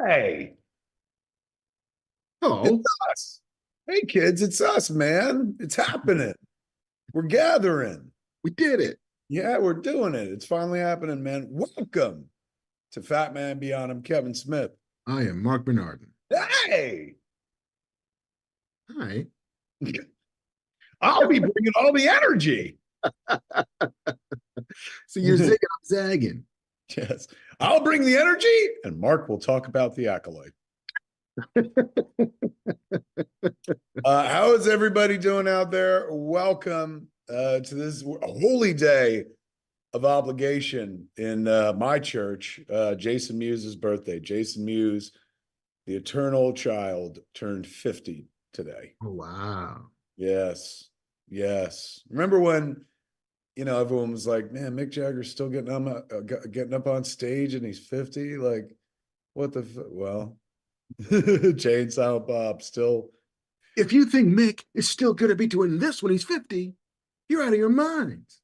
Hey, it's Oh, us. Hey, kids, it's us, man. It's happening. We're gathering. we did it. Yeah, we're doing it. It's finally happening, man. Welcome to Fat Man Beyond. I'm Kevin Smith. I am Marc Bernardin. Hey, Hi. I'll be bringing all the energy. So you're zigging, I'm zagging. Yes, I'll bring the energy, and Mark will talk about the Acolyte. How is everybody doing out there? Welcome to this holy day of obligation in my church. Jason Muse's birthday. Jason Muse, the eternal child, turned 50 today. Oh, wow. Yes, yes. Remember when everyone was like, "Man, Mick Jagger's still getting up on stage, and he's 50." Like, what the? Well, Chainsaw Bob still. If you think Mick is still going to be doing this when he's 50, you're out of your minds.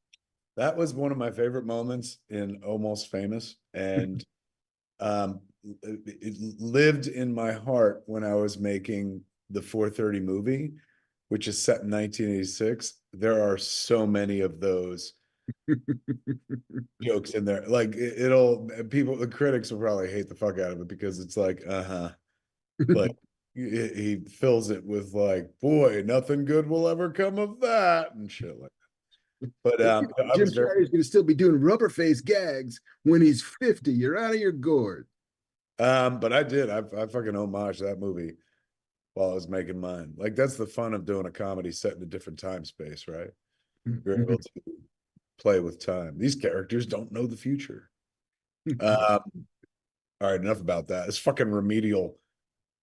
That was one of my favorite moments in Almost Famous, and it lived in my heart when I was making the 4:30 movie, which is set in 1986. There are so many of those jokes in there. Like it'll people, the critics will probably hate the fuck out of it because it's like, like he fills it with like, boy, nothing good will ever come of that and shit like that. But I Jim was very Carrey's going to still be doing rubber face gags when he's 50. You're out of your gourd. but I fucking homage that movie while I was making mine. Like that's the fun of doing a comedy set in a different time space, right? You're able to play with time. These characters don't know the future. All right, enough about that. It's fucking remedial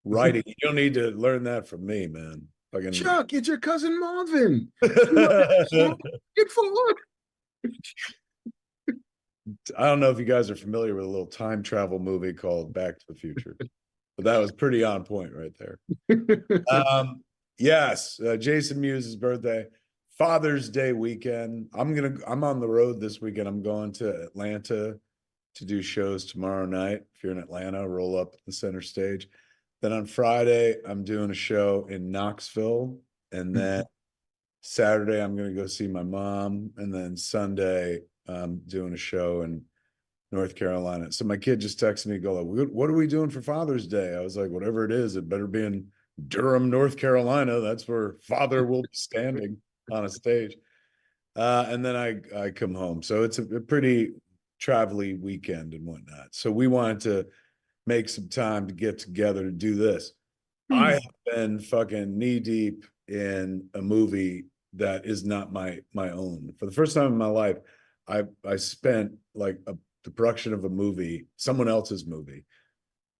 writing. You don't need to learn that from me, man. Fucking Chuck, it's your cousin Marvin. I Get forward. don't know if you guys are familiar with a little time travel movie called Back to the Future, but that was pretty on point right there. Yes, Jason Muse's birthday, Father's Day weekend. I'm on the road this weekend. I'm going to Atlanta to do shows tomorrow night. If you're in Atlanta, roll up the center stage. Then on Friday, I'm doing a show in Knoxville, and then Saturday I'm going to go see my mom, and then Sunday I'm doing a show in North Carolina. So my kid just texted me, go, "What are we doing for Father's Day?" I was like, "Whatever it is, it better be in Durham, North Carolina. That's where Father will be standing on a stage." And then I come home. So it's a pretty travel-y weekend and whatnot. So we wanted to make some time to get together to do this. I have been fucking knee deep in a movie that is not my own. For the first time in my life, I spent like the production of a movie, someone else's movie,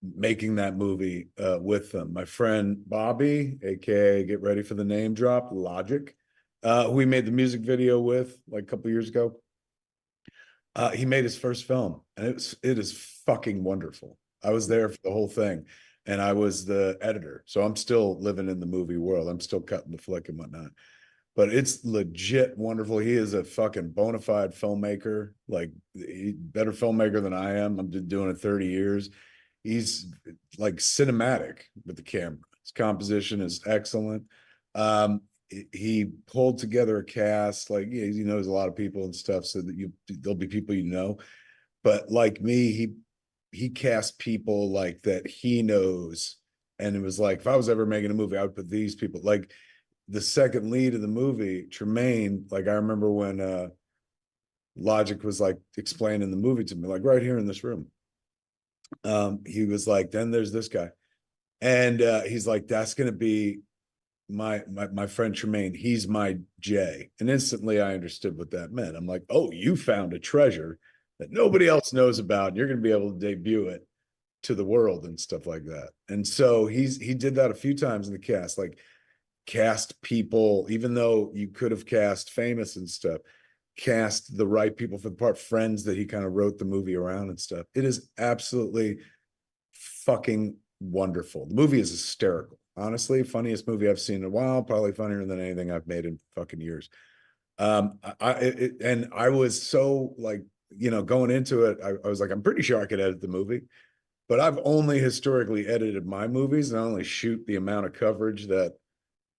making that movie with them. My friend Bobby, aka get ready for the name drop, Logic, who we made the music video with like a couple years ago. He made his first film, and it is fucking wonderful. I was there for the whole thing, and I was the editor, so I'm still living in the movie world. I'm still cutting the flick and whatnot, but it's legit wonderful. He is a fucking bona fide filmmaker, like better filmmaker than I am. I'm doing it 30 years. He's like cinematic with the camera. His composition is excellent. Um, he pulled together a cast, like he knows a lot of people and stuff, so that there'll be people but like me, he cast people like that he knows, and it was like if I was ever making a movie, I would put these people. Like the second lead of the movie, Tremaine. Like I remember when Logic was like explaining the movie to me, like right here in this room. He was like, then there's this guy, and he's like, that's gonna be my friend Tremaine. He's my Jay. And instantly I understood what that meant. I'm like, oh, you found a treasure that nobody else knows about, and you're gonna be able to debut it to the world and stuff like that. And so he did that a few times in the cast, like cast people, even though you could have cast famous and stuff, cast the right people for the part, friends that he kind of wrote the movie around and stuff. It is absolutely fucking wonderful. The movie is hysterical. Honestly, funniest movie I've seen in a while, probably funnier than anything I've made in fucking years. And I was so like, going into it, I was like, I'm pretty sure I could edit the movie. but I've only historically edited my movies, and I only shoot the amount of coverage that,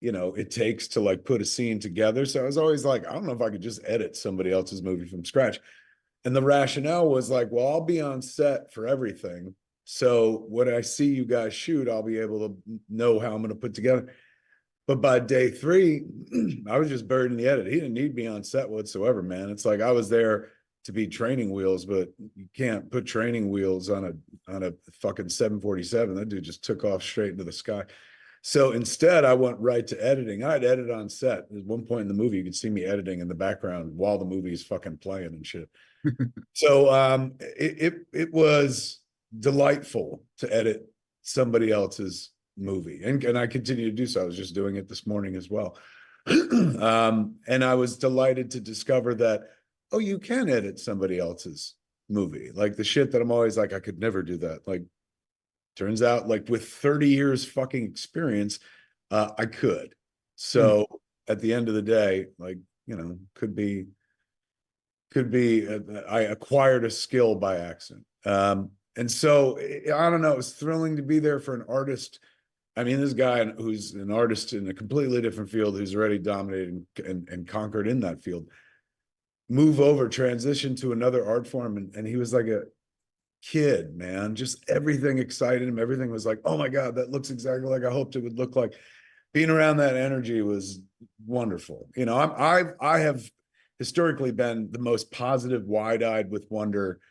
you know, it takes to like put a scene together. So I was always like, I don't know if I could just edit somebody else's movie from scratch. And the rationale was like, well, I'll be on set for everything. So when I see you guys shoot, I'll be able to know how I'm going to put together. But by day 3, I was just buried in the edit. He didn't need me on set whatsoever, man. It's like I was there to be training wheels, but you can't put training wheels on a fucking 747. That dude just took off straight into the sky. So instead, I went right to editing. I'd edit on set. At one point in the movie, you could see me editing in the background while the movie is fucking playing and shit. So it was delightful to edit somebody else's movie, and I continue to do so. I was just doing it this morning as well. And I was delighted to discover that, oh, you can edit somebody else's movie. Like the shit that I'm always like, I could never do that. Like, turns out, like with 30 years fucking experience, I could. So at the end of the day, like, you know, could be I acquired a skill by accident. And so I don't know, it was thrilling to be there for an artist. I mean, this guy who's an artist in a completely different field, who's already dominated and conquered in that field, move over, transition to another art form. And he was like a kid, man. Just everything excited him. Everything was like, oh my God, that looks exactly like I hoped it would look like. Being around that energy was wonderful. You know, I have historically been the most positive, wide-eyed with wonder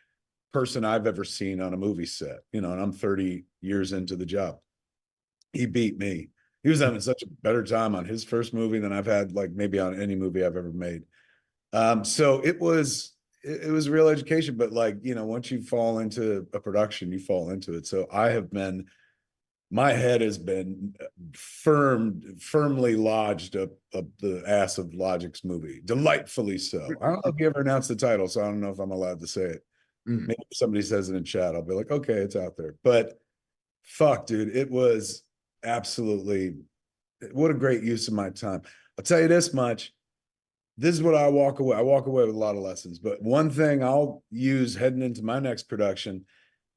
person I've ever seen on a movie set. You know, and I'm 30 years into the job. He beat me. He was having such a better time on his first movie than I've had, like maybe on any movie I've ever made. So it was real education, but like, you know, once you fall into a production, you fall into it. So my head has been firmly lodged up the ass of Logic's movie. Delightfully so. I don't know if you ever announced the title, so I don't know if I'm allowed to say it. Maybe if somebody says it in chat, I'll be like, okay, it's out there. But fuck, dude, it was absolutely, what a great use of my time. I'll tell you this much. This is what I walk away. I walk away with a lot of lessons, but one thing I'll use heading into my next production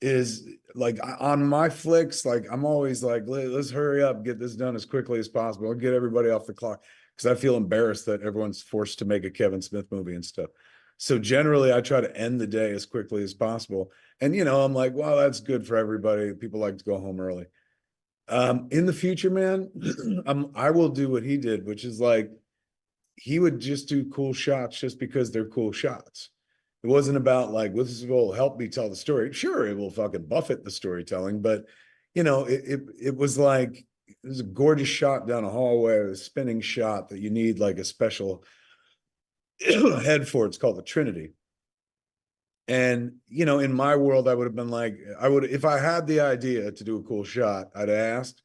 is like on my flicks, like I'm always like, let's hurry up, get this done as quickly as possible. I'll get everybody off the clock because I feel embarrassed that everyone's forced to make a Kevin Smith movie and stuff. So generally I try to end the day as quickly as possible. And, you know, I'm like, well, that's good for everybody. People like to go home early. In the future, man, I will do what he did, which is like, he would just do cool shots just because they're cool shots. It wasn't about like, well, this will help me tell the story. Sure, it will fucking buffet the storytelling, but you know, it was like, it was a gorgeous shot down a hallway, a spinning shot that you need like a special head for. It's called the Trinity. And you know, in my world, I would have been like, if I had the idea to do a cool shot, I'd asked.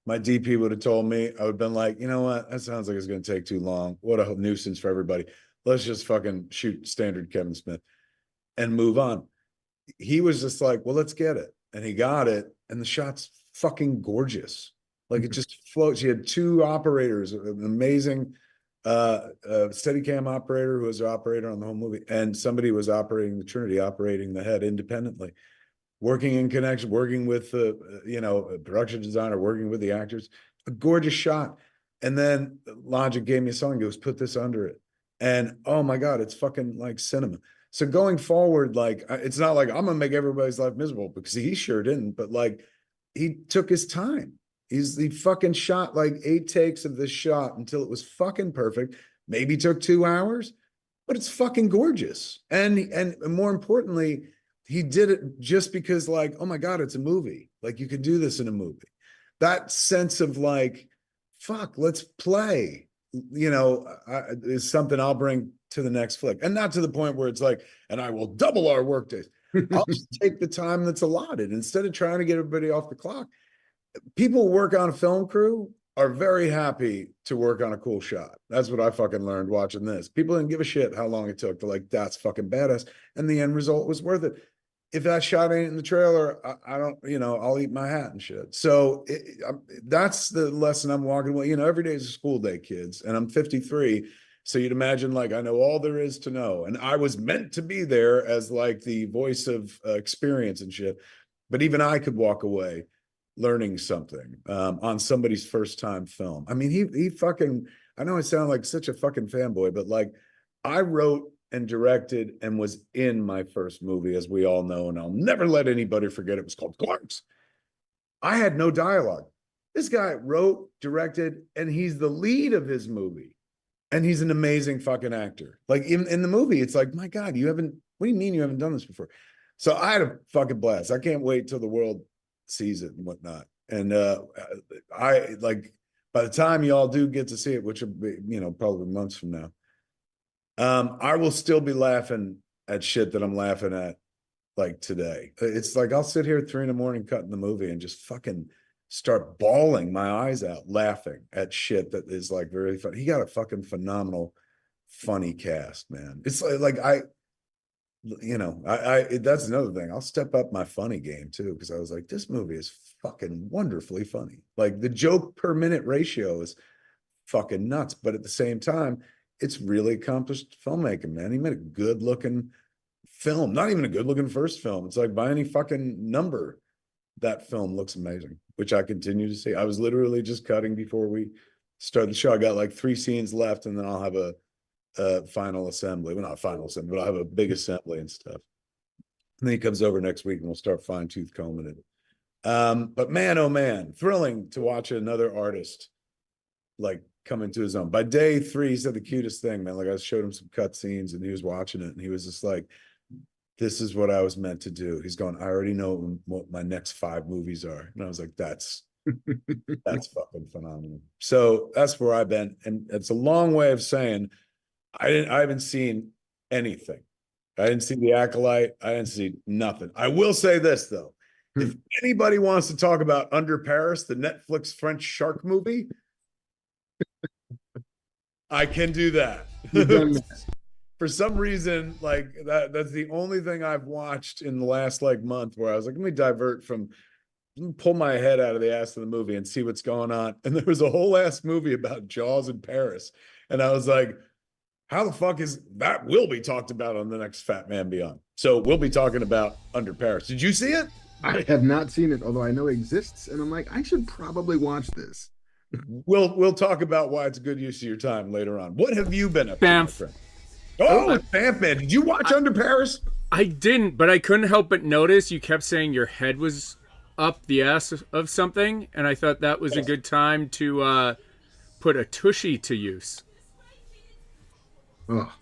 My DP would have told me, I would have been like, you know what? That sounds like it's going to take too long. What a nuisance for everybody. Let's just fucking shoot standard Kevin Smith and move on. He was just like, well, let's get it. And he got it. And the shot's fucking gorgeous. Like it just floats. He had 2 operators, an amazing Steadicam operator who was an operator on the whole movie. And somebody was operating the Trinity, operating the head independently, working in connection, working with the, you know, a production designer, working with the actors, a gorgeous shot. And then Logic gave me a song, goes, put this under it. And oh my God, it's fucking like cinema. So going forward, like, it's not like I'm gonna make everybody's life miserable, because he sure didn't, but like, he took his time. He fucking shot like 8 takes of this shot until it was fucking perfect. Maybe took 2 hours, but it's fucking gorgeous. And more importantly, he did it just because like, oh my God, it's a movie. Like you could do this in a movie. That sense of like, fuck, let's play, you know, is something I'll bring to the next flick. And not to the point where it's like, and I will double our work days. I'll just take the time that's allotted instead of trying to get everybody off the clock. People who work on a film crew are very happy to work on a cool shot. That's what I fucking learned watching this. People didn't give a shit how long it took. They're like, that's fucking badass. And the end result was worth it. If that shot ain't in the trailer, I don't, you know, I'll eat my hat and shit. So that's the lesson I'm walking away. You know, every day is a school day, kids. And I'm 53. So you'd imagine like I know all there is to know. And I was meant to be there as like the voice of experience and shit. but even I could walk away learning something on somebody's first time film. I mean, he fucking, I know I sound like such a fucking fanboy, but like I wrote and directed and was in my first movie, as we all know, and I'll never let anybody forget it was called Clarks. I had no dialogue. This guy wrote, directed, and he's the lead of his movie. And he's an amazing fucking actor. Like in the movie, it's like, my God, what do you mean you haven't done this before? So I had a fucking blast. I can't wait till the world sees it and whatnot. And I like, by the time y'all do get to see it, which will be, probably months from now, I will still be laughing at shit that I'm laughing at like today. It's like I'll sit here at 3 a.m. cutting the movie and just fucking start bawling my eyes out laughing at shit that is like very funny. He got a fucking phenomenal funny cast, man. It's like I that's another thing. I'll step up my funny game too, because I was like, this movie is fucking wonderfully funny. Like the joke per minute ratio is fucking nuts, but at the same time, it's really accomplished filmmaking, man. He made a good looking film, not even a good looking first film. It's like by any fucking number, that film looks amazing, which I continue to see. I was literally just cutting before we started the show. I got like 3 scenes left, and then I'll have a final assembly. Well, not final assembly, but I'll have a big assembly and stuff. And then he comes over next week and we'll start fine tooth combing it. But man, oh man, thrilling to watch another artist like come into his own. By day 3, he said the cutest thing, man. Like I showed him some cut scenes and he was watching it and he was just like, this is what I was meant to do. He's going, I already know what my next 5 movies are. And I was like, that's fucking phenomenal. So that's where I've been. And it's a long way of saying I haven't seen anything. I didn't see The Acolyte. I didn't see nothing. I will say this though. If anybody wants to talk about Under Paris, the Netflix French shark movie, I can do that. For some reason, like that's the only thing I've watched in the last like month where I was like, let me divert from, pull my head out of the ass of the movie and see what's going on. And there was a whole ass movie about Jaws in Paris. And I was like, how the fuck is that? Will be talked about on the next Fat Man Beyond. So we'll be talking about Under Paris. Did you see it? I have not seen it, although I know it exists, and I'm like, I should probably watch this. We'll talk about why it's a good use of your time later on. What have you been up to, Bamf. my friend? Oh, Bamf, man. Did you watch Under Paris? I didn't, but I couldn't help but notice you kept saying your head was up the ass of something, and I thought that was a good time to put a tushy to use. Oh,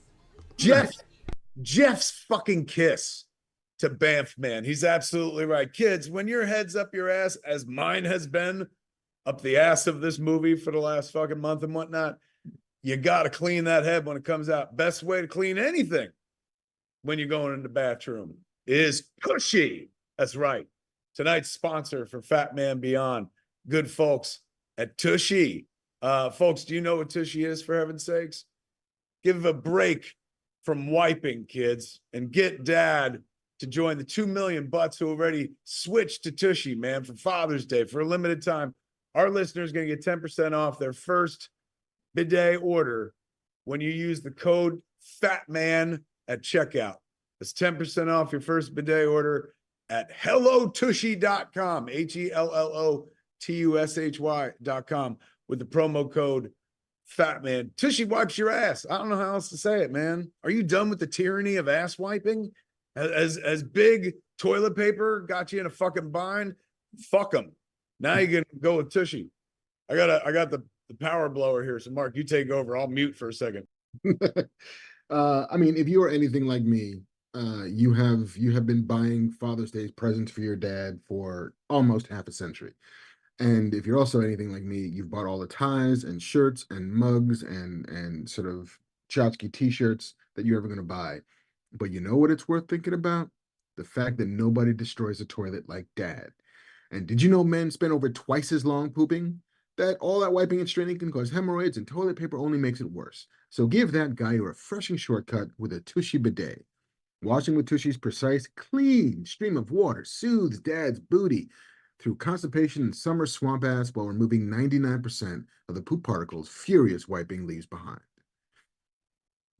Jeff's fucking kiss to Banff, man. He's absolutely right. Kids, when your head's up your ass, as mine has been up the ass of this movie for the last fucking month and whatnot, you got to clean that head when it comes out. Best way to clean anything when you're going in the bathroom is Tushy. That's right. Tonight's sponsor for Fat Man Beyond, good folks at Tushy. Folks, do you know what Tushy is, for heaven's sakes? Give a break from wiping, kids, and get dad to join the 2 million butts who already switched to Tushy, man, for Father's Day. For a limited time, our listeners are going to get 10% off their first bidet order when you use the code FATMAN at checkout. That's 10% off your first bidet order at hellotushy.com, HELLOTUSHY.com, with the promo code FATMAN. Tushy wipes your ass. I don't know how else to say it, man. Are you done with the tyranny of ass wiping? As big toilet paper got you in a fucking bind? Fuck them. Now you can go with Tushy. I got the power blower here. So Mark, you take over. I'll mute for a second. I mean, if you are anything like me, you have been buying Father's Day presents for your dad for almost half a century. And if you're also anything like me, you've bought all the ties and shirts and mugs and sort of tchotchke t-shirts that you're ever going to buy. But you know what it's worth thinking about? The fact that nobody destroys a toilet like dad. And did you know men spend over twice as long pooping? That all that wiping and straining can cause hemorrhoids, and toilet paper only makes it worse. So give that guy a refreshing shortcut with a Tushy bidet. Washing with Tushy's precise, clean stream of water soothes dad's booty through constipation and summer swamp ass while removing 99% of the poop particles furious wiping leaves behind.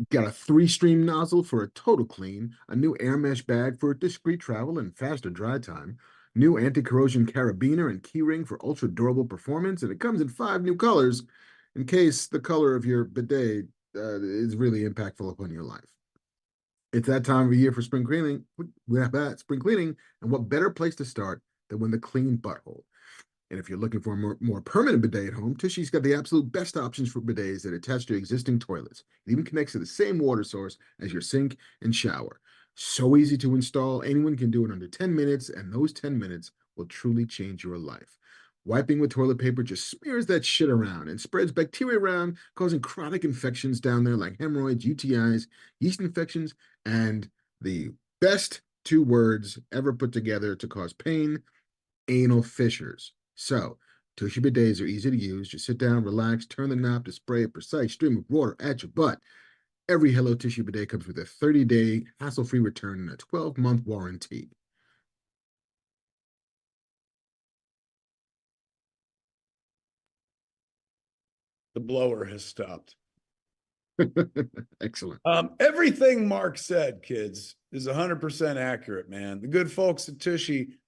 Got a 3-stream nozzle for a total clean, a new air mesh bag for discreet travel and faster dry time, New anti-corrosion carabiner and keyring for ultra durable performance, and it comes in 5 new colors in case the color of your bidet is really impactful upon your life. It's that time of year for spring cleaning. Spring cleaning, and what better place to start than with the clean butthole? And if you're looking for a more permanent bidet at home, Tushy's got the absolute best options for bidets that attach to existing toilets. It even connects to the same water source as your sink and shower. So easy to install, anyone can do it under 10 minutes, and those 10 minutes will truly change your life. Wiping with toilet paper just smears that shit around and spreads bacteria around, causing chronic infections down there like hemorrhoids, UTIs, yeast infections, and the best 2 words ever put together to cause pain: anal fissures. So, Tushy bidets are easy to use. Just sit down, relax, turn the knob to spray a precise stream of water at your butt. Every Hello Tushy bidet comes with a 30-day hassle-free return and a 12-month warranty. The blower has stopped. Excellent. Everything Mark said, kids, is 100% accurate, man. The good folks at Tushy,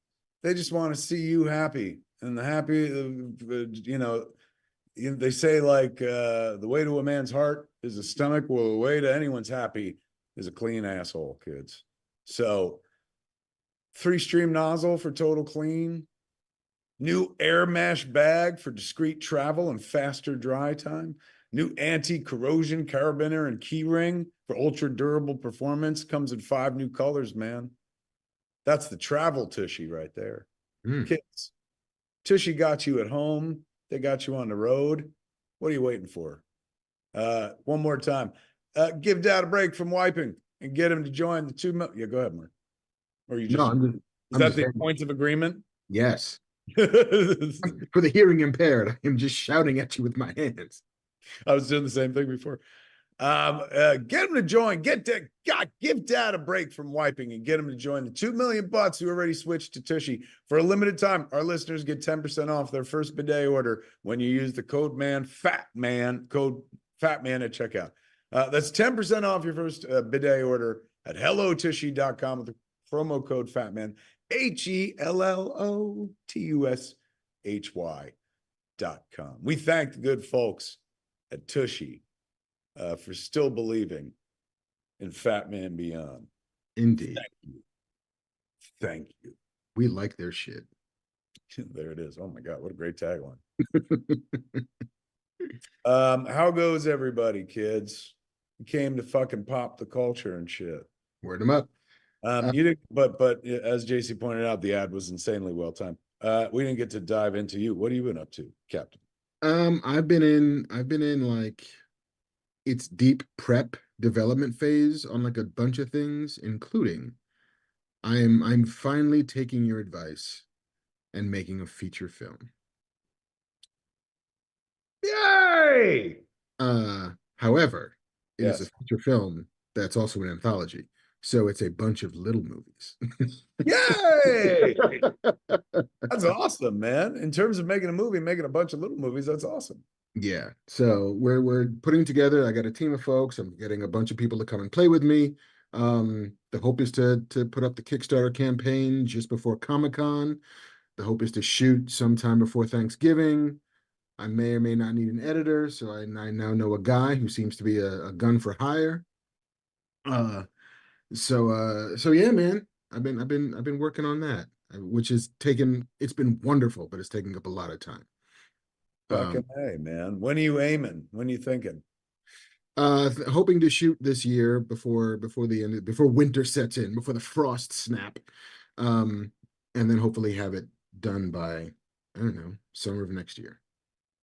they just want to see you happy, and the happy, they say like the way to a man's heart is a stomach. Well, the way to anyone's happy is a clean asshole, kids. So 3-stream nozzle for total clean, new air mesh bag for discreet travel and faster dry time, new anti-corrosion carabiner and key ring for ultra durable performance. Comes in 5 new colors, man. That's the travel Tushy right there. Kids, Tushy got you at home. They got you on the road. What are you waiting for? One more time. Give Dad a break from wiping and get him to join the 2 million. Yeah, go ahead, Mark. Or you just, No, I'm is that the saying, points of agreement? yes. I For the hearing impaired, I am just shouting at you with my hands. was doing the same thing before. Get him to join. Give Dad a break from wiping and get him to join the 2 million butts who already switched to Tushy. For a limited time, our listeners get 10% off their first bidet order when you use the code FATMAN at checkout. That's 10% off your first bidet order at hellotushy.com with the promo code FATMAN, HELLOTUSHY.com. We thank the good folks at Tushy for still believing in Fat Man Beyond. Indeed. Thank you. We like their shit. There it is. Oh my God, what a great tagline. How goes everybody, kids? You came to fucking pop the culture and shit. Word them up. You didn't, but as JC pointed out, the ad was insanely well timed. We didn't get to dive into you. What have you been up to, Captain? I've been in like its deep prep development phase on like a bunch of things, including I'm finally taking your advice and making a feature film. Yay! However, it is Yes. a feature film that's also an anthology. So it's a bunch of little movies. Yay! That's awesome, man. In terms of making a movie, making a bunch of little movies, that's awesome. Yeah. So we're putting together, I got a team of folks. I'm getting a bunch of people to come and play with me. The hope is to put up the Kickstarter campaign just before Comic-Con. The hope is to shoot sometime before Thanksgiving. I may or may not need an editor, so I now know a guy who seems to be a gun for hire. So yeah, man, I've been working on that, which it's been wonderful, but it's taking up a lot of time. Fucking hey, man. When are you aiming? When are you thinking? Hoping to shoot this year before the end, before winter sets in, before the frost snap, and then hopefully have it done by, I don't know, summer of next year.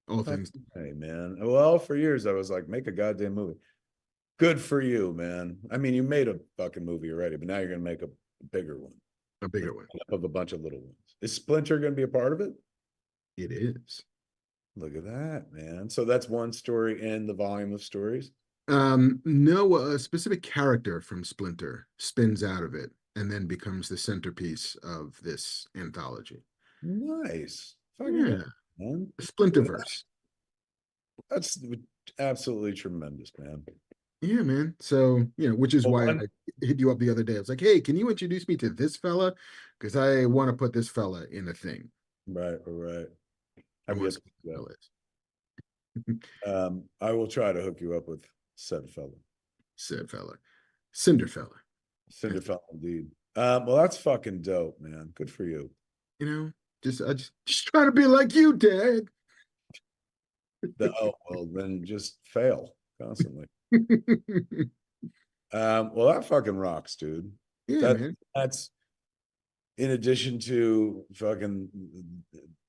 All things. Hey, man. Well, for years I was like, make a goddamn movie. Good for you, man. I mean, you made a fucking movie already, but now you're gonna make a bigger one. A bigger one. Of a bunch of little ones. Is Splinter gonna be a part of it? It is. Look at that, man. So that's one story in the volume of stories. No, a specific character from Splinter spins out of it and then becomes the centerpiece of this anthology. Nice. Yeah. Man. Splinterverse. That's absolutely tremendous, man. Yeah, man. So, which is Well, why I hit you up the other day. I was like, hey, can you introduce me to this fella? Because I want to put this fella in a thing. right. I Have want yet to to see do who the fella is. that. I will try to hook you up with said fella. Said fella. Cinder fella. Cinder fella indeed. Well, that's fucking dope, man. Good for you. You know, just trying to be like you, Dad. Well, then just fail constantly. Well, that fucking rocks, dude. Yeah, That man. that's in addition to fucking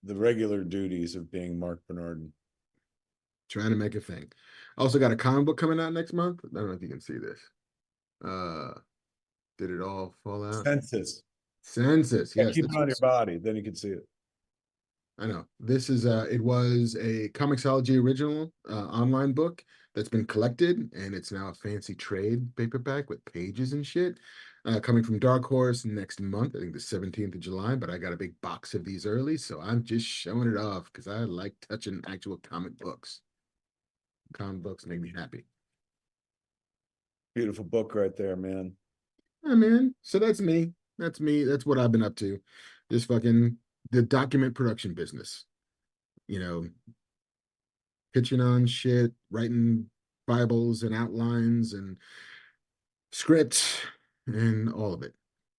the regular duties of being Marc Bernardin. Trying to make a thing. I also got a comic book coming out next month. I don't know if you can see this. Uh, did it all fall out? Census. Census. Yeah, Yes, keep this it on your was. body, then you can see it. I know. This is it was a Comixology original online book that's been collected, and it's now a fancy trade paperback with pages and shit. Coming from Dark Horse next month, I think the 17th of July, but I got a big box of these early, so I'm just showing it off because I like touching actual comic books. Comic books make me happy. Beautiful book right there, man. Yeah, man. So that's me. That's me. That's what I've been up to. Just fucking the document production business. You know, pitching on shit, writing Bibles and outlines and scripts and all of it,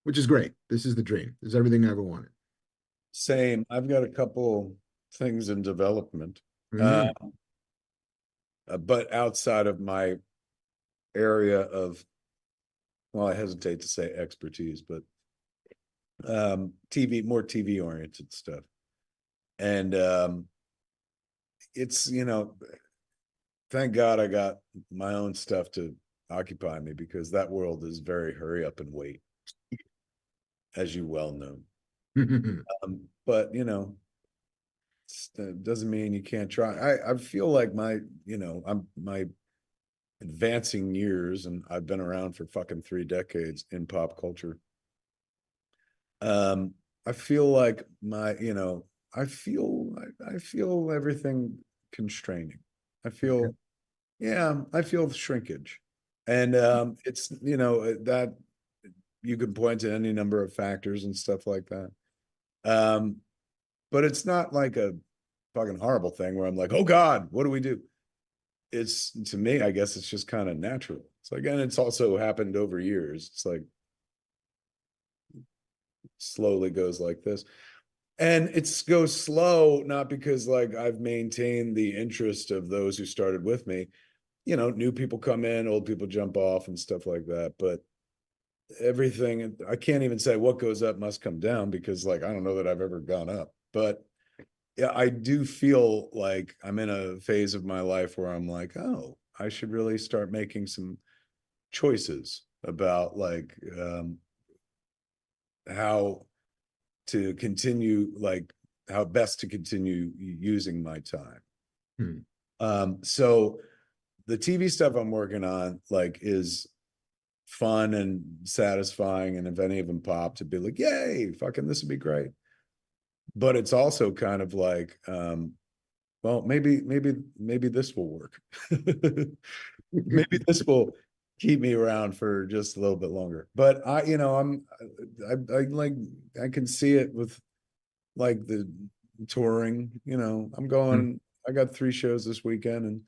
which is great. This is the dream. This is everything I ever wanted. Same. I've got a couple things in development. Uh, Mm, but outside of my area of, well, I hesitate to say expertise, but more TV oriented stuff. And it's, thank God I got my own stuff to occupy me because that world is very hurry up and wait, as you well know. But doesn't mean you can't try. I feel like my advancing years, and I've been around for fucking 3 decades in pop culture. I feel like I feel everything constraining. I feel, yeah, I feel shrinkage. And it's, that you can point to any number of factors and stuff like that. Um, but it's not like a fucking horrible thing where I'm like, oh God, what do we do? It's, to me, I guess it's just kind of natural. It's like, and it's also happened over years. It's like slowly goes like this. And it goes slow, not because like I've maintained the interest of those who started with me. New people come in, old people jump off and stuff like that. But everything, I can't even say what goes up must come down because like I don't know that I've ever gone up. But yeah, I do feel like I'm in a phase of my life where I'm like, oh, I should really start making some choices about like how to continue, like how best to continue using my time. Hmm. So the TV stuff I'm working on like is fun and satisfying, and if any of them pop, to be like, yay, fucking this would be great. But it's also kind of like, well, maybe this will work. Maybe this will keep me around for just a little bit longer. But I like, I can see it with like the touring. I got 3 shows this weekend, and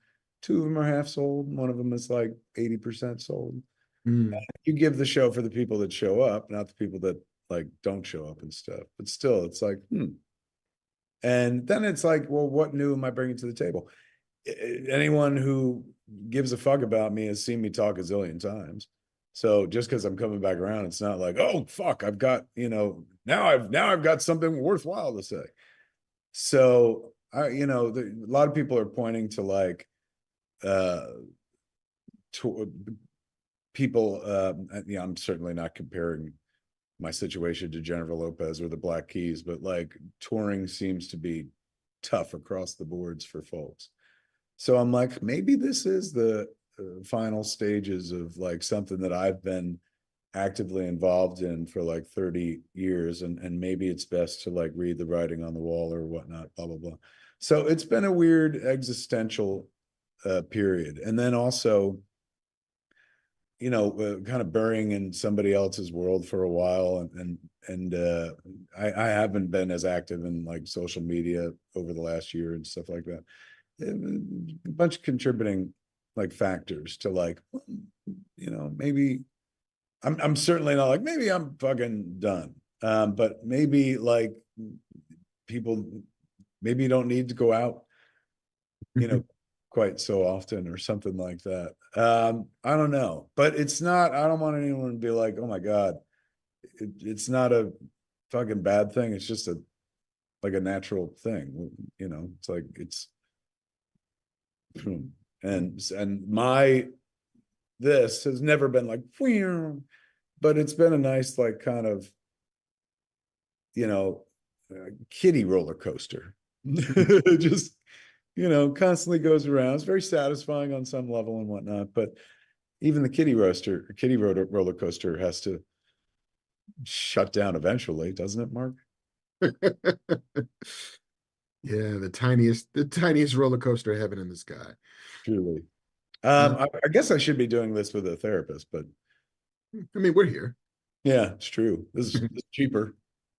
2 of them are half sold. One of them is like 80% sold. Mm. You give the show for the people that show up, not the people that like don't show up and stuff. But still, it's like, And then it's like, well, what new am I bringing to the table? Anyone who gives a fuck about me has seen me talk a zillion times. So just because I'm coming back around, it's not like, oh fuck, I've got, now I've got something worthwhile to say. So a lot of people are pointing to like to, people. I'm certainly not comparing my situation to Jennifer Lopez or the Black Keys, but like touring seems to be tough across the boards for folks. So I'm like, maybe this is the final stages of like something that I've been actively involved in for like 30 years. And maybe it's best to like read the writing on the wall or whatnot, blah, blah, blah. So it's been a weird existential period. And then also kind of burying in somebody else's world for a while, and I haven't been as active in like social media over the last year and stuff like that. A bunch of contributing like factors to like, maybe I'm certainly not like, maybe I'm fucking done. But maybe like people maybe don't need to go out, quite so often or something like that. I don't know, but I don't want anyone to be like, oh my God, it's not a fucking bad thing. It's just like a natural thing. It's like, and this has never been like, but it's been a nice, like kind of, kiddie roller coaster. Just, constantly goes around. It's very satisfying on some level and whatnot, but even the roller coaster has to shut down eventually, doesn't it, Mark? Yeah, the tiniest roller coaster heaven in the sky. Truly. Uh, I guess I should be doing this with a therapist, but I mean, we're here. yeah, it's true. This is cheaper.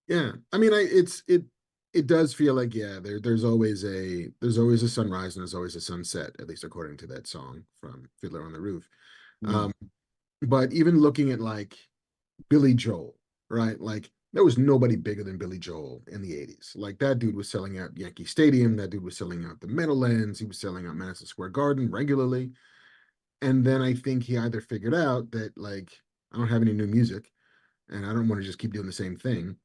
Yeah, I mean, it does feel like, yeah, there's always a sunrise and there's always a sunset, at least according to that song from Fiddler on the Roof. Mm. But even looking at like Billy Joel, right? Like there was nobody bigger than Billy Joel in the 80s. Like that dude was selling out Yankee Stadium, that dude was selling out the Meadowlands, he was selling out Madison Square Garden regularly. And then I think he either figured out that like I don't have any new music and I don't want to just keep doing the same thing.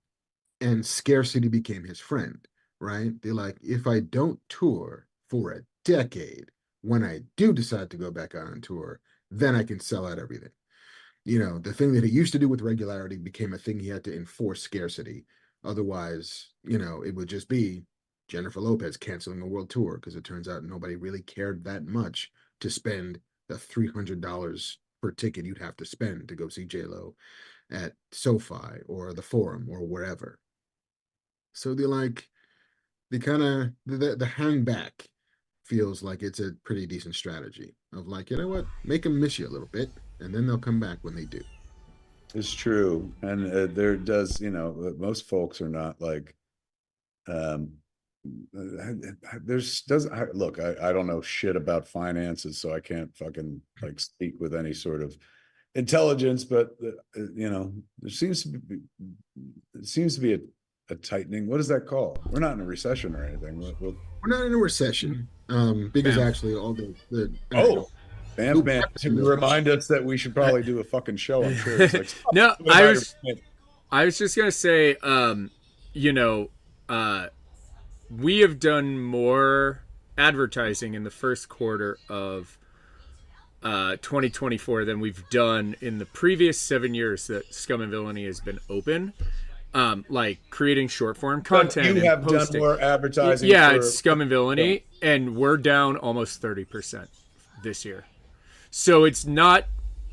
And scarcity became his friend, right? They're like, if I don't tour for a decade, when I do decide to go back out on tour, then I can sell out everything. The thing that he used to do with regularity became a thing he had to enforce scarcity. Otherwise, it would just be Jennifer Lopez canceling a world tour because it turns out nobody really cared that much to spend the $300 per ticket you'd have to spend to go see J-Lo at SoFi or the Forum or wherever. So the hang back feels like it's a pretty decent strategy of like, you know what, make them miss you a little bit and then they'll come back when they do. It's true. And there does, most folks are not like, um, there's doesn't look, I don't know shit about finances, so I can't fucking like speak with any sort of intelligence, but there seems to be a tightening. What is that called? We're not in a recession or anything. We're not in a recession, because Bam. actually all the Bam, man, to remind us that we should probably do a fucking show. I'm sure it's like No, I was just gonna say, you know, uh, we have done more advertising in the first quarter of 2024 than we've done in the previous 7 years that Scum and Villainy has been open. Like creating short form content. You have done more advertising. Yeah, it's Scum and Villainy, and we're down almost 30% this year. So it's not,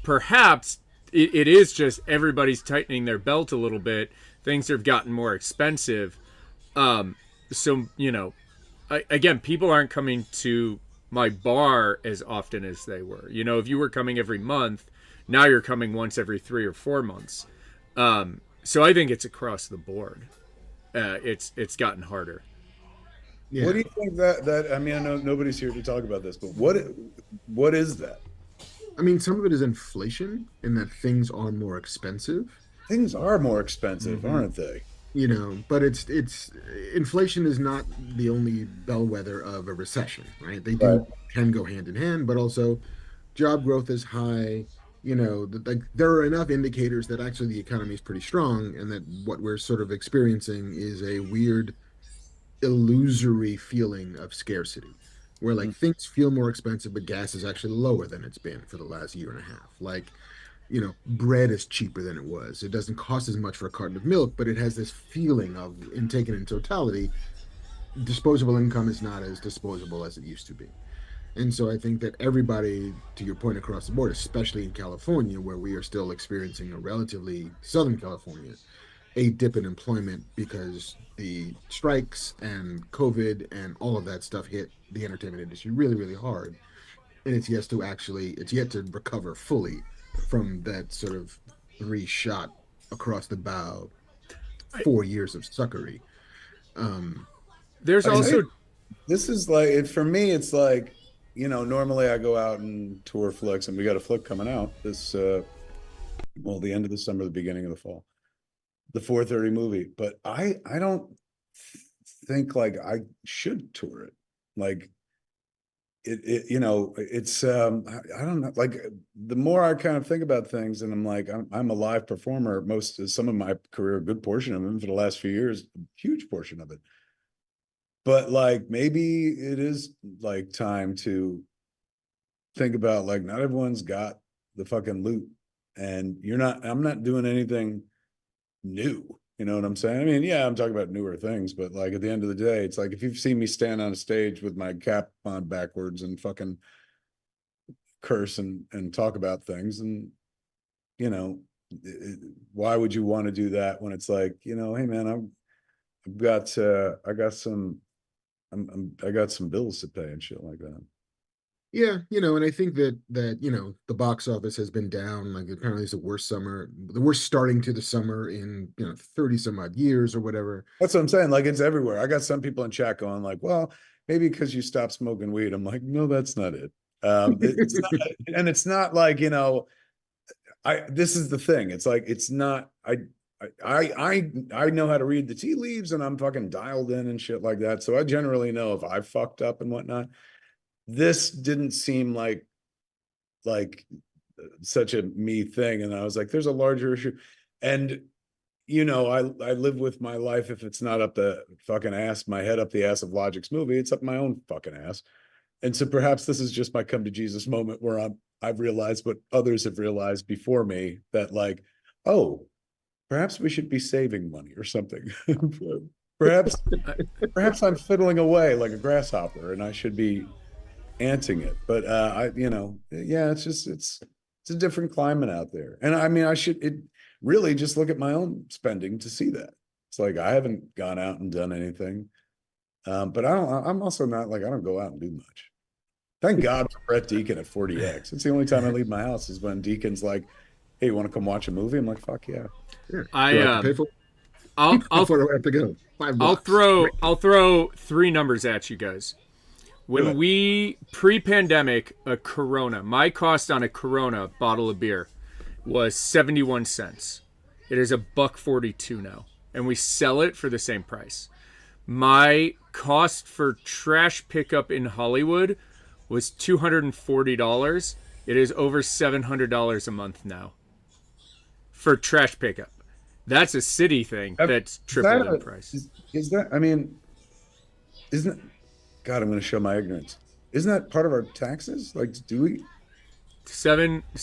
perhaps it is just everybody's tightening their belt a little bit. Things have gotten more expensive. So, again, people aren't coming to my bar as often as they were. If you were coming every month, now you're coming once every 3 or 4 months. So I think it's across the board. It's gotten harder. Yeah. What do you think that I mean, I know nobody's here to talk about this, but what is that? I mean, some of it is inflation in that things are more expensive. Things are more expensive, aren't they? But it's inflation is not the only bellwether of a recession, right? They can go hand in hand, but also job growth is high. Like there are enough indicators that actually the economy is pretty strong, and that what we're sort of experiencing is a weird, illusory feeling of scarcity, where like things feel more expensive, but gas is actually lower than it's been for the last year and a half. Like, bread is cheaper than it was. It doesn't cost as much for a carton of milk, but it has this feeling of, in taken in totality, disposable income is not as disposable as it used to be. And so I think that everybody, to your point, across the board, especially in California, where we are still experiencing a relatively Southern California, a dip in employment because the strikes and COVID and all of that stuff hit the entertainment industry really, really hard. And it's yet to recover fully from that sort of 3 shot across the bow, 4 years of suckery. Um, There's I mean, also this is like for me. It's like, normally I go out and tour flicks, and we got a flick coming out this the end of the summer, the beginning of the fall, the 4:30 movie. But I don't think like I should tour it. Like it's I don't know, like the more I kind of think about things, and I'm like, I'm a live performer some of my career, a good portion of it for the last few years, a huge portion of it. But like maybe it is like time to think about, like, not everyone's got the fucking loot, and I'm not doing anything new. You know what I'm saying? I mean, yeah, I'm talking about newer things, but like at the end of the day, it's like if you've seen me stand on a stage with my cap on backwards and fucking curse and talk about things, and you know, why would you want to do that when it's like, hey man, I've got I got some I got some bills to pay and shit like that. yeah, and I think that the box office has been down. Like apparently it's the worst starting to the summer in 30 some odd years or whatever. That's what I'm saying. Like it's everywhere. I got some people in chat going like, well, maybe because you stopped smoking weed. I'm like, no, that's not it. It's not, and it's not like, this is the thing. It's like, it's not, I know how to read the tea leaves, and I'm fucking dialed in and shit like that. So I generally know if I fucked up and whatnot. This didn't seem like such a me thing. And I was like, there's a larger issue. And I live with my life. If it's not up the fucking ass, my head up the ass of Logic's movie, it's up my own fucking ass. And so perhaps this is just my come to Jesus moment where I've realized what others have realized before me, that like, oh, perhaps we should be saving money or something. perhaps I'm fiddling away like a grasshopper, and I should be anting it. But yeah, it's a different climate out there. And I mean, it really just look at my own spending to see that. It's like I haven't gone out and done anything. But I'm also not like, I don't go out and do much. Thank God for Brett Deacon at 40X. It's the only time I leave my house is when Deacon's like, hey, you want to come watch a movie? I'm like, fuck yeah. Yeah. Do I have to pay for I'll where do I have to go? 5 blocks. I'll throw 3 numbers at you guys. When we pre-pandemic, my cost on a Corona bottle of beer was 71 cents. It is $1.42 now, and we sell it for the same price. My cost for trash pickup in Hollywood was $240. It is over $700 a month now for trash pickup. That's a city thing that's tripled in price. Is that? I mean, isn't it? God, I'm going to show my ignorance. Isn't that part of our taxes? Like, do we?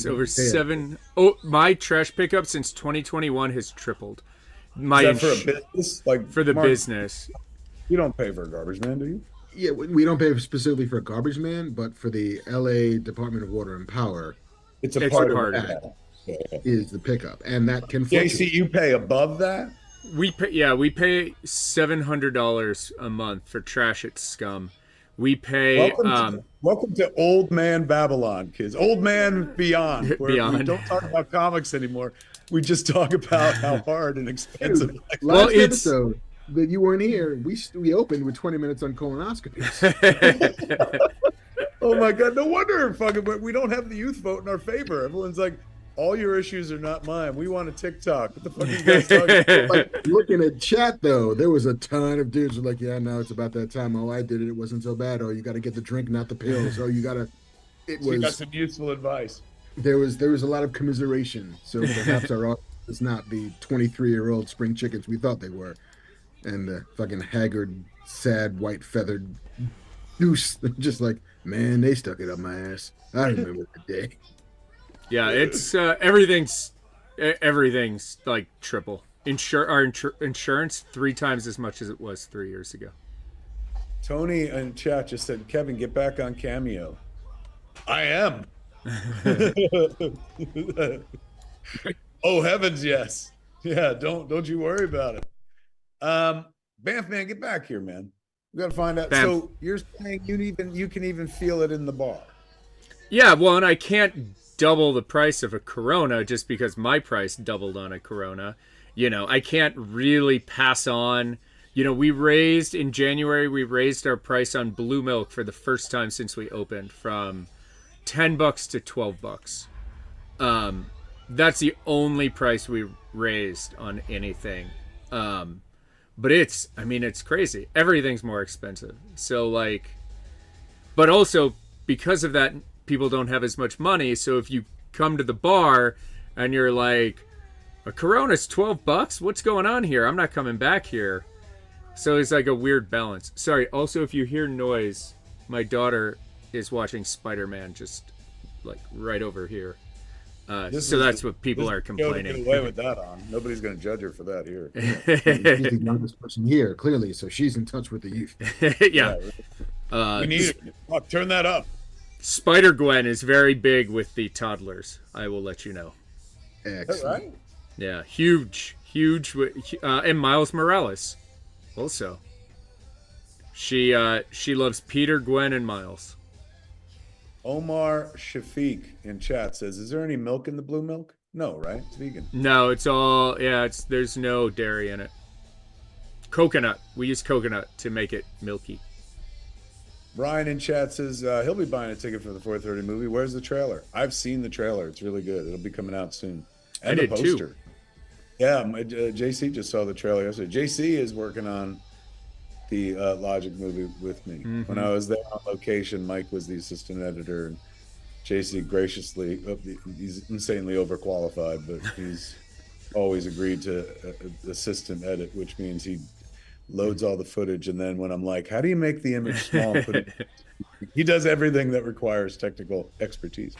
Over 7. Oh, my trash pickup since 2021 has tripled. Is that for a business? Like for the business. You don't pay for a garbage man, do you? Yeah, we don't pay specifically for a garbage man, but for the LA Department of Water and Power, it's a part of that. Is the pickup, and that can fluctuate. JC, you pay above that? We pay $700 a month for trash at Scum. We pay welcome to Old Man Babylon, kids. Old Man Beyond, where we don't talk about comics anymore. We just talk about how hard and expensive. Dude, last episode that you weren't here, we opened with 20 minutes on colonoscopies. Oh my God! No wonder we don't have the youth vote in our favor. Everyone's like, all your issues are not mine. We want a TikTok. What the fuck are you guys talking about? Like, looking at chat, though, there was a ton of dudes who were like, yeah, no, it's about that time. Oh, I did it. It wasn't so bad. Oh, you got to get the drink, not the pills. Oh, you got to. You got some useful advice. There was a lot of commiseration. So perhaps our audience is not the 23-year-old spring chickens we thought they were. And the fucking haggard, sad, white-feathered goose. Just like, man, they stuck it up my ass. I remember the day. Yeah, it's everything's like triple. Our insurance 3 times as much as it was 3 years ago. Tony in chat just said, Kevin, get back on Cameo. I am. Oh heavens, yes. Yeah, don't you worry about it. Banff man, get back here, man. We gotta find out. So you're saying you can even feel it in the bar. Yeah, well, and I can't double the price of a Corona just because my price doubled on a Corona. I can't really pass on. In January, we raised our price on blue milk for the first time since we opened from $10 to $12. That's the only price we raised on anything. But it's crazy. Everything's more expensive. So but also because of that, people don't have as much money. So if you come to the bar and you're like, a Corona's $12? What's going on here? I'm not coming back here. So it's like a weird balance. Sorry. Also, if you hear noise, my daughter is watching Spider-Man just right over here. So that's what people are complaining. Get away with that on. Nobody's going to judge her for that here. She's the youngest person here, clearly, so she's in touch with the youth. Yeah. We need it. Fuck, turn that up. Spider-Gwen is very big with the toddlers. I will let you know. Excellent. Right? Yeah, huge. And Miles Morales, also. She loves Peter, Gwen, and Miles. Omar Shafiq in chat says, "Is there any milk in the blue milk?" No, right? It's vegan. No, it's all there's no dairy in it. Coconut. We use coconut to make it milky. Ryan in chat says he'll be buying a ticket for the 4:30 movie. Where's the trailer? I've seen the trailer. It's really good. It'll be coming out soon. And I the did poster. too. Yeah, JC just saw the trailer yesterday. JC is working on the Logic movie with me. Mm-hmm. When I was there on location, Mike was the assistant editor, and JC graciously, he's insanely overqualified, but he's always agreed to assistant edit, which means he loads all the footage, and then when I'm like, how do you make the image small? He does everything that requires technical expertise.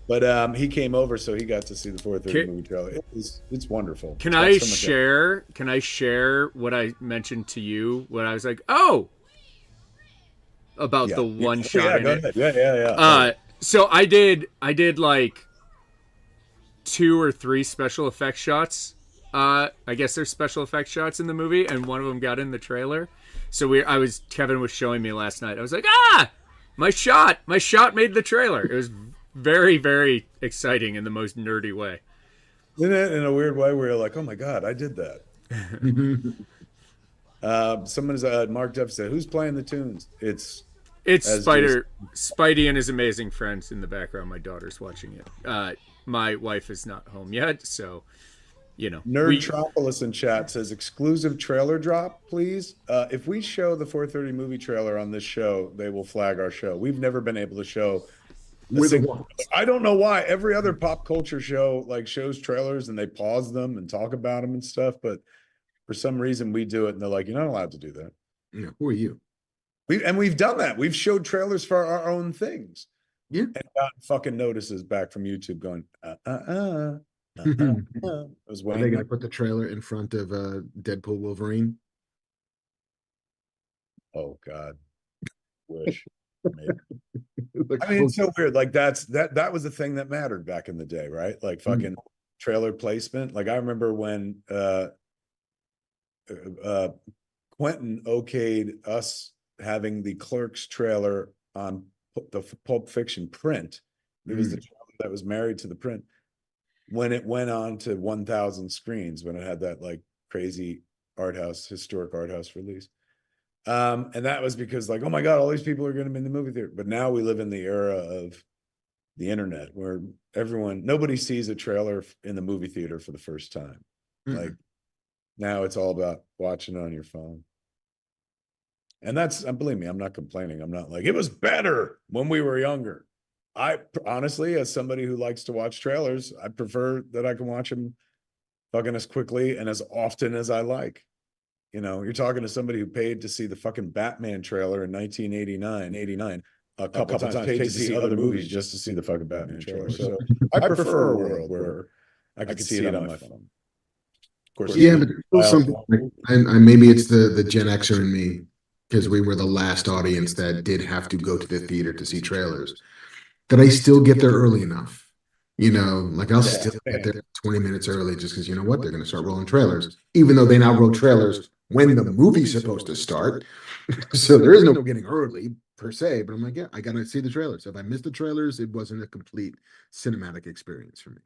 But he came over, so he got to see the 4:30 movie trailer. It's wonderful. Can I share what I mentioned to you when I was like, about the one shot in it? Yeah. So I did like 2 or 3 special effects shots. I guess there's special effects shots in the movie, and one of them got in the trailer. So Kevin was showing me last night. I was like, my shot made the trailer. It was very, very exciting in the most nerdy way. Isn't it in a weird way where you're like, oh my God, I did that. Someone's Mark Duff said, who's playing the tunes? It's Spidey and his amazing friends in the background. My daughter's watching it. My wife is not home yet, so Nerdtropolis in chat says exclusive trailer drop, please. If we show the 4:30 movie trailer on this show, they will flag our show. We've never been able to show. I don't know why. Every other pop culture show shows trailers and they pause them and talk about them and stuff, but for some reason we do it and they're like, you're not allowed to do that. Yeah, who are you? We've done that. We've showed trailers for our own things. Yeah, and gotten fucking notices back from YouTube going, Are they going to put the trailer in front of Deadpool Wolverine? Oh God, wish. Maybe. I mean, it's so weird. That was the thing that mattered back in the day, right? Fucking trailer placement. I remember when Quentin okayed us having the Clerks trailer on the Pulp Fiction print. It was the trailer that was married to the print when it went on to 1,000 screens, when it had that crazy historic art house release. And that was because oh my God, all these people are going to be in the movie theater. But now we live in the era of the internet where nobody sees a trailer in the movie theater for the first time. Now it's all about watching it on your phone. And believe me, I'm not complaining. I'm not it was better when we were younger. I honestly, as somebody who likes to watch trailers, I prefer that I can watch them fucking as quickly and as often as I like. You're talking to somebody who paid to see the fucking Batman trailer in 1989, a couple times, paid to see other movies just to see the fucking Batman trailer. So I prefer a world where I could see it on my phone. Of course, yeah, but there's something, and maybe it's the Gen Xer in me, because we were the last audience that did have to go to the theater to see trailers, that I still get there early enough. I'll still get there 20 minutes early just because they're going to start rolling trailers, even though they now roll trailers when the movie's supposed to start. So there is no getting early. per se, but I'm like, yeah, I gotta see the trailers. If I missed the trailers, it wasn't a complete cinematic experience for me.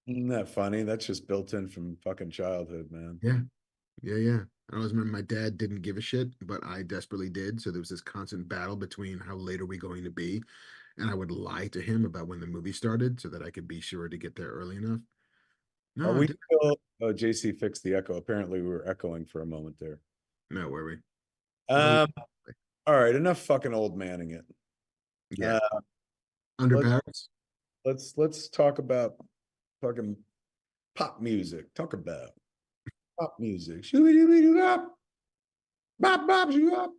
Isn't that funny? That's just built in from fucking childhood, man. Yeah, yeah. I always remember my dad didn't give a shit, but I desperately did. So there was this constant battle between how late are we going to be, and I would lie to him about when the movie started so that I could be sure to get there early enough. Are No, we still? Oh, JC fixed the echo. Apparently, we were echoing for a moment there. no, were we? Um. All right, enough fucking old manning it. Yeah, Uh, under let's Paris. let's talk about fucking pop music. Talk about pop music. Shoo-be-doo-be-doo-bop. Bop bop shoo-bop.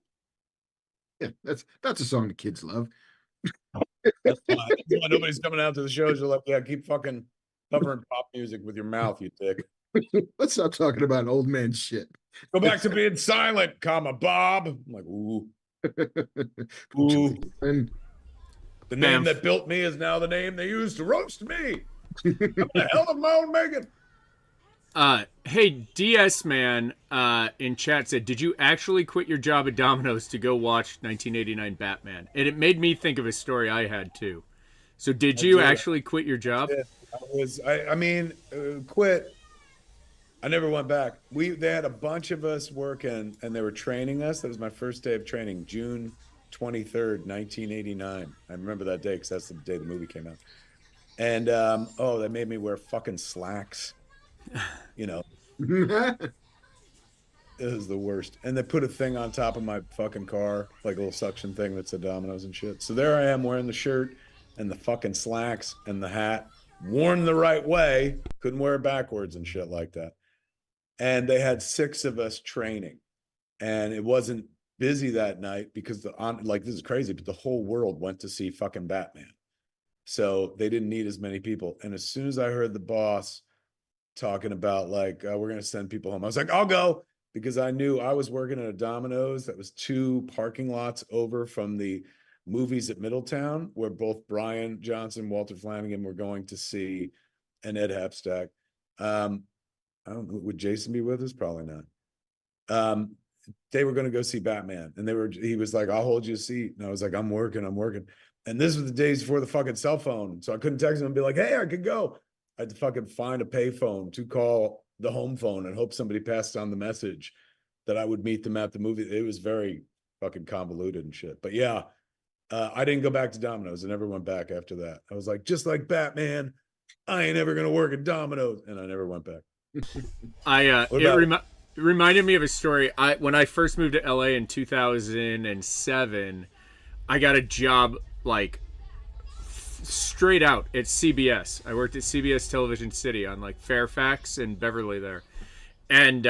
Yeah, that's a song the kids love. That's why nobody's coming out to the shows. You're like, yeah, keep fucking covering pop music with your mouth, you dick. Let's stop talking about old man shit. Go back to being silent, comma Bob. I'm like, ooh, ooh. And The name that built me is now the name they use to roast me. I'm the hell of my own Megan. Hey, DS Man in chat said, did you actually quit your job at Domino's to go watch 1989 Batman? And it made me think of a story I had too. So did you actually quit your job? I mean, quit. I never went back. They had a bunch of us working and they were training us. That was my first day of training, June 23rd, 1989. I remember that day because that's the day the movie came out. And they made me wear fucking slacks. You know, it was the worst. And they put a thing on top of my fucking car, like a little suction thing that said Domino's and shit. So there I am wearing the shirt and the fucking slacks and the hat, worn the right way, couldn't wear it backwards and shit like that. And they had 6 of us training, and it wasn't busy that night because this is crazy, but the whole world went to see fucking Batman. So they didn't need as many people. And as soon as I heard the boss talking about like, we're going to send people home, I was like, I'll go, because I knew I was working at a Domino's that was 2 parking lots over from the movies at Middletown, where both Brian Johnson, Walter Flanagan were going to see, and Ed Hapstack. I don't know, would Jason be with us? Probably not. They were going to go see Batman, and he was like, I'll hold you a seat. And I was like, I'm working. And this was the days before the fucking cell phone. So I couldn't text him and be like, hey, I could go. I had to fucking find a payphone to call the home phone and hope somebody passed on the message that I would meet them at the movie. It was very fucking convoluted and shit. But yeah, I didn't go back to Domino's. I never went back after that. I was like, just like Batman, I ain't ever going to work at Domino's. And I never went back. It reminded me of a story. When I first moved to LA in 2007, I got a job like straight out at CBS. I worked at CBS Television City on like Fairfax and Beverly there, and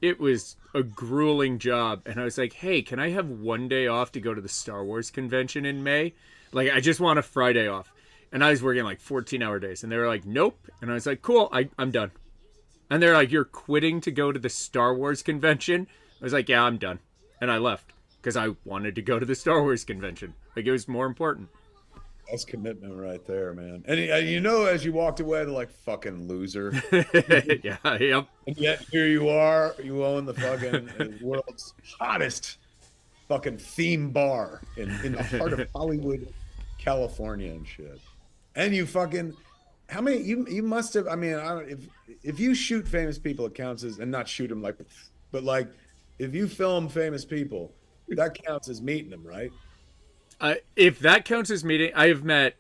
it was a grueling job. And I was like, hey, can I have one day off to go to the Star Wars convention in May? Like, I just want a Friday off. And I was working like 14-hour days. And they were like, nope. And I was like, cool, I'm done. And they're like, you're quitting to go to the Star Wars convention? I was like, yeah, I'm done. And I left because I wanted to go to the Star Wars convention. Like, it was more important. That's commitment right there, man. And as you walked away, they're like, fucking loser. Yeah, yep. And yet here you are, you own the fucking world's hottest fucking theme bar in the heart of Hollywood, California and shit. And you fucking, how many, you must have, I mean, I don't, if you shoot famous people, it counts as, and not shoot them like, but like, if you film famous people, that counts as meeting them, right? If that counts as meeting, I have met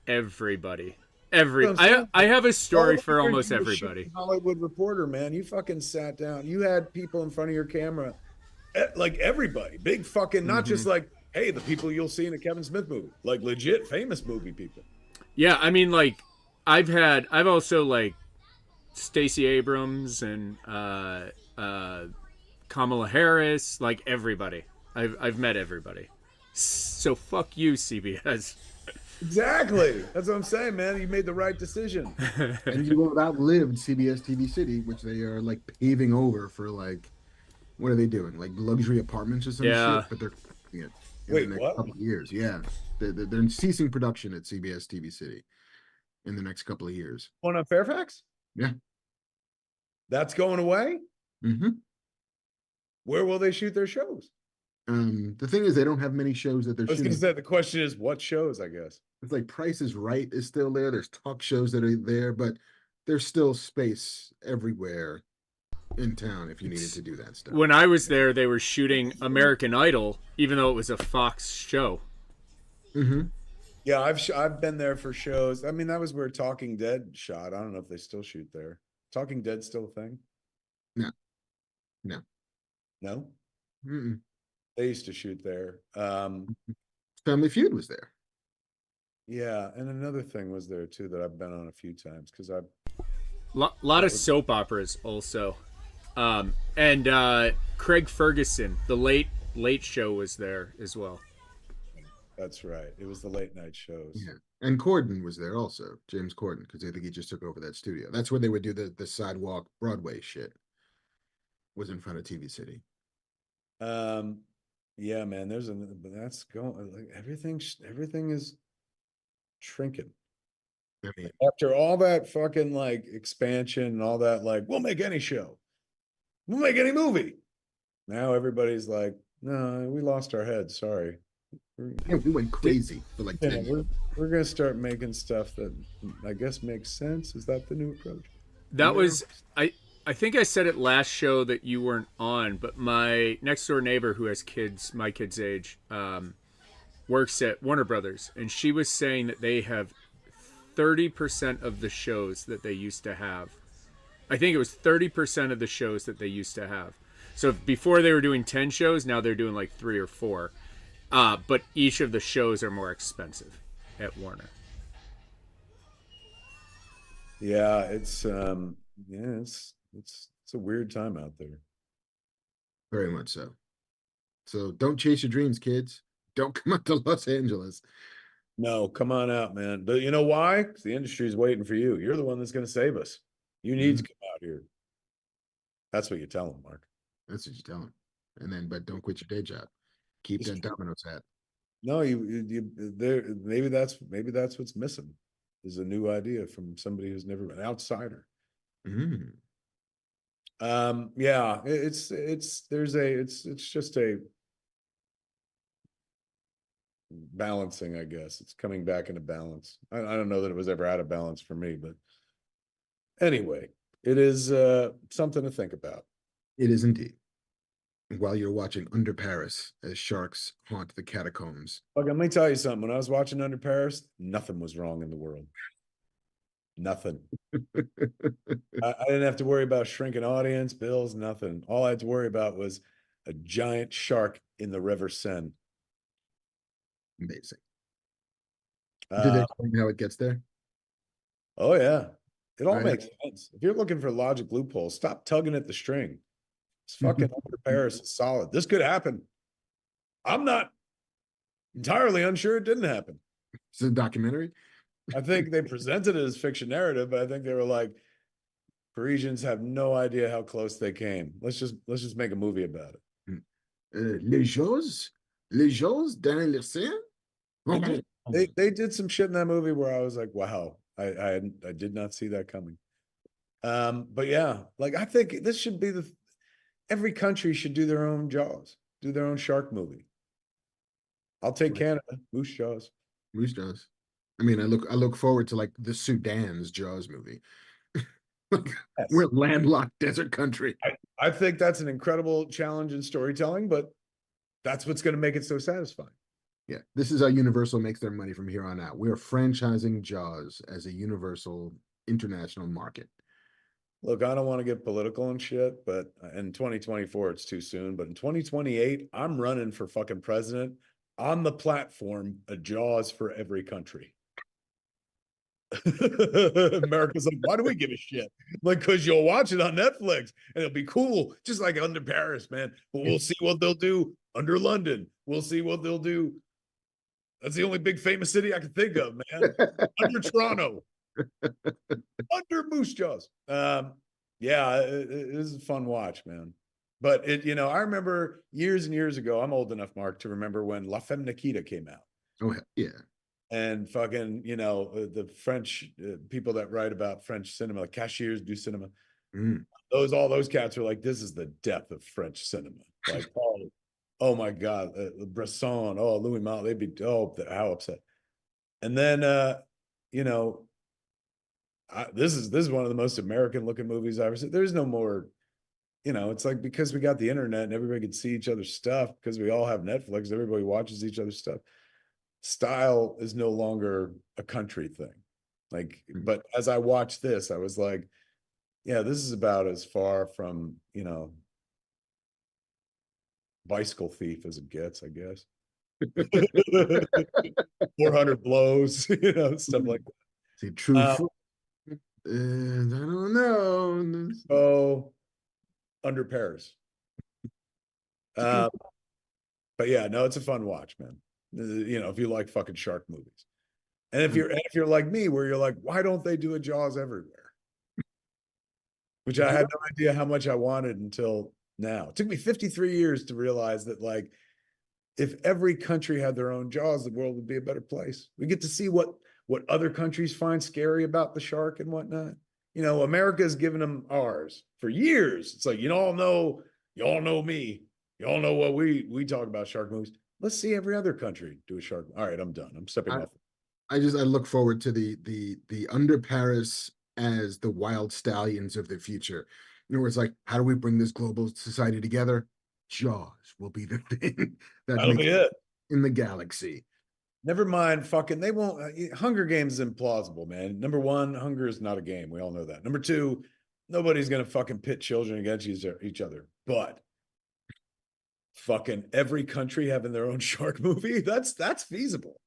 everybody. I have a story for almost everybody. Hollywood Reporter, man, you fucking sat down. You had people in front of your camera, like everybody, big fucking, not just like, hey, the people you'll see in a Kevin Smith movie, like legit famous movie people. Yeah, I mean, like, I've also like Stacey Abrams and Kamala Harris, like everybody. I've met everybody. So fuck you, CBS. Exactly. That's what I'm saying, man. You made the right decision. And you have outlived CBS TV City, which they are like paving over for like, what are they doing? Like luxury apartments or some shit? But they're in the next couple of years. Yeah. They're ceasing production at CBS TV City in the next couple of years. Going on Fairfax? Yeah. That's going away? Mm-hmm. Where will they shoot their shows? The thing is, they don't have many shows that they're I was gonna shooting. say the question is what shows, I guess. It's like Price is Right is still there. There's talk shows that are there, but there's still space everywhere in town if you needed to do that stuff. When I was there, they were shooting American Idol, even though it was a Fox show. Mm-hmm. Yeah, I've been there for shows. I mean, that was where Talking Dead shot. I don't know if they still shoot there. Talking Dead still a thing? No, no. No? Mm-mm. They used to shoot there. Family Feud was there. Yeah, and another thing was there too that I've been on a few times because I've Lot of soap operas also. And Craig Ferguson, the late show was there as well. that's right. It was the late night shows. Yeah. And Corden was there also, James Corden, because I think he just took over that studio. That's where they would do the sidewalk Broadway shit. Was in front of TV City. Yeah, man, that's going like everything is shrinking. I mean, After all that fucking like expansion and all that, like, we'll make any show, we'll make any movie. Now everybody's like, no, we lost our heads. Sorry. yeah, we went crazy for like 10 years. We're gonna start making stuff that I guess makes sense. Is that the new approach? That was I think I said it last show that you weren't on, but my next door neighbor who has kids, my kid's age, works at Warner Brothers, and she was saying that they have 30% of the shows that they used to have. I think it was 30% of the shows that they used to have. So before they were doing 10 shows, now they're doing like 3 or 4. But each of the shows are more expensive at Warner. Yeah, it's a weird time out there. Very much so. So don't chase your dreams, kids. Don't come out to Los Angeles. No, come on out, man. But you know why? Because the industry is waiting for you. You're the one that's going to save us. You need to come out here. That's what you tell them, Mark. That's what you tell them. And then, but don't quit your day job. Keep that Domino's hat. No, you there. Maybe that's what's missing. Is a new idea from somebody who's never been an outsider. Mm. Yeah, it's just a balancing, I guess. It's coming back into balance. I don't know that it was ever out of balance for me, but anyway, it is something to think about. It is indeed. While you're watching Under Paris as sharks haunt the catacombs. Look, let me tell you something. When I was watching Under Paris, nothing was wrong in the world. Nothing. I didn't have to worry about shrinking audience, bills, nothing. All I had to worry about was a giant shark in the River Seine. Amazing. Did they explain how it gets there? Oh yeah, it all Right. makes sense. If you're looking for logic loopholes, stop tugging at the string. It's fucking Under Paris is solid. This could happen. I'm not entirely unsure it didn't happen. It's a documentary. I think they presented it as fiction narrative, but I think they were like, Parisians have no idea how close they came. Let's just make a movie about it. Les Choses dans le Seine? They did some shit in that movie where I was like, wow, I did not see that coming. But yeah, like I think this should be every country should do their own Jaws, do their own shark movie. I'll take Canada, Moose Jaws. Moose Jaws. I mean, I look forward to like the Sudan's Jaws movie. Like, Yes. we're a landlocked desert country. I think that's an incredible challenge in storytelling, but that's what's going to make it so satisfying. Yeah, this is how Universal makes their money from here on out. We're franchising Jaws as a universal international market. Look, I don't want to get political and shit, but in 2024, it's too soon. But in 2028, I'm running for fucking president on the platform, a Jaws for every country. America's like, why do we give a shit? Like, because you'll watch it on Netflix and it'll be cool, just like Under Paris, man. But we'll see what they'll do under London. We'll see what they'll do. That's the only big famous city I can think of, man. Under Toronto. Under Moose Jaws. Yeah, it is a fun watch, man. But I remember years and years ago, I'm old enough, Mark, to remember when La Femme Nikita came out. Oh, yeah. And fucking, the French people that write about French cinema, like Cashiers du Cinema, all those cats are like, this is the depth of French cinema. Like, Oh my God, Bresson, oh Louis Mal, they'd be how upset. And then you know, this is one of the most American looking movies I've ever seen. There's no more, it's like because we got the internet and everybody can see each other's stuff because we all have Netflix, everybody watches each other's stuff. Style is no longer a country thing. Like, but as I watched this, I was like, yeah, this is about as far from, bicycle thief as it gets, I guess. 400 blows, stuff like that. See, true. I don't know. Oh, under Paris. But yeah, no, it's a fun watch, man. If you like fucking shark movies. And if you're like me, where you're like, why don't they do a Jaws everywhere? Which I had no idea how much I wanted until now. It took me 53 years to realize that, like, if every country had their own Jaws, the world would be a better place. We get to see what other countries find scary about the shark and whatnot. America's given them ours for years. It's like, y'all know me. Y'all know what we talk about shark movies. Let's see every other country do a shark. All right, I'm done. I'm stepping off. I look forward to the under Paris as the wild stallions of the future. Where it's like, how do we bring this global society together? Jaws will be the thing that'll be it in the galaxy. Never mind, fucking, they won't. Hunger Games is implausible, man. Number one, hunger is not a game. We all know that. Number two, nobody's gonna fucking pit children against each other. But fucking every country having their own shark movie, that's feasible.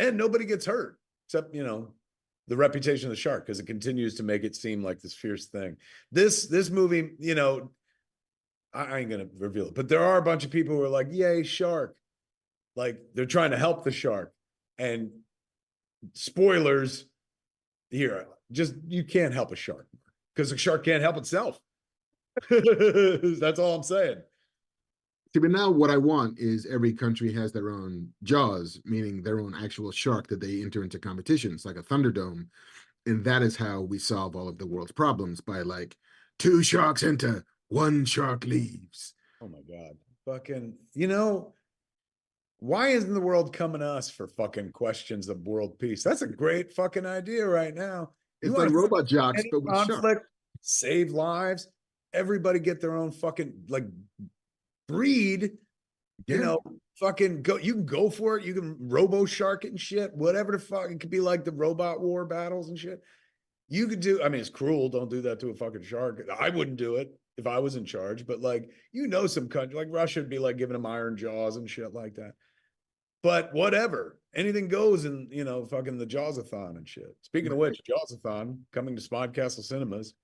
And nobody gets hurt, except, the reputation of the shark, because it continues to make it seem like this fierce thing. This movie, I ain't gonna reveal it, but there are a bunch of people who are like, yay, shark. Like, they're trying to help the shark. And spoilers here, just, you can't help a shark because the shark can't help itself. That's all I'm saying. See, but now what I want is every country has their own Jaws, meaning their own actual shark that they enter into competitions, like a Thunderdome. And that is how we solve all of the world's problems, by like, 2 sharks enter, 1 shark leaves. Oh my God. Fucking, why isn't the world coming to us for fucking questions of world peace? That's a great fucking idea right now. It's like Robot Jocks, but with conflict, sharks. Save lives. Everybody get their own fucking, like, breed. Fucking go. You can go for it. You can robo shark it and shit. Whatever the fuck. It could be like the robot war battles and shit. You could do. I mean, it's cruel. Don't do that to a fucking shark. I wouldn't do it if I was in charge. But, like, some country like Russia would be like giving them iron jaws and shit like that. But whatever, anything goes in, fucking the Jawsathon and shit. Speaking of which, Jawsathon coming to Smodcastle Cinemas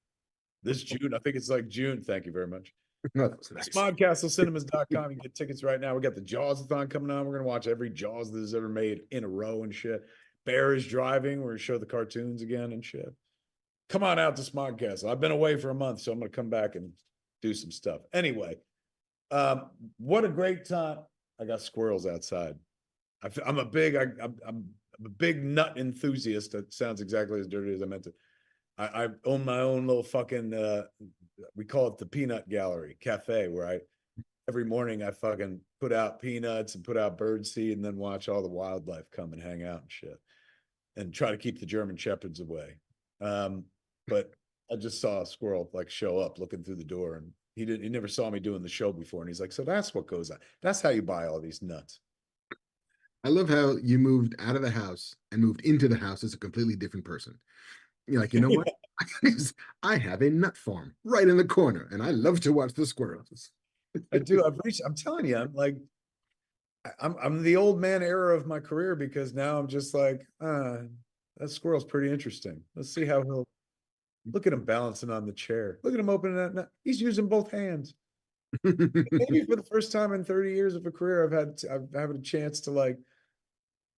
this June. I think it's like June. Thank you very much. No, that was nice. SmodcastleCinemas.com. You get tickets right now. We got the Jawsathon coming on. We're going to watch every Jaws that is ever made in a row and shit. Bear is driving. We're going to show the cartoons again and shit. Come on out to Smodcastle. I've been away for a month, so I'm going to come back and do some stuff. Anyway, what a great time. I got squirrels outside. I'm a big nut enthusiast. That sounds exactly as dirty as I meant it. I own my own little fucking we call it the Peanut Gallery Cafe, where every morning I fucking put out peanuts and put out bird seed and then watch all the wildlife come and hang out and shit, and try to keep the German shepherds away. But I just saw a squirrel like show up looking through the door, and he never saw me doing the show before, and he's like, so that's what goes on. That's how you buy all these nuts. I love how you moved out of the house and moved into the house as a completely different person. You're like, you know what? I have a nut farm right in the corner, and I love to watch the squirrels. I do. I'm telling you, I'm like, I'm the old man era of my career, because now I'm just like, that squirrel's pretty interesting. Let's see how he'll look at him balancing on the chair. Look at him opening that nut. He's using both hands. Maybe for the first time in 30 years of a career, I've had a chance to, like,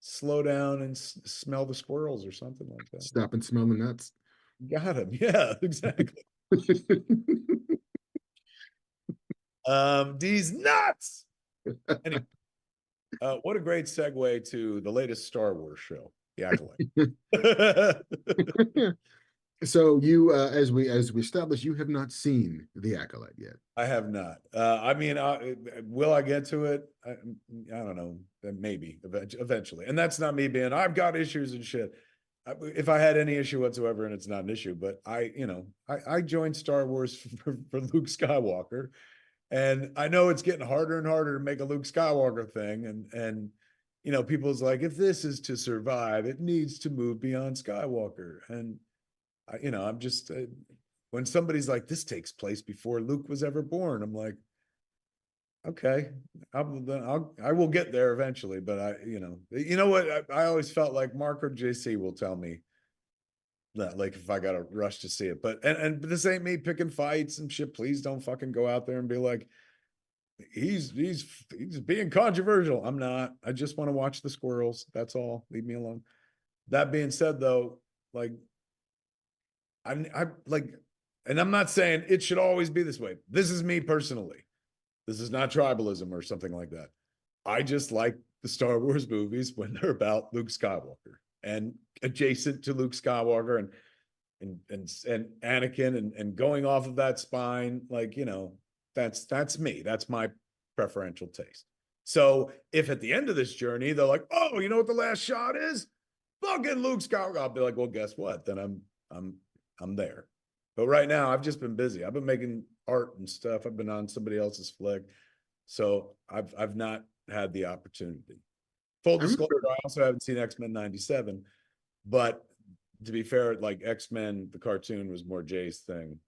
slow down and smell the squirrels or something like that. Stop and smell the nuts. Got him. Yeah, exactly. These nuts. Anyway, what a great segue to the latest Star Wars show, The Acolyte. So you, as we established, you have not seen The Acolyte yet. I have not. I mean, will I get to it? I don't know. Maybe eventually. And that's not me being, I've got issues and shit. If I had any issue whatsoever, and it's not an issue, but I joined Star Wars for Luke Skywalker, and I know it's getting harder and harder to make a Luke Skywalker thing, and people's like, if this is to survive, it needs to move beyond Skywalker, and I'm just when somebody's like, this takes place before Luke was ever born, I'm like, okay, I will get there eventually, but what, I always felt like Mark or JC will tell me that, like, if I got to rush to see it, but this ain't me picking fights and shit. Please don't fucking go out there and be like, he's being controversial. I'm not. I just want to watch the squirrels. That's all. Leave me alone. That being said, though, like, I like, and I'm not saying it should always be this way. This is me personally. This is not tribalism or something like that. I just like the Star Wars movies when they're about Luke Skywalker and adjacent to Luke Skywalker and Anakin and going off of that spine. Like, that's me. That's my preferential taste. So if at the end of this journey they're like, oh, you know what the last shot is? Fucking Luke Skywalker. I'll be like, well, guess what? Then I'm there. But right now I've just been busy. I've been making art and stuff. I've been on somebody else's flick. So I've not had the opportunity. Full disclosure, I also haven't seen X-Men 97, but to be fair, like, X-Men, the cartoon was more Jay's thing.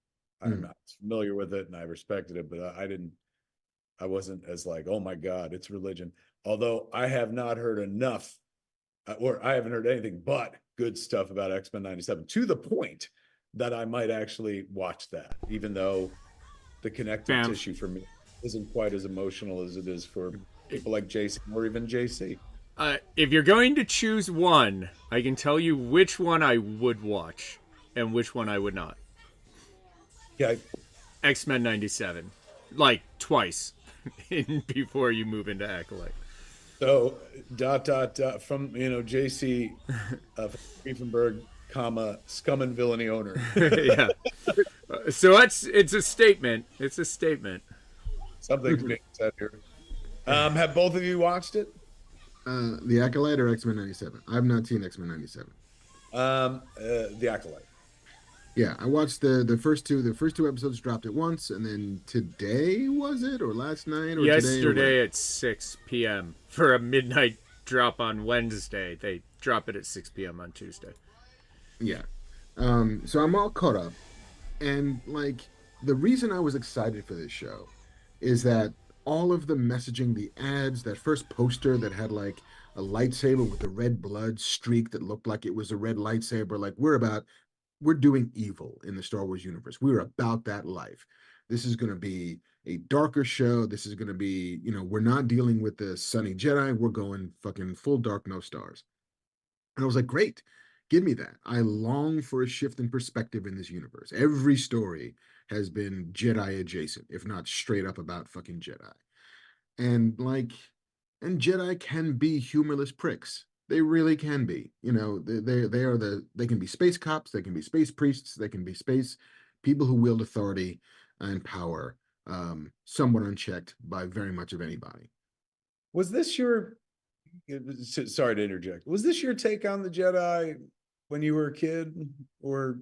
I'm not familiar with it and I respected it, but I wasn't as like, oh my God, it's religion. Although I have not heard enough, or I haven't heard anything but good stuff about X-Men 97, to the point that I might actually watch that, even though the connective tissue for me isn't quite as emotional as it is for people like Jason or even JC. If you're going to choose one, I can tell you which one I would watch and which one I would not. Yeah. X-Men 97. Like, twice before you move into Acolyte. So, from, JC, Riefenberg, Scum and Villainy owner. Yeah. So it's a statement. It's a statement. Something's being said here. Have both of you watched it? The Acolyte or X-Men 97? I've not seen X-Men 97. The Acolyte. Yeah, I watched the first two. The first two episodes dropped at once, and then today, was it, or last night, or yesterday at 6 p.m. for a midnight drop on Wednesday. They drop it at 6 p.m. on Tuesday. Yeah. So I'm all caught up, and like, the reason I was excited for this show is that all of the messaging, the ads, that first poster that had like a lightsaber with a red blood streak that looked like it was a red lightsaber, like, we're doing evil in the Star Wars universe. We're about that life. This is going to be a darker show. This is going to be, we're not dealing with the sunny Jedi. We're going fucking full dark, no stars. And I was like, great, give me that. I long for a shift in perspective in this universe. Every story has been Jedi adjacent, if not straight up about fucking Jedi. And Jedi can be humorless pricks. They really can be. They can be space cops, they can be space priests, they can be space people who wield authority and power, somewhat unchecked by very much of anybody. Was this your, sorry to interject, was this your take on the Jedi when you were a kid? Or,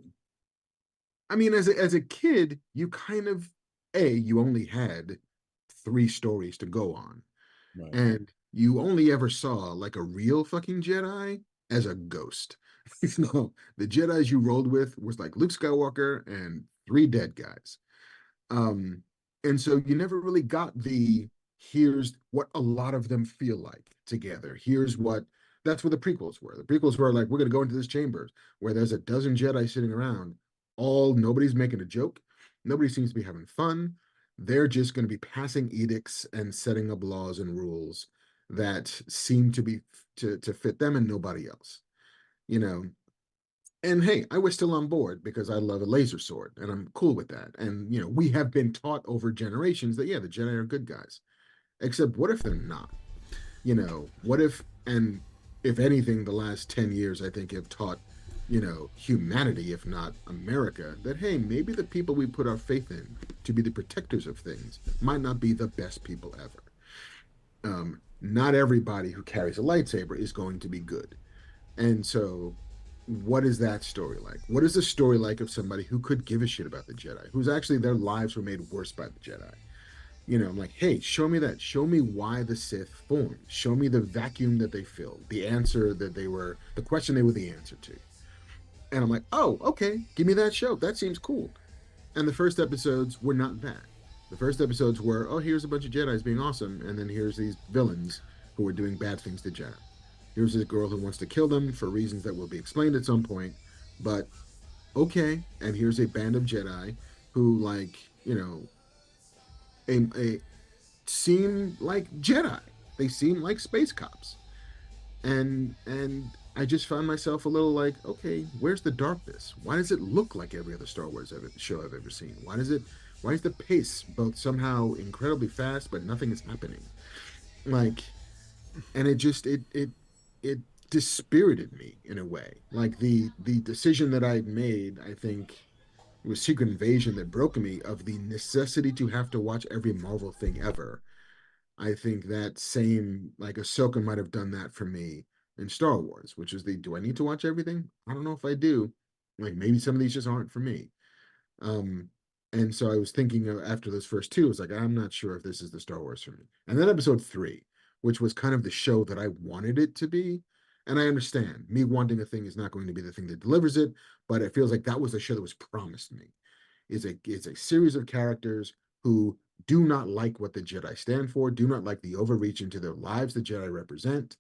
I mean, as a kid, you kind of, you only had 3 stories to go on. Right. And you only ever saw like a real fucking Jedi as a ghost. No, the Jedis you rolled with was like Luke Skywalker and 3 dead guys. And so you never really got here's what a lot of them feel like together. That's what the prequels were. The prequels were like, we're going to go into this chamber where there's a dozen Jedi sitting around. Nobody's making a joke. Nobody seems to be having fun. They're just going to be passing edicts and setting up laws and rules that seem to be to fit them and nobody else, And hey, I was still on board because I love a laser sword and I'm cool with that. And we have been taught over generations that the Jedi are good guys. Except what if they're not? What if, and if anything, the last 10 years I think have taught humanity, if not America, that hey, maybe the people we put our faith in to be the protectors of things might not be the best people ever. Not everybody who carries a lightsaber is going to be good. And so, what is that story like? What is the story like of somebody who could give a shit about the Jedi, who's actually their lives were made worse by the Jedi? I'm like, hey, show me that. Show me why the Sith formed. Show me the vacuum that they filled, the answer that they were, the question they were the answer to. And I'm like, oh, okay, give me that show. That seems cool. And the first episodes were not that. The first episodes were, oh, here's a bunch of Jedis being awesome, and then here's these villains who are doing bad things to Jedi. Here's this girl who wants to kill them for reasons that will be explained at some point, but okay. And here's a band of Jedi who, like, a seem like Jedi. They seem like space cops, and I just found myself a little like, okay, where's the darkness? Why does it look like every other Star Wars show I've ever seen? Why is the pace both somehow incredibly fast, but nothing is happening? Like, and it dispirited me in a way. Like the decision that I'd made, I think, it was Secret Invasion that broke me of the necessity to have to watch every Marvel thing ever. I think that same, like Ahsoka might have done that for me in Star Wars, which is do I need to watch everything? I don't know if I do. Like maybe some of these just aren't for me. Um, and so I was thinking after those first two, I was like, I'm not sure if this is the Star Wars for me. And then episode three, which was kind of the show that I wanted it to be. And I understand me wanting a thing is not going to be the thing that delivers it, but it feels like that was the show that was promised me. It's a series of characters who do not like what the Jedi stand for, do not like the overreach into their lives the Jedi represent.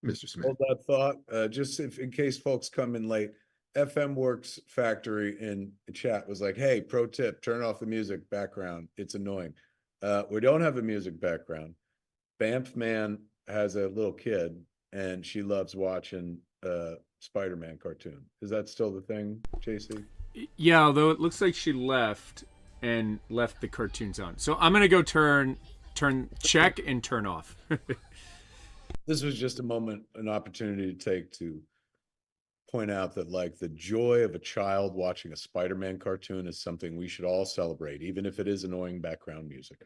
Mr. Smith. Hold that thought. Just if in case folks come in late, FM Works Factory in chat was like, hey, pro tip, turn off the music background. It's annoying. We don't have a music background. Banff Man has a little kid and she loves watching Spider-Man cartoon. Is that still the thing, JC? Yeah, although it looks like she left and left the cartoons on. So I'm gonna go check and turn off. This was just a moment, an opportunity to take to point out that like the joy of a child watching a Spider-Man cartoon is something we should all celebrate, even if it is annoying background music.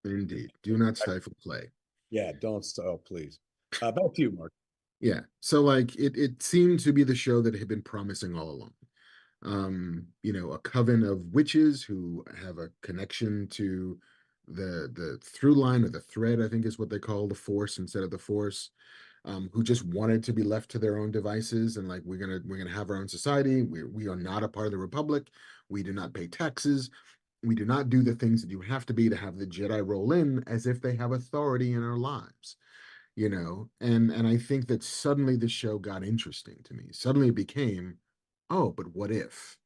Indeed. Do not stifle play. Yeah, don't stop, please. Back to you, Mark. Yeah. So like it seemed to be the show that had been promising all along. A coven of witches who have a connection to the through line or the thread, I think is what they call the force instead of the force, who just wanted to be left to their own devices and like we're gonna have our own society. We are not a part of the Republic. We do not pay taxes. We do not do the things that you have to be to have the Jedi roll in as if they have authority in our lives. And I think that suddenly the show got interesting to me. Suddenly it became, oh, but what if?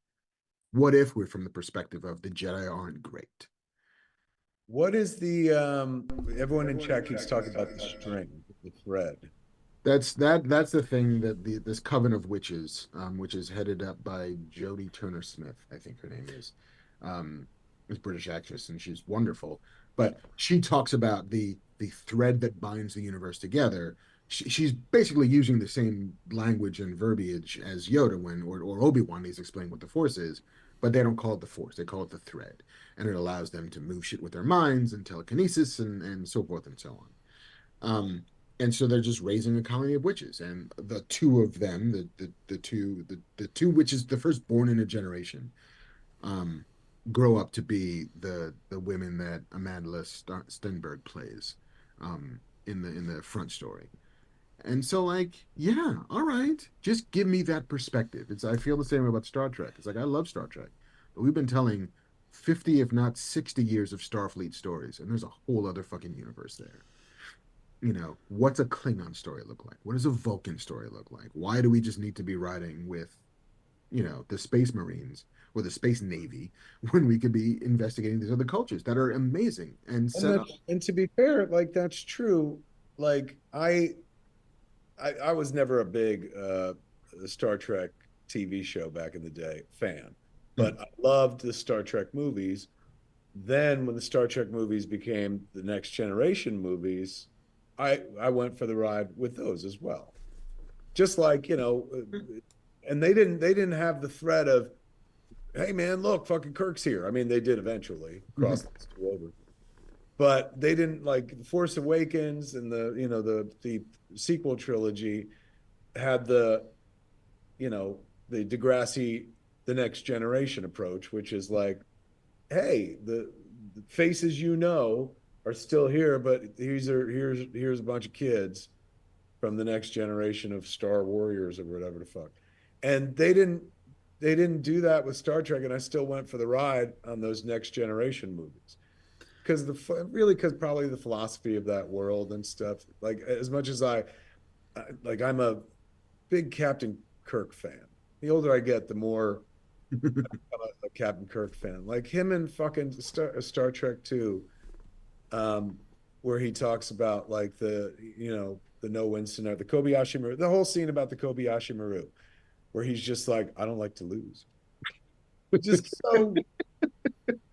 What if we're from the perspective of the Jedi aren't great? What is the everyone in chat keeps talking about the string, the thread. That's the thing that this coven of witches, which is headed up by Jodie Turner Smith, I think her name is British actress, and she's wonderful. But she talks about the thread that binds the universe together. She's basically using the same language and verbiage as Yoda or Obi-Wan needs to explain what the Force is, but they don't call it the Force. They call it the thread, and it allows them to move shit with their minds and telekinesis and so forth and so on. And so they're just raising a colony of witches, and the two of them, the two witches, the first born in a generation, grow up to be the women that Amanda Stenberg plays in the front story. And so like, yeah, all right, just give me that perspective. I feel the same way about Star Trek. It's like I love Star Trek, but we've been telling 50, if not 60 years of Starfleet stories, and there's a whole other fucking universe there. What's a Klingon story look like? What does a Vulcan story look like? Why do we just need to be riding with, the Space Marines or the Space Navy when we could be investigating these other cultures that are amazing and set up? And to be fair, like that's true. Like I was never a big Star Trek TV show back in the day fan, but I loved the Star Trek movies. Then when the Star Trek movies became the Next Generation movies, I went for the ride with those as well. just like, and they didn't have the threat of, hey man, look, fucking Kirk's here. I mean, they did eventually cross the school over, but they didn't like Force Awakens and the sequel trilogy had the Degrassi, the Next Generation approach, which is like, hey, the faces are still here, but here's a bunch of kids from the next generation of Star Warriors or whatever the fuck. And they didn't do that with Star Trek, and I still went for the ride on those Next Generation movies. Because probably the philosophy of that world and stuff. Like as much as I'm a big Captain Kirk fan. The older I get, the more I'm a Captain Kirk fan. Like him in fucking Star Trek 2, where he talks about like the no-win scenario, the Kobayashi Maru, the whole scene about the Kobayashi Maru, where he's just like, I don't like to lose. Just so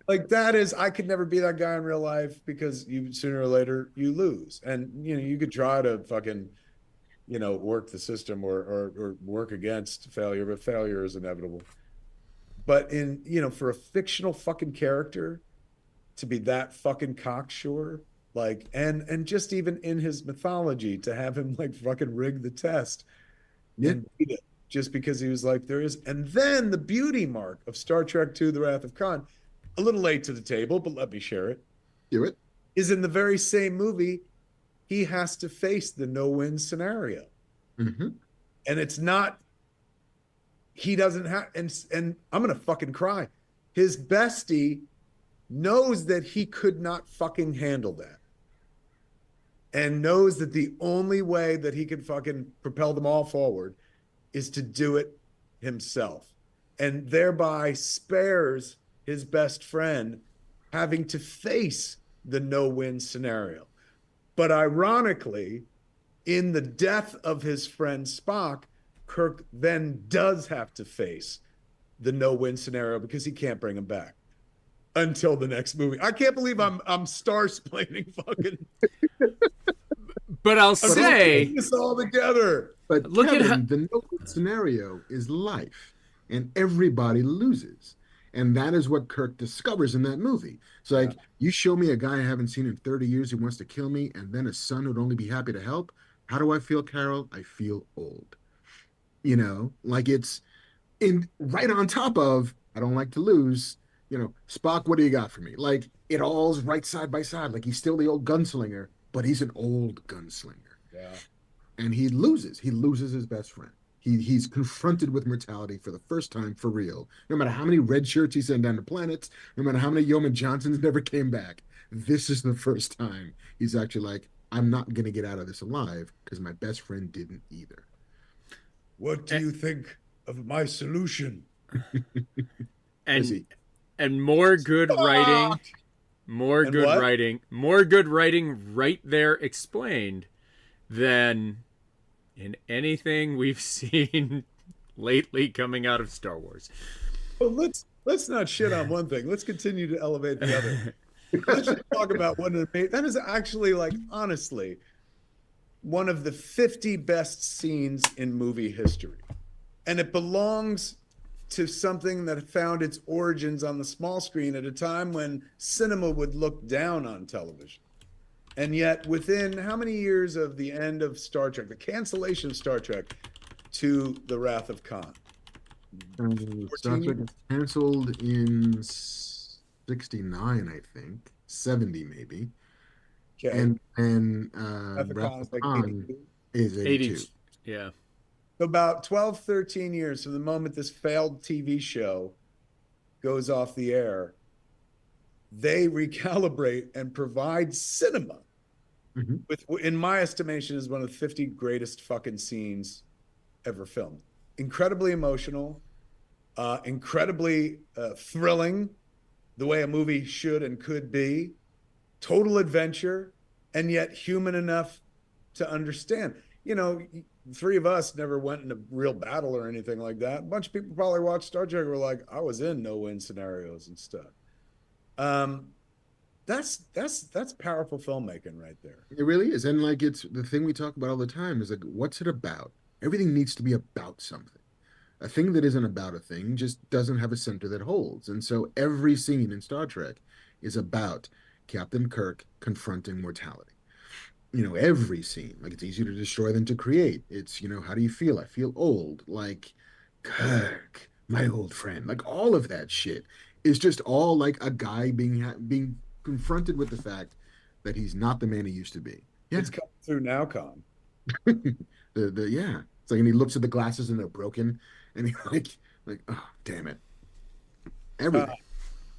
like that is, I could never be that guy in real life because you sooner or later you lose. And you could try to fucking work the system or work against failure, but failure is inevitable. But for a fictional fucking character to be that fucking cocksure, like, and just even in his mythology to have him like fucking rig the test and beat it just because he was like, there is. And then the beauty mark of Star Trek II, The Wrath of Khan, a little late to the table, but let me share it. Do it. Is in the very same movie, he has to face the no-win scenario. Mm-hmm. And it's not, he doesn't have, and I'm going to fucking cry. His bestie knows that he could not fucking handle that. And knows that the only way that he can fucking propel them all forward is to do it himself. And thereby spares his best friend having to face the no-win scenario. But ironically, in the death of his friend Spock, Kirk then does have to face the no-win scenario because he can't bring him back until the next movie. I can't believe I'm star-splaining fucking. But I'll say this all together. But look Kevin, at the no-win scenario is life, and everybody loses. And that is what Kirk discovers in that movie. It's like, you show me a guy I haven't seen in 30 years who wants to kill me, and then a son who'd only be happy to help. How do I feel, Carol? I feel old. Like it's right on top of, I don't like to lose. Spock, what do you got for me? Like it all's right side by side. Like he's still the old gunslinger, but he's an old gunslinger. Yeah. And he loses. He loses his best friend. He's confronted with mortality for the first time for real. No matter how many red shirts he sent down to planets, no matter how many Yeoman Johnsons never came back, this is the first time he's actually like, I'm not going to get out of this alive because my best friend didn't either. What do you think of my solution? and more good writing, more good writing right there explained than in anything we've seen lately coming out of Star Wars. Well, let's not shit on one thing. Let's continue to elevate the other. Let's just talk about one of the, that is actually, like, honestly, one of the 50 best scenes in movie history. And it belongs to something that found its origins on the small screen at a time when cinema would look down on television. And yet within how many years of the end of Star Trek, the cancellation of Star Trek, to The Wrath of Khan? Star Trek was canceled in 69, I think. 70 maybe. Okay. And Wrath of Khan is like 82. Is 82. Yeah. So about 12, 13 years from the moment this failed TV show goes off the air, they recalibrate and provide cinema. Mm-hmm. With, in my estimation, is one of the 50 greatest fucking scenes ever filmed. Incredibly emotional, incredibly thrilling, the way a movie should and could be, total adventure, and yet human enough to understand. You know, three of us never went in a real battle or anything like that. A bunch of people probably watched Star Trek and were like, I was in no-win scenarios and stuff. That's powerful filmmaking right there. It really is. And like, it's the thing we talk about all the time is like, what's it about? Everything needs to be about something. A thing that isn't about a thing just doesn't have a center that holds. And so every scene in Star Trek is about Captain Kirk confronting mortality. Every scene, like it's easier to destroy than to create. It's, how do you feel? I feel old. Like, Kirk, my old friend. Like all of that shit is just all like a guy being confronted with the fact that he's not the man he used to be. Yeah. It's coming through now, Con. Yeah. It's like, and he looks at the glasses and they're broken, and he like, oh damn it, everything.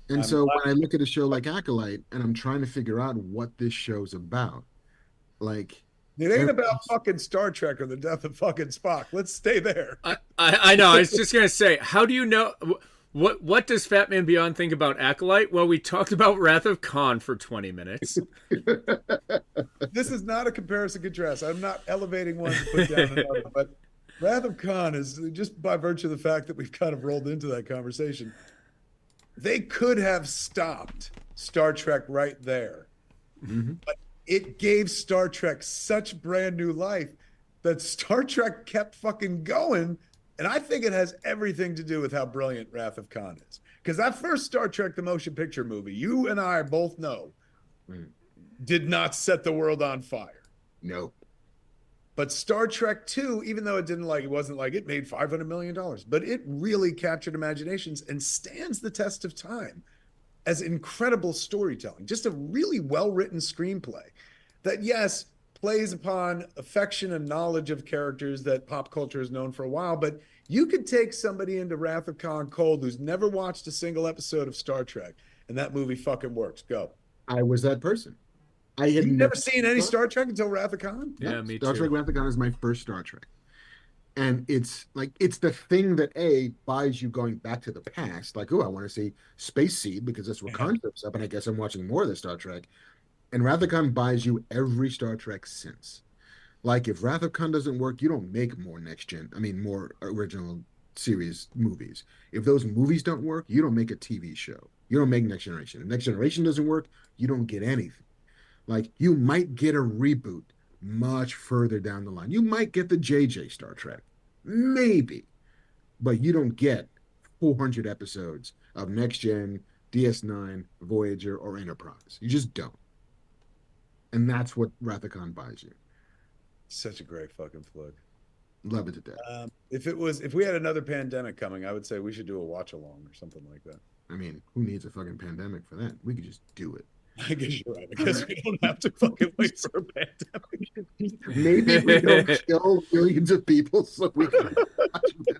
And I'm so glad- when I look at a show like Acolyte and I'm trying to figure out what this show's about, like It ain't about fucking Star Trek or the death of fucking Spock. Let's stay there. I know. I was just gonna say, how do you know? What does Fat Man Beyond think about Acolyte? Well, we talked about Wrath of Khan for 20 minutes. This is not a comparison contrast. I'm not elevating one to put down another, but Wrath of Khan is just by virtue of the fact that we've kind of rolled into that conversation. They could have stopped Star Trek right there, but it gave Star Trek such brand new life that Star Trek kept fucking going. And I think it has everything to do with how brilliant Wrath of Khan is. Because that first Star Trek, the motion picture movie, you and I both know, did not set the world on fire. No. But Star Trek 2, even though it wasn't like it made $500 million, but it really captured imaginations and stands the test of time as incredible storytelling. Just a really well-written screenplay that, yes, plays upon affection and knowledge of characters that pop culture has known for a while, but you could take somebody into Wrath of Khan cold who's never watched a single episode of Star Trek, and that movie fucking works. Go. I was that person. I had You've never seen any Star Trek until Wrath of Khan? Yeah, me Star too. Trek Wrath of Khan is my first Star Trek. And it's the thing that buys you going back to the past. Like, oh, I want to see Space Seed because that's where Khan shows up, and I guess I'm watching more of the Star Trek. And Wrath of Khan buys you every Star Trek since. Like, if Wrath of Khan doesn't work, you don't make more more original series movies. If those movies don't work, you don't make a TV show. You don't make Next Generation. If Next Generation doesn't work, you don't get anything. Like, you might get a reboot much further down the line. You might get the JJ Star Trek. Maybe. But you don't get 400 episodes of Next Gen, DS9, Voyager, or Enterprise. You just don't. And that's what Wrath of Khan buys you. Such a great fucking flick. Love it to death. If we had another pandemic coming, I would say we should do a watch along or something like that. I mean, who needs a fucking pandemic for that? We could just do it. I guess you're right. I guess we don't have to fucking wait for a pandemic. Maybe we don't kill millions of people so we can watch it.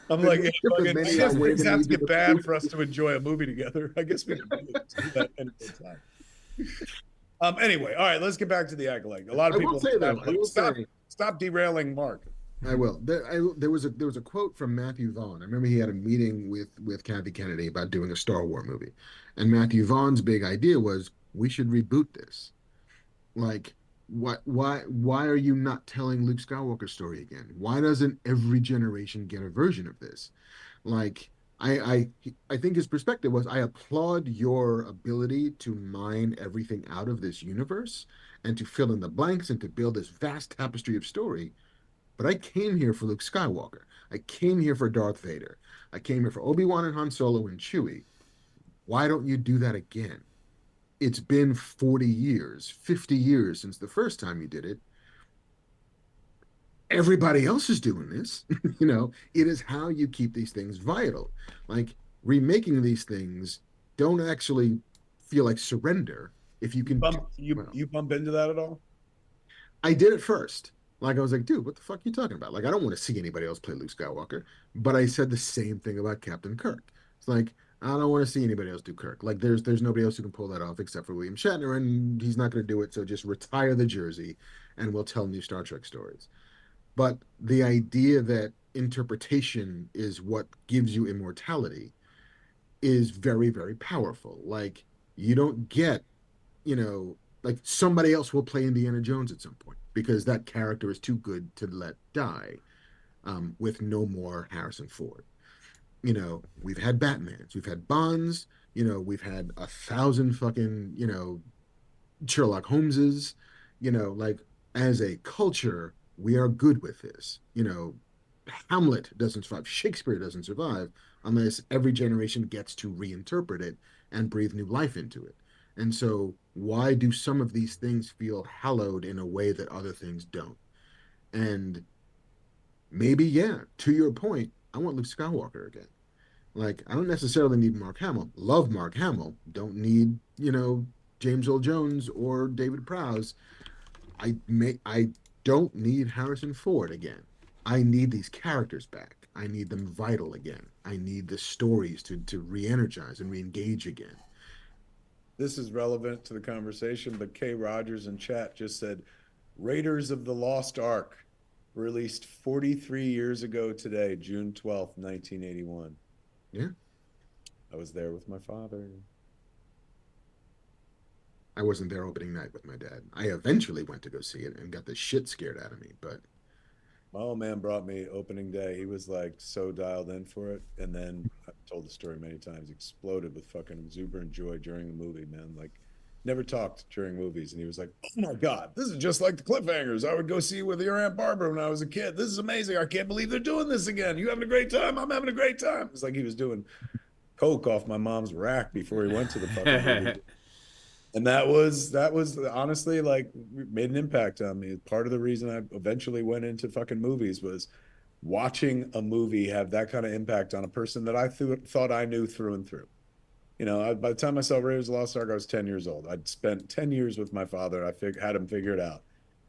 I'm like, But hey, fucking, I many guess outweigh things the have to need get to- bad for us to enjoy a movie together. I guess we can do that any time. Anyway, all right, let's get back to the Acolyte. A lot of I people will say though, stop derailing Mark. I will. There was a quote from Matthew Vaughn. I remember he had a meeting with Kathy Kennedy about doing a Star Wars movie, and Matthew Vaughn's big idea was we should reboot this. Like, why are you not telling Luke Skywalker's story again? Why doesn't every generation get a version of this? Like, I think his perspective was, I applaud your ability to mine everything out of this universe and to fill in the blanks and to build this vast tapestry of story. But I came here for Luke Skywalker. I came here for Darth Vader. I came here for Obi-Wan and Han Solo and Chewie. Why don't you do that again? It's been 40 years, 50 years since the first time you did it. Everybody else is doing this. It is how you keep these things vital. Like, remaking these things don't actually feel like surrender if you can. You bump into that at all? I did it first. Like, I was like, dude, what the fuck are you talking about? Like, I don't want to see anybody else play Luke Skywalker. But I said the same thing about Captain Kirk. It's like, I don't want to see anybody else do Kirk. Like, there's nobody else who can pull that off except for William Shatner, and he's not going to do it. So just retire the jersey, and we'll tell new Star Trek stories. But the idea that interpretation is what gives you immortality is very, very powerful. Like, you don't get, like, somebody else will play Indiana Jones at some point because that character is too good to let die, with no more Harrison Ford. We've had Batmans, we've had Bonds, we've had 1,000 fucking, Sherlock Holmeses, like, as a culture, we are good with this. Hamlet doesn't survive, Shakespeare doesn't survive unless every generation gets to reinterpret it and breathe new life into it. And so, why do some of these things feel hallowed in a way that other things don't? And maybe, yeah, to your point, I want Luke Skywalker again. Like, I don't necessarily need Mark Hamill. Love Mark Hamill. Don't need, James Earl Jones or David Prowse. I don't need Harrison Ford again. I need these characters back. I need them vital again. I need the stories to re-energize and re-engage again. This is relevant to the conversation, but Kay Rogers in chat just said Raiders of the Lost Ark released 43 years ago today, June 12th, 1981. Yeah. I was there with my father. I wasn't there opening night with my dad. I eventually went to go see it and got the shit scared out of me, but my old man brought me opening day. He was like so dialed in for it. And then I've told the story many times, exploded with fucking exuberant joy during the movie, man. Like never talked during movies. And he was like, oh my God, this is just like the cliffhangers I would go see with your Aunt Barbara when I was a kid. This is amazing. I can't believe they're doing this again. You having a great time? I'm having a great time. It's like he was doing coke off my mom's rack before he went to the fucking movie. And that was honestly like made an impact on me. Part of the reason I eventually went into fucking movies was watching a movie have that kind of impact on a person that I thought I knew through and through. By the time I saw Raiders of the Lost Ark, I was 10 years old. I'd spent 10 years with my father. I had him figured out.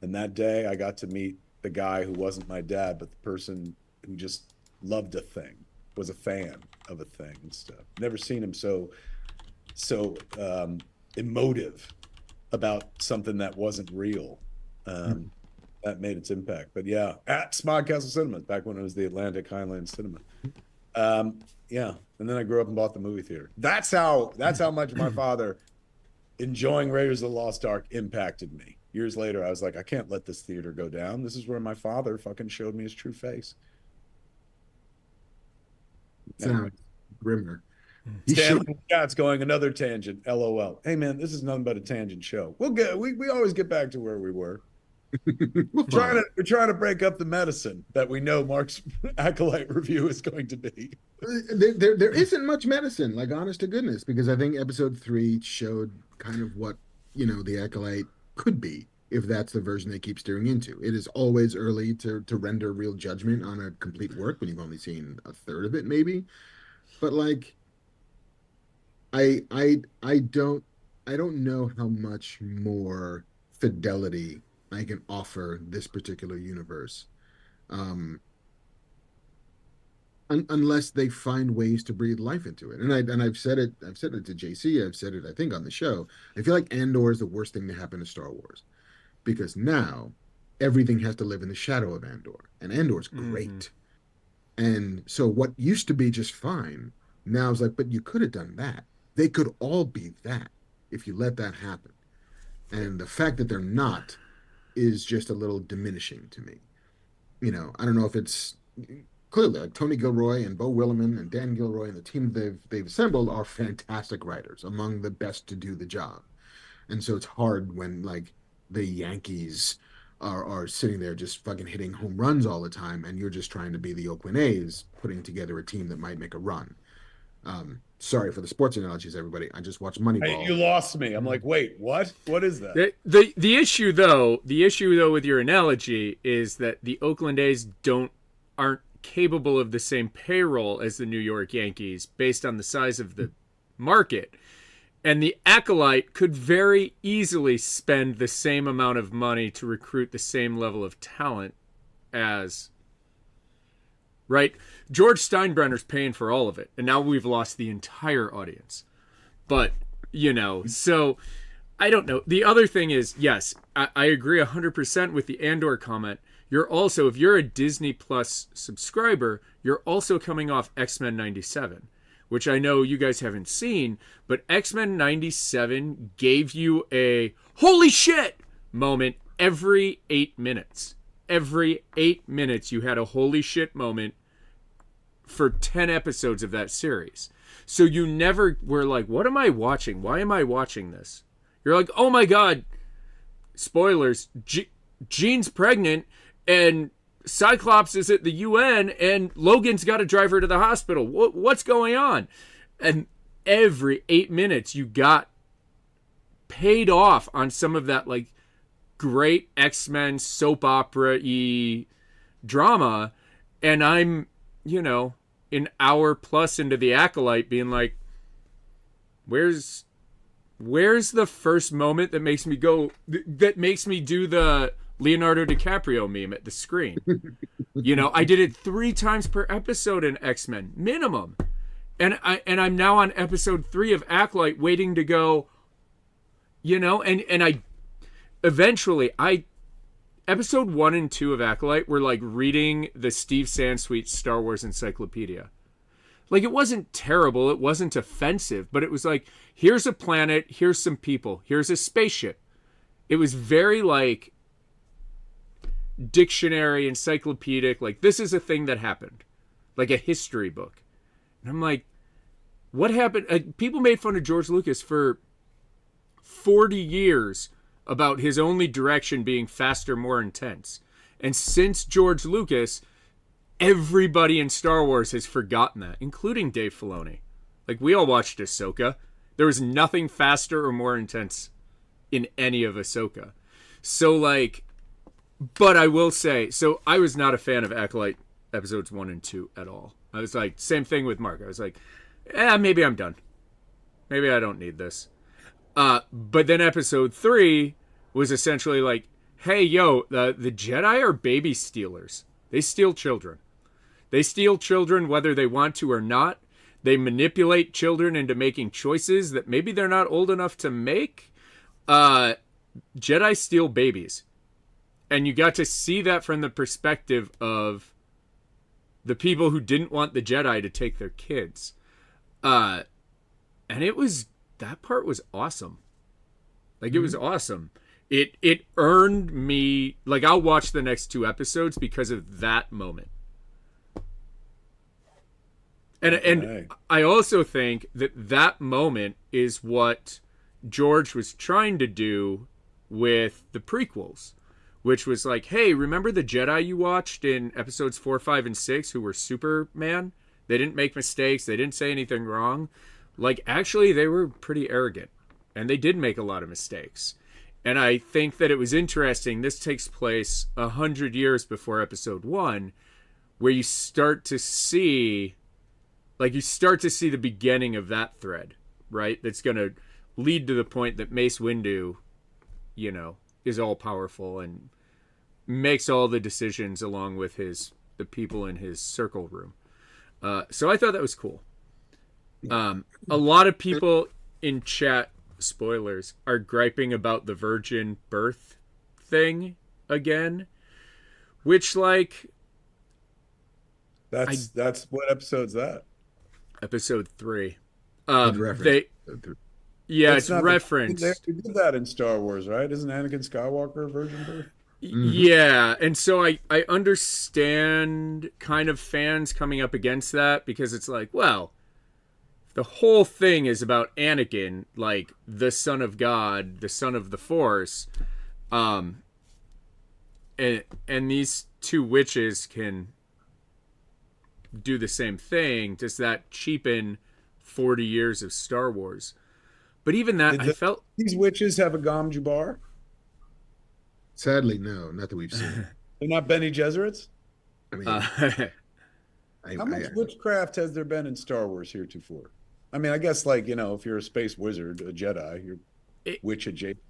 And that day I got to meet the guy who wasn't my dad, but the person who just loved a thing, was a fan of a thing and stuff. Never seen him so emotive about something that wasn't real. That made its impact. But yeah, at Smog Castle Cinemas, back when it was the Atlantic Highland Cinema. Yeah, and then I grew up and bought the movie theater. That's how much my father enjoying Raiders of the Lost Ark impacted me. Years later, I was like, I can't let this theater go down. This is where my father fucking showed me his true face. Sounds grimmer. Scott's going another tangent. LOL. Hey man, this is nothing but a tangent show. We always get back to where we were. We're trying to break up the medicine that we know Mark's Acolyte review is going to be. There isn't much medicine, like honest to goodness, because I think episode 3 showed kind of what the Acolyte could be if that's the version they keep steering into. It is always early to render real judgment on a complete work when you've only seen a third of it, maybe. But like, I don't know how much more fidelity I can offer this particular universe, unless they find ways to breathe life into it. And I've said it to JC. I've said it I think on the show. I feel like Andor is the worst thing to happen to Star Wars, because now everything has to live in the shadow of Andor, and Andor's great. And so what used to be just fine now is like, but you could have done that. They could all be that if you let that happen. And the fact that they're not is just a little diminishing to me. I don't know if it's clearly like Tony Gilroy and Beau Willimon and Dan Gilroy and the team they've assembled are fantastic writers, among the best to do the job. And so it's hard when like the Yankees are sitting there just fucking hitting home runs all the time, and you're just trying to be the Oakland A's putting together a team that might make a run. Sorry for the sports analogies, everybody. I just watched Moneyball. You lost me. I'm like, wait, what? What is that? The issue though with your analogy is that the Oakland A's aren't capable of the same payroll as the New York Yankees based on the size of the market. And the Acolyte could very easily spend the same amount of money to recruit the same level of talent as, right? George Steinbrenner's paying for all of it, and now we've lost the entire audience. But, so I don't know. The other thing is, yes, I agree 100% with the Andor comment. You're also, if you're a Disney Plus subscriber, you're also coming off X-Men 97, which I know you guys haven't seen, but X-Men 97 gave you a holy shit moment every 8 minutes. Every 8 minutes you had a holy shit moment for 10 episodes of that series. So you never were like, what am I watching? Why am I watching this? You're like, oh my God, spoilers, Jean's pregnant and Cyclops is at the UN, and Logan's got to drive her to the hospital. What's going on? And every 8 minutes, you got paid off on some of that like great X-Men soap opera-y drama, and I'm, an hour plus into the Acolyte being like, where's the first moment that makes me do the Leonardo DiCaprio meme at the screen? I did it 3 times per episode in X-Men minimum, and I'm now on episode 3 of Acolyte, waiting to go. And I eventually episode 1 and 2 of Acolyte were like reading the Steve Sansweet Star Wars Encyclopedia. Like, it wasn't terrible, it wasn't offensive, but it was like, here's a planet, here's some people, here's a spaceship. It was very like dictionary, encyclopedic, like this is a thing that happened, like a history book. And I'm like, what happened? People made fun of George Lucas for 40 years about his only direction being faster, more intense. And since George Lucas, everybody in Star Wars has forgotten that, including Dave Filoni. Like, we all watched Ahsoka. There was nothing faster or more intense in any of Ahsoka. So, like, but I will say, so I was not a fan of Acolyte episodes 1 and 2 at all. I was like, same thing with Mark. I was like, maybe I'm done. Maybe I don't need this. But then episode 3 was essentially like, hey, yo, the Jedi are baby stealers. They steal children. They steal children whether they want to or not. They manipulate children into making choices that maybe they're not old enough to make. Jedi steal babies. And you got to see that from the perspective of the people who didn't want the Jedi to take their kids. And that part was awesome. Like, it was awesome. It earned me, like, I'll watch the next 2 episodes because of that moment. And I also think that moment is what George was trying to do with the prequels, which was like, hey, remember the Jedi you watched in episodes 4, 5, and 6 who were Superman? They didn't make mistakes. They didn't say anything wrong. Like, actually, they were pretty arrogant, and they did make a lot of mistakes. And I think that it was interesting. This takes place 100 years before episode 1, where you start to see the beginning of that thread, right? That's going to lead to the point that Mace Windu, is all powerful and makes all the decisions along with the people in his circle room. So I thought that was cool. A lot of people in chat, spoilers, are griping about the virgin birth thing again, which, like, that's what episode's that? Episode 3. It's referenced. They did that in Star Wars, right? Isn't Anakin Skywalker a virgin birth? Yeah, and so I understand kind of fans coming up against that, because it's like, well, the whole thing is about Anakin, like the son of God, the son of the Force, and these 2 witches can do the same thing. Does that cheapen 40 years of Star Wars? But even that, I felt these witches have a Gom Jabbar. Sadly, no, not that we've seen. They're not Bene Gesserits. I mean, how much witchcraft has there been in Star Wars heretofore? I mean, I guess, like, if you're a space wizard, a Jedi, you're witch adjacent.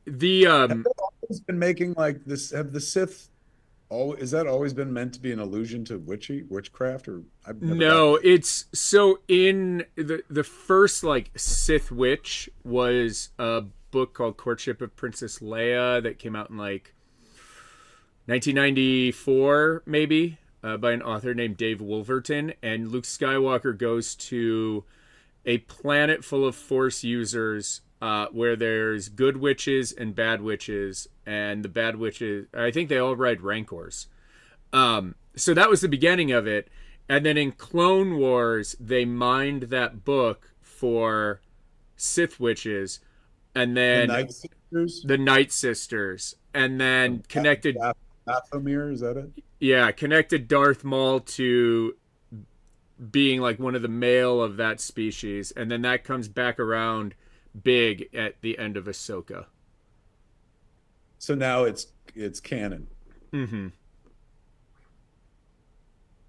Have they always been making like this? Have the Sith has that always been meant to be an allusion to witchcraft? Or no, it's so in the first like Sith witch was a book called Courtship of Princess Leia that came out in like 1994 maybe, by an author named Dave Wolverton, and Luke Skywalker goes to a planet full of Force users where there's good witches and bad witches, and the bad witches, I think they all ride Rancors. So that was the beginning of it. And then in Clone Wars, they mined that book for Sith witches, and then the Night Sisters, and then connected Dathomir, is that it? Yeah, connected Darth Maul to being like one of the male of that species, and then that comes back around big at the end of Ahsoka. So now it's canon. Mm-hmm.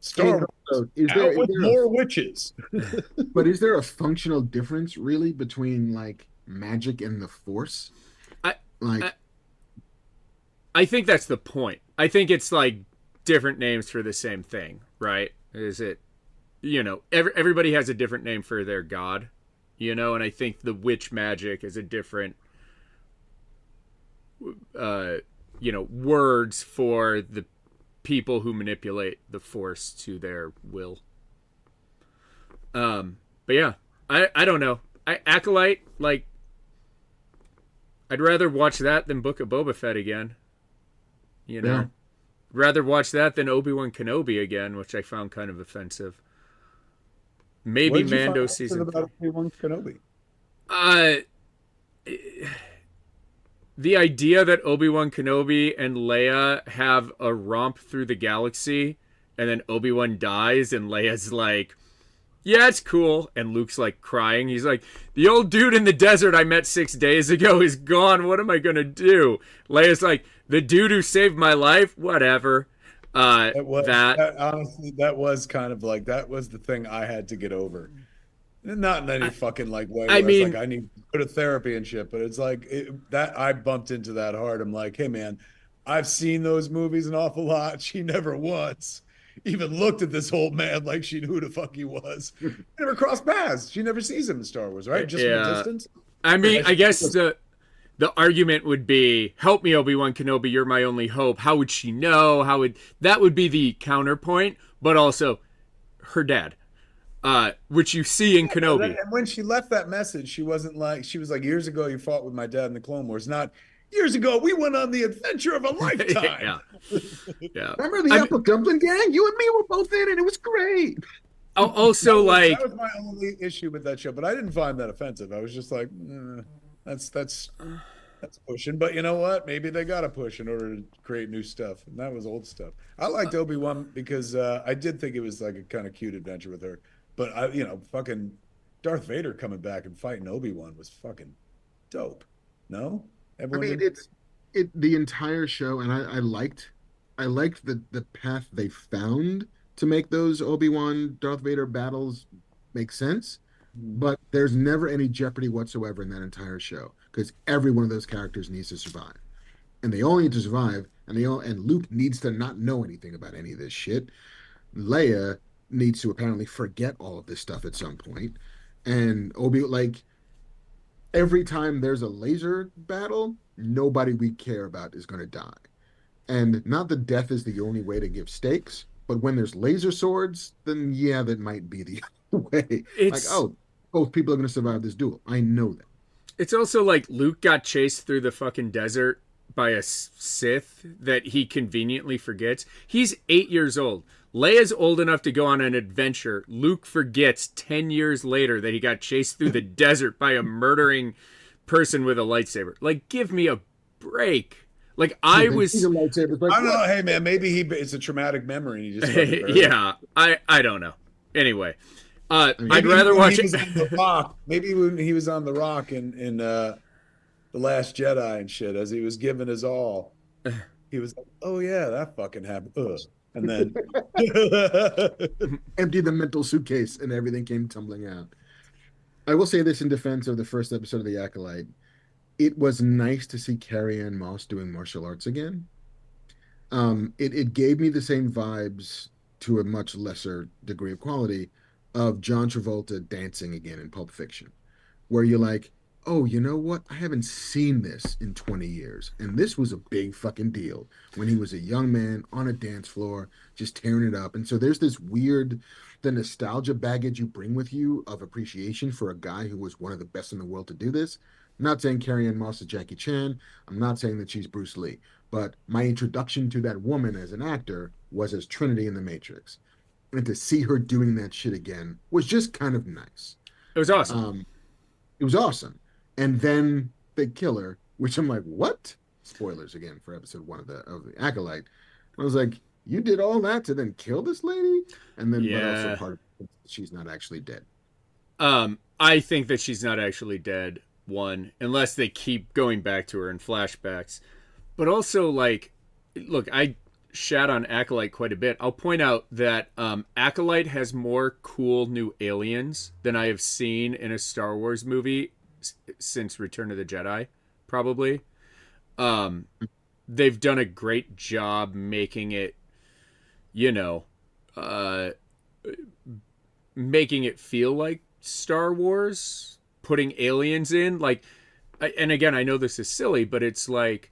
Star And Wars also, is out there with more witches. but is there a functional difference really between like magic and the Force? I, Like, I I think that's the point. I think it's like different names for the same thing, right? Is it, everybody has a different name for their god, and I think the witch magic is a different, words for the people who manipulate the force to their will. But yeah, I don't know. Acolyte, like, I'd rather watch that than Book of Boba Fett again. yeah. Rather watch that than Obi-Wan Kenobi again, which I found kind of offensive. What Maybe did you find Mando out season 3. about Obi-Wan Kenobi? Uh, the idea that Obi-Wan Kenobi and Leia have a romp through the galaxy, and then Obi-Wan dies, and Leia's like, yeah, it's cool. And Luke's like crying. He's like, the old dude in the desert I met 6 days ago is gone. What am I going to do? Leia's like, the dude who saved my life? Whatever. Honestly, that was kind of like, that was the thing I had to get over. Not in any fucking like way I where it's mean, like I need to go to therapy and shit, but it's like that I bumped into that hard. I'm like, hey man, I've seen those movies an awful lot. She never once even looked at this old man like she knew who the fuck he was. Never crossed paths. She never sees him in Star Wars, right? Just from a yeah. distance. I mean, I guess the argument would be, help me, Obi-Wan Kenobi, you're my only hope. How would she know? That would be the counterpoint, but also her dad. Which you see in Kenobi. And when she left that message, she was like, years ago you fought with my dad in the Clone Wars, not years ago we went on the adventure of a lifetime. Yeah. Remember the Apple Dumpling Gang? You and me were both in it. It was great. Also, that was my only issue with that show, but I didn't find that offensive. I was just like, that's pushing. But you know what? Maybe they got to push in order to create new stuff, and that was old stuff. I liked Obi-Wan because I did think it was like a kind of cute adventure with her. But fucking Darth Vader coming back and fighting Obi-Wan was fucking dope. No, everyone. I mean, the entire show, and I liked the path they found to make those Obi-Wan Darth Vader battles make sense. But there's never any jeopardy whatsoever in that entire show because every one of those characters needs to survive, and they all need to survive, and Luke needs to not know anything about any of this shit. Leia needs to apparently forget all of this stuff at some point, and every time there's a laser battle, nobody we care about is going to die. And not that death is the only way to give stakes, but when there's laser swords, then yeah, that might be the way. Both people are going to survive this duel. I know that. It's also like Luke got chased through the fucking desert by a Sith that he conveniently forgets. He's 8 years old. Leia's old enough to go on an adventure. Luke forgets 10 years later that he got chased through the desert by a murdering person with a lightsaber. Like, give me a break. Like, I don't know. Hey, man, maybe it's a traumatic memory. And he just yeah, I don't know. Anyway, I'd rather watch it. Maybe when he was on the rock in The Last Jedi and shit, as he was giving his all, he was like, "Oh yeah, that fucking happened." Ugh. And then empty the mental suitcase and everything came tumbling out. I will say this in defense of the first episode of The Acolyte. It was nice to see Carrie-Anne Moss doing martial arts again. It gave me the same vibes to a much lesser degree of quality of John Travolta dancing again in Pulp Fiction, where you're like, oh, you know what? I haven't seen this in 20 years. And this was a big fucking deal when he was a young man on a dance floor, just tearing it up. And so there's this the nostalgia baggage you bring with you of appreciation for a guy who was one of the best in the world to do this. I'm not saying Carrie-Anne Moss is Jackie Chan. I'm not saying that she's Bruce Lee. But my introduction to that woman as an actor was as Trinity in The Matrix. And to see her doing that shit again was just kind of nice. It was awesome. It was awesome. And then they kill her, which I'm like, what? spoilers again for episode 1 of the Acolyte. I was like, you did all that to then kill this lady, and then but also Yeah. part of she's not actually dead. I think that she's not actually dead. One, unless they keep going back to her in flashbacks, but also like, look, I shat on Acolyte quite a bit. I'll point out that Acolyte has more cool new aliens than I have seen in a Star Wars movie since Return of the Jedi, probably. They've done a great job making it, you know, uh, making it feel like Star Wars, putting aliens in. Like, and again, I know this is silly, but it's like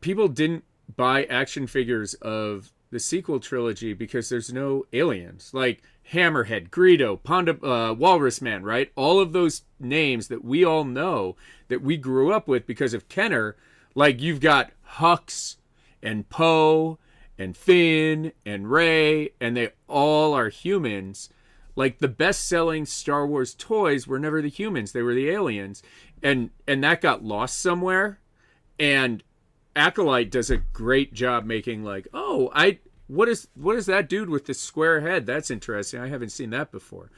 people didn't buy action figures of the sequel trilogy because there's no aliens. Like Hammerhead, Greedo, Ponda, Walrus Man, right? All of those names that we all know that we grew up with because of Kenner. Like you've got Hux and Poe and Finn and Rey, and they all are humans. Like the best-selling Star Wars toys were never the humans; they were the aliens, and that got lost somewhere. And Acolyte does a great job making like, oh, what is that dude with the square head? That's interesting. I haven't seen that before.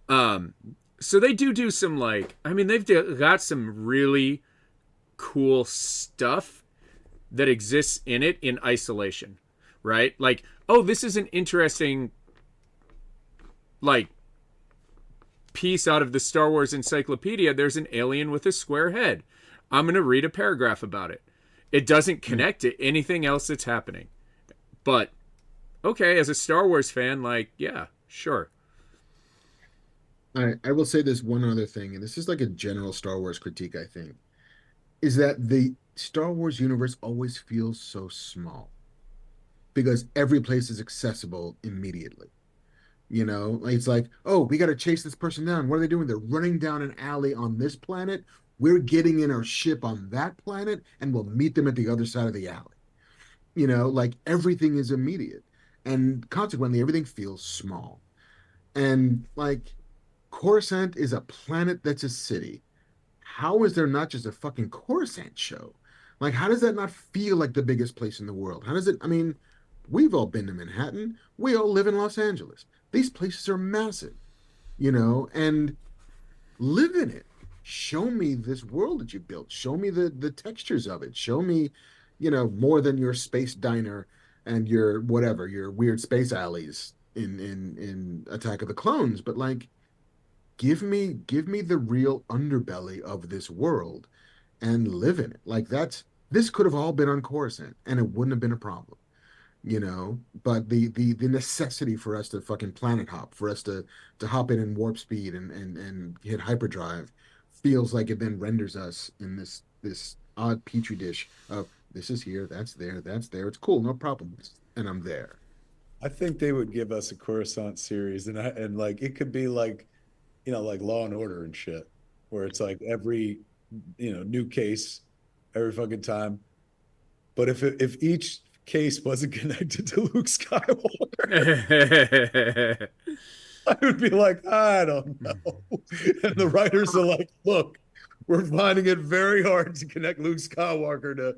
So they do some like, I mean, they've got some really cool stuff that exists in it in isolation, right? Like, oh, this is an interesting like piece out of the Star Wars encyclopedia. There's an alien with a square head. I'm going to read a paragraph about it. It doesn't connect to anything else that's happening. But okay, as a Star Wars fan, like, yeah, sure. I will say this one other thing, and this is like a general Star Wars critique, I think, is that the Star Wars universe always feels so small because every place is accessible immediately. You know, it's like, oh, we got to chase this person down. What are they doing? They're running down an alley on this planet. We're getting in our ship on that planet, and we'll meet them at the other side of the alley. You know, like everything is immediate. And consequently, everything feels small. And like Coruscant is a planet that's a city. How is there not just a fucking Coruscant show? Like, how does that not feel like the biggest place in the world? How does it? I mean, we've all been to Manhattan. We all live in Los Angeles. These places are massive, you know, and live in it. Show me this world that you built. Show me the textures of it. Show me, you know, more than your space diner and your whatever, your weird space alleys in Attack of the Clones. But like, give me the real underbelly of this world and live in it. Like this could have all been on Coruscant and it wouldn't have been a problem, you know. But the necessity for us to fucking planet hop, for us to hop in warp speed and hit hyperdrive feels like it then renders us in this odd petri dish of this is here, that's there, that's there. It's cool, no problem. And I'm there. I think they would give us a Coruscant series, and like it could be like, you know, like Law and Order and shit, where it's like every, you know, new case every fucking time. But if each case wasn't connected to Luke Skywalker, I would be like, I don't know. And the writers are like, look, we're finding it very hard to connect Luke Skywalker to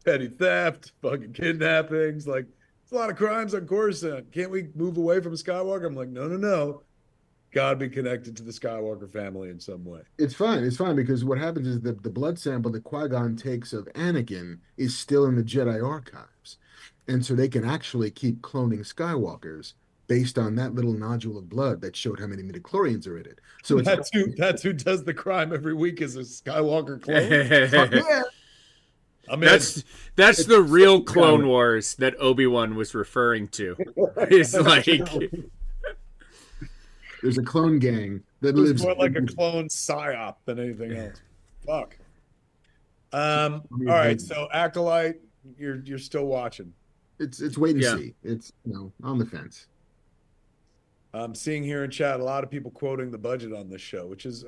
petty theft, fucking kidnappings. Like, it's a lot of crimes on Coruscant. Can't we move away from Skywalker? I'm like, no. Gotta be connected to the Skywalker family in some way. It's fine because what happens is the blood sample that Qui-Gon takes of Anakin is still in the Jedi archives. And so they can actually keep cloning Skywalkers based on that little nodule of blood that showed how many midichlorians are in it. So that's who does the crime every week is a Skywalker clone. yeah. I mean, that's the real Clone Wars that Obi-Wan was referring to. It's like there's a clone gang that it's lives more like a clone psyop than anything else. Fuck. All right, so Acolyte, you're still watching. It's wait and Yeah. see. It's, you know, on the fence. I'm seeing here in chat a lot of people quoting the budget on this show, which is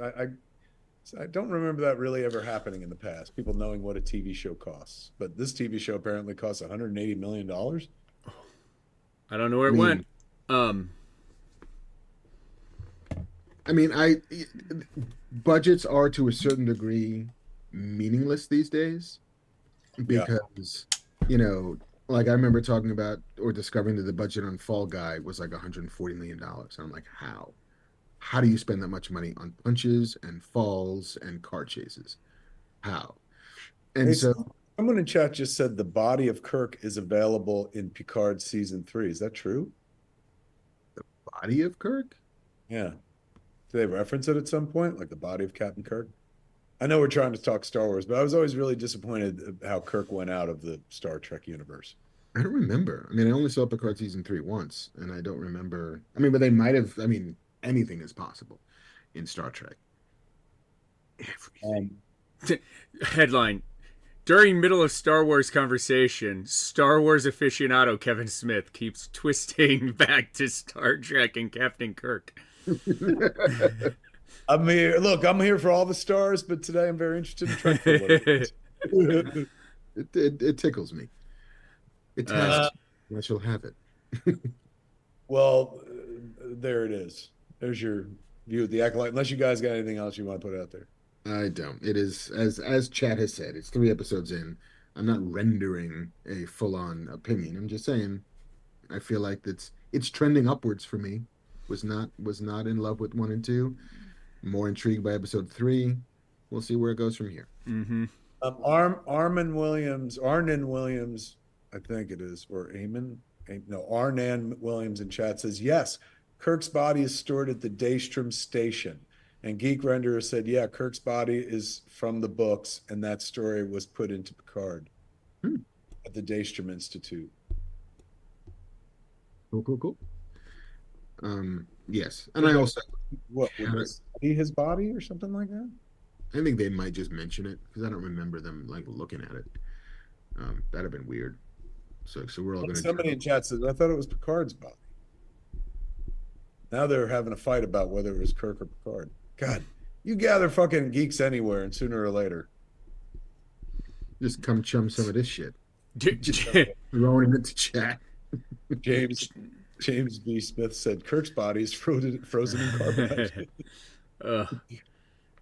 I don't remember that really ever happening in the past. People knowing what a TV show costs, but this TV show apparently costs $180 million. I don't know where it went. I mean, budgets are to a certain degree meaningless these days. Yeah. because, you know, like I remember talking about or discovering that the budget on Fall Guy was like $140 million. And I'm like, how? How do you spend that much money on punches and falls and car chases? How? And It's so, someone in chat just said the body of Kirk is available in Picard season 3. Is that true? body of Kirk? Yeah. Do they reference it at some point, like the body of Captain Kirk? I know we're trying to talk Star Wars, but I was always really disappointed how Kirk went out of the Star Trek universe. I don't remember. I mean, I only saw Picard season 3 once, and I don't remember. I mean, but they might have. I mean, anything is possible in Star Trek. Everything. Um, Headline: During middle of Star Wars conversation, Star Wars aficionado Kevin Smith keeps twisting back to Star Trek and Captain Kirk. I'm here. Look, I'm here for all the stars, but today I'm very interested in Trek for what it is. It tickles me. It tasks me, and I shall have it. Well, there it is. There's your view of the Acolyte. Unless you guys got anything else you want to put out there. I don't. It is as Chad has said. It's 3 episodes in. I'm not rendering a full-on opinion. I'm just saying. I feel like it's trending upwards for me. Was not in love with 1 and 2. More intrigued by episode 3. We'll see where it goes from here. Mm-hmm. Arnon Williams, I think it is, or Arnan Williams in chat says, yes, Kirk's body is stored at the Daystrom station. And Geek Renderer said, yeah, Kirk's body is from the books, and that story was put into Picard at the Daystrom Institute. Cool. Yes. And I also What would be his body or something like that? I think they might just mention it because I don't remember them like looking at it. That'd have been weird. So we're all gonna Somebody in chat says, I thought it was Picard's body. Now they're having a fight about whether it was Kirk or Picard. God, you gather fucking geeks anywhere, and sooner or later, just come chum some of this shit. Throwing it into chat. James B. Smith said Kirk's body is frozen in carbonite.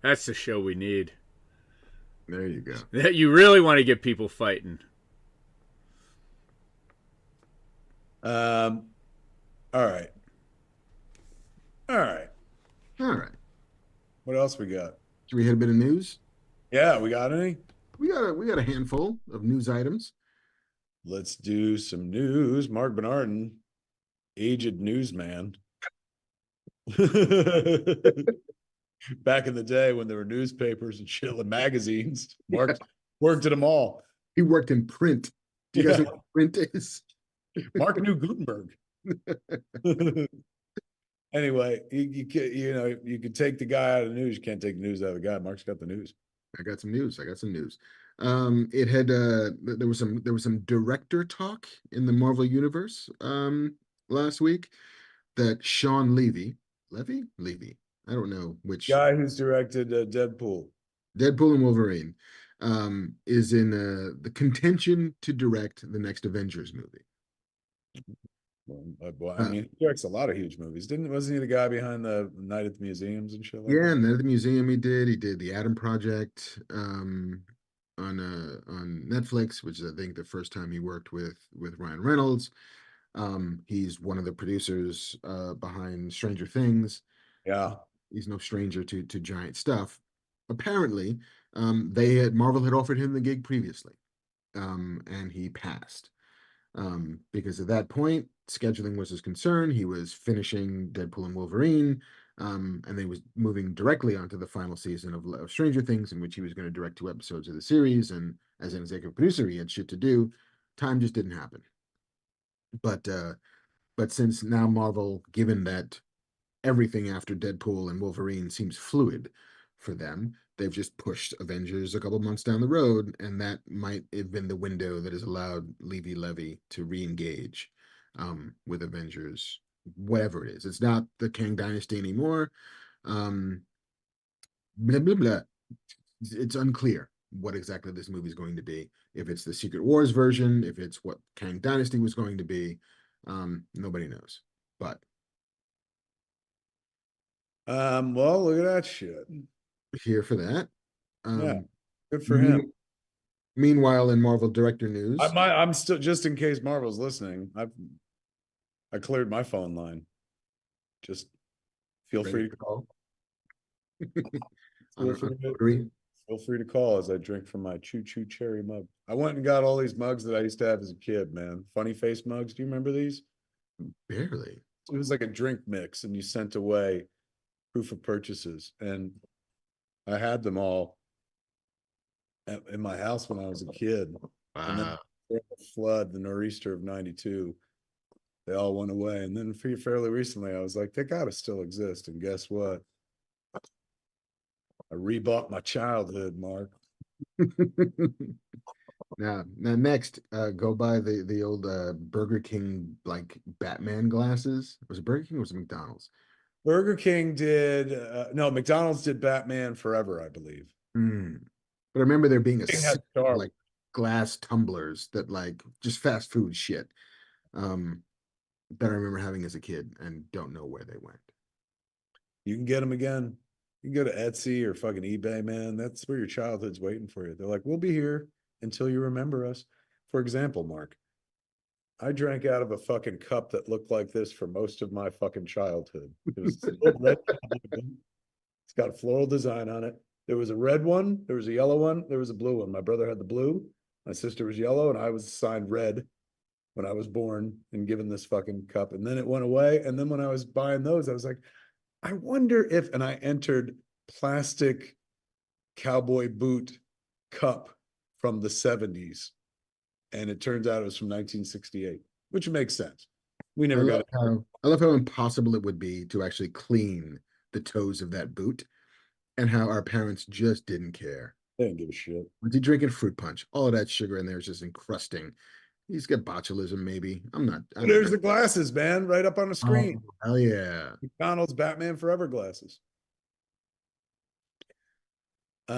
That's the show we need. There you go. That you really want to get people fighting. All right. What else we got? Should we hit a bit of news? Yeah, we got any? We got a handful of news items. Let's do some news. Marc Bernardin, aged newsman. Back in the day when there were newspapers and shit and magazines, Mark worked at them all. He worked in print. Do you guys know what print is? Mark knew Gutenberg. Anyway, you could take the guy out of the news. You can't take the news out of the guy. Mark's got the news. I got some news. It had there was some director talk in the Marvel universe last week that Sean Levy. I don't know which guy who's directed Deadpool and Wolverine is in the contention to direct the next Avengers movie. Well, I mean, he directs a lot of huge movies. Wasn't he the guy behind the Night at the Museums and shit like that? Yeah, Night at the Museum he did the Adam Project on Netflix, which is I think the first time he worked with Ryan Reynolds. He's one of the producers behind Stranger Things. Yeah. He's no stranger to giant stuff. Apparently, Marvel had offered him the gig previously, and he passed. Because at that point, scheduling was his concern. He was finishing Deadpool and Wolverine, and then he was moving directly onto the final season of Stranger Things, in which he was going to direct 2 episodes of the series. And as an executive producer, he had shit to do. Time just didn't happen. But since now Marvel, given that everything after Deadpool and Wolverine seems fluid for them, they've just pushed Avengers a couple months down the road, and that might have been the window that has allowed Levy to re-engage with Avengers, whatever it is. It's not the Kang Dynasty anymore. Blah, blah, blah. It's unclear what exactly this movie is going to be. If it's the Secret Wars version, if it's what Kang Dynasty was going to be, nobody knows. But well, look at that shit. here for that. Yeah, good for him. Meanwhile, in Marvel director news, I'm still, just in case Marvel's listening, I cleared my phone line. Just feel ready free to to call. feel on free to Rotary. feel free to call as I drink from my choo choo cherry mug. I went and got all these mugs that I used to have as a kid, man. Funny face mugs. Do you remember these? Barely. It was like a drink mix, and you sent away proof of purchases. And I had them all in my house when I was a kid. And then Wow. the flood, the nor'easter of '92, they all went away. And then fairly recently, I was like, they gotta still exist. And guess what? I rebought my childhood, Mark. Now next, go buy the old Burger King like Batman glasses. Was it Burger King or was it McDonald's? Burger King did no, McDonald's did Batman Forever, I believe. Mm. But I remember there being a King set had of, Star like glass tumblers that like just fast food shit. Um, that I remember having as a kid and don't know where they went. You can get them again. You can go to Etsy or fucking eBay, man. That's where your childhood's waiting for you. They're like, we'll be here until you remember us. For example, Mark, I drank out of a fucking cup that looked like this for most of my fucking childhood. It was a little red. It's got a floral design on it. There was a red one, there was a yellow one, there was a blue one. My brother had the blue, my sister was yellow, and I was assigned red when I was born and given this fucking cup. And then it went away. And then when I was buying those, I was like, I wonder if, and I entered plastic cowboy boot cup from the 70s. And it turns out it was from 1968, which makes sense. We never got it. I love how impossible it would be to actually clean the toes of that boot and how our parents just didn't care. They didn't give a shit. Was he drinking fruit punch? All of that sugar in there is just encrusting. He's got botulism, maybe. There's the glasses, man, right up on the screen. Oh, hell yeah. McDonald's Batman Forever glasses. All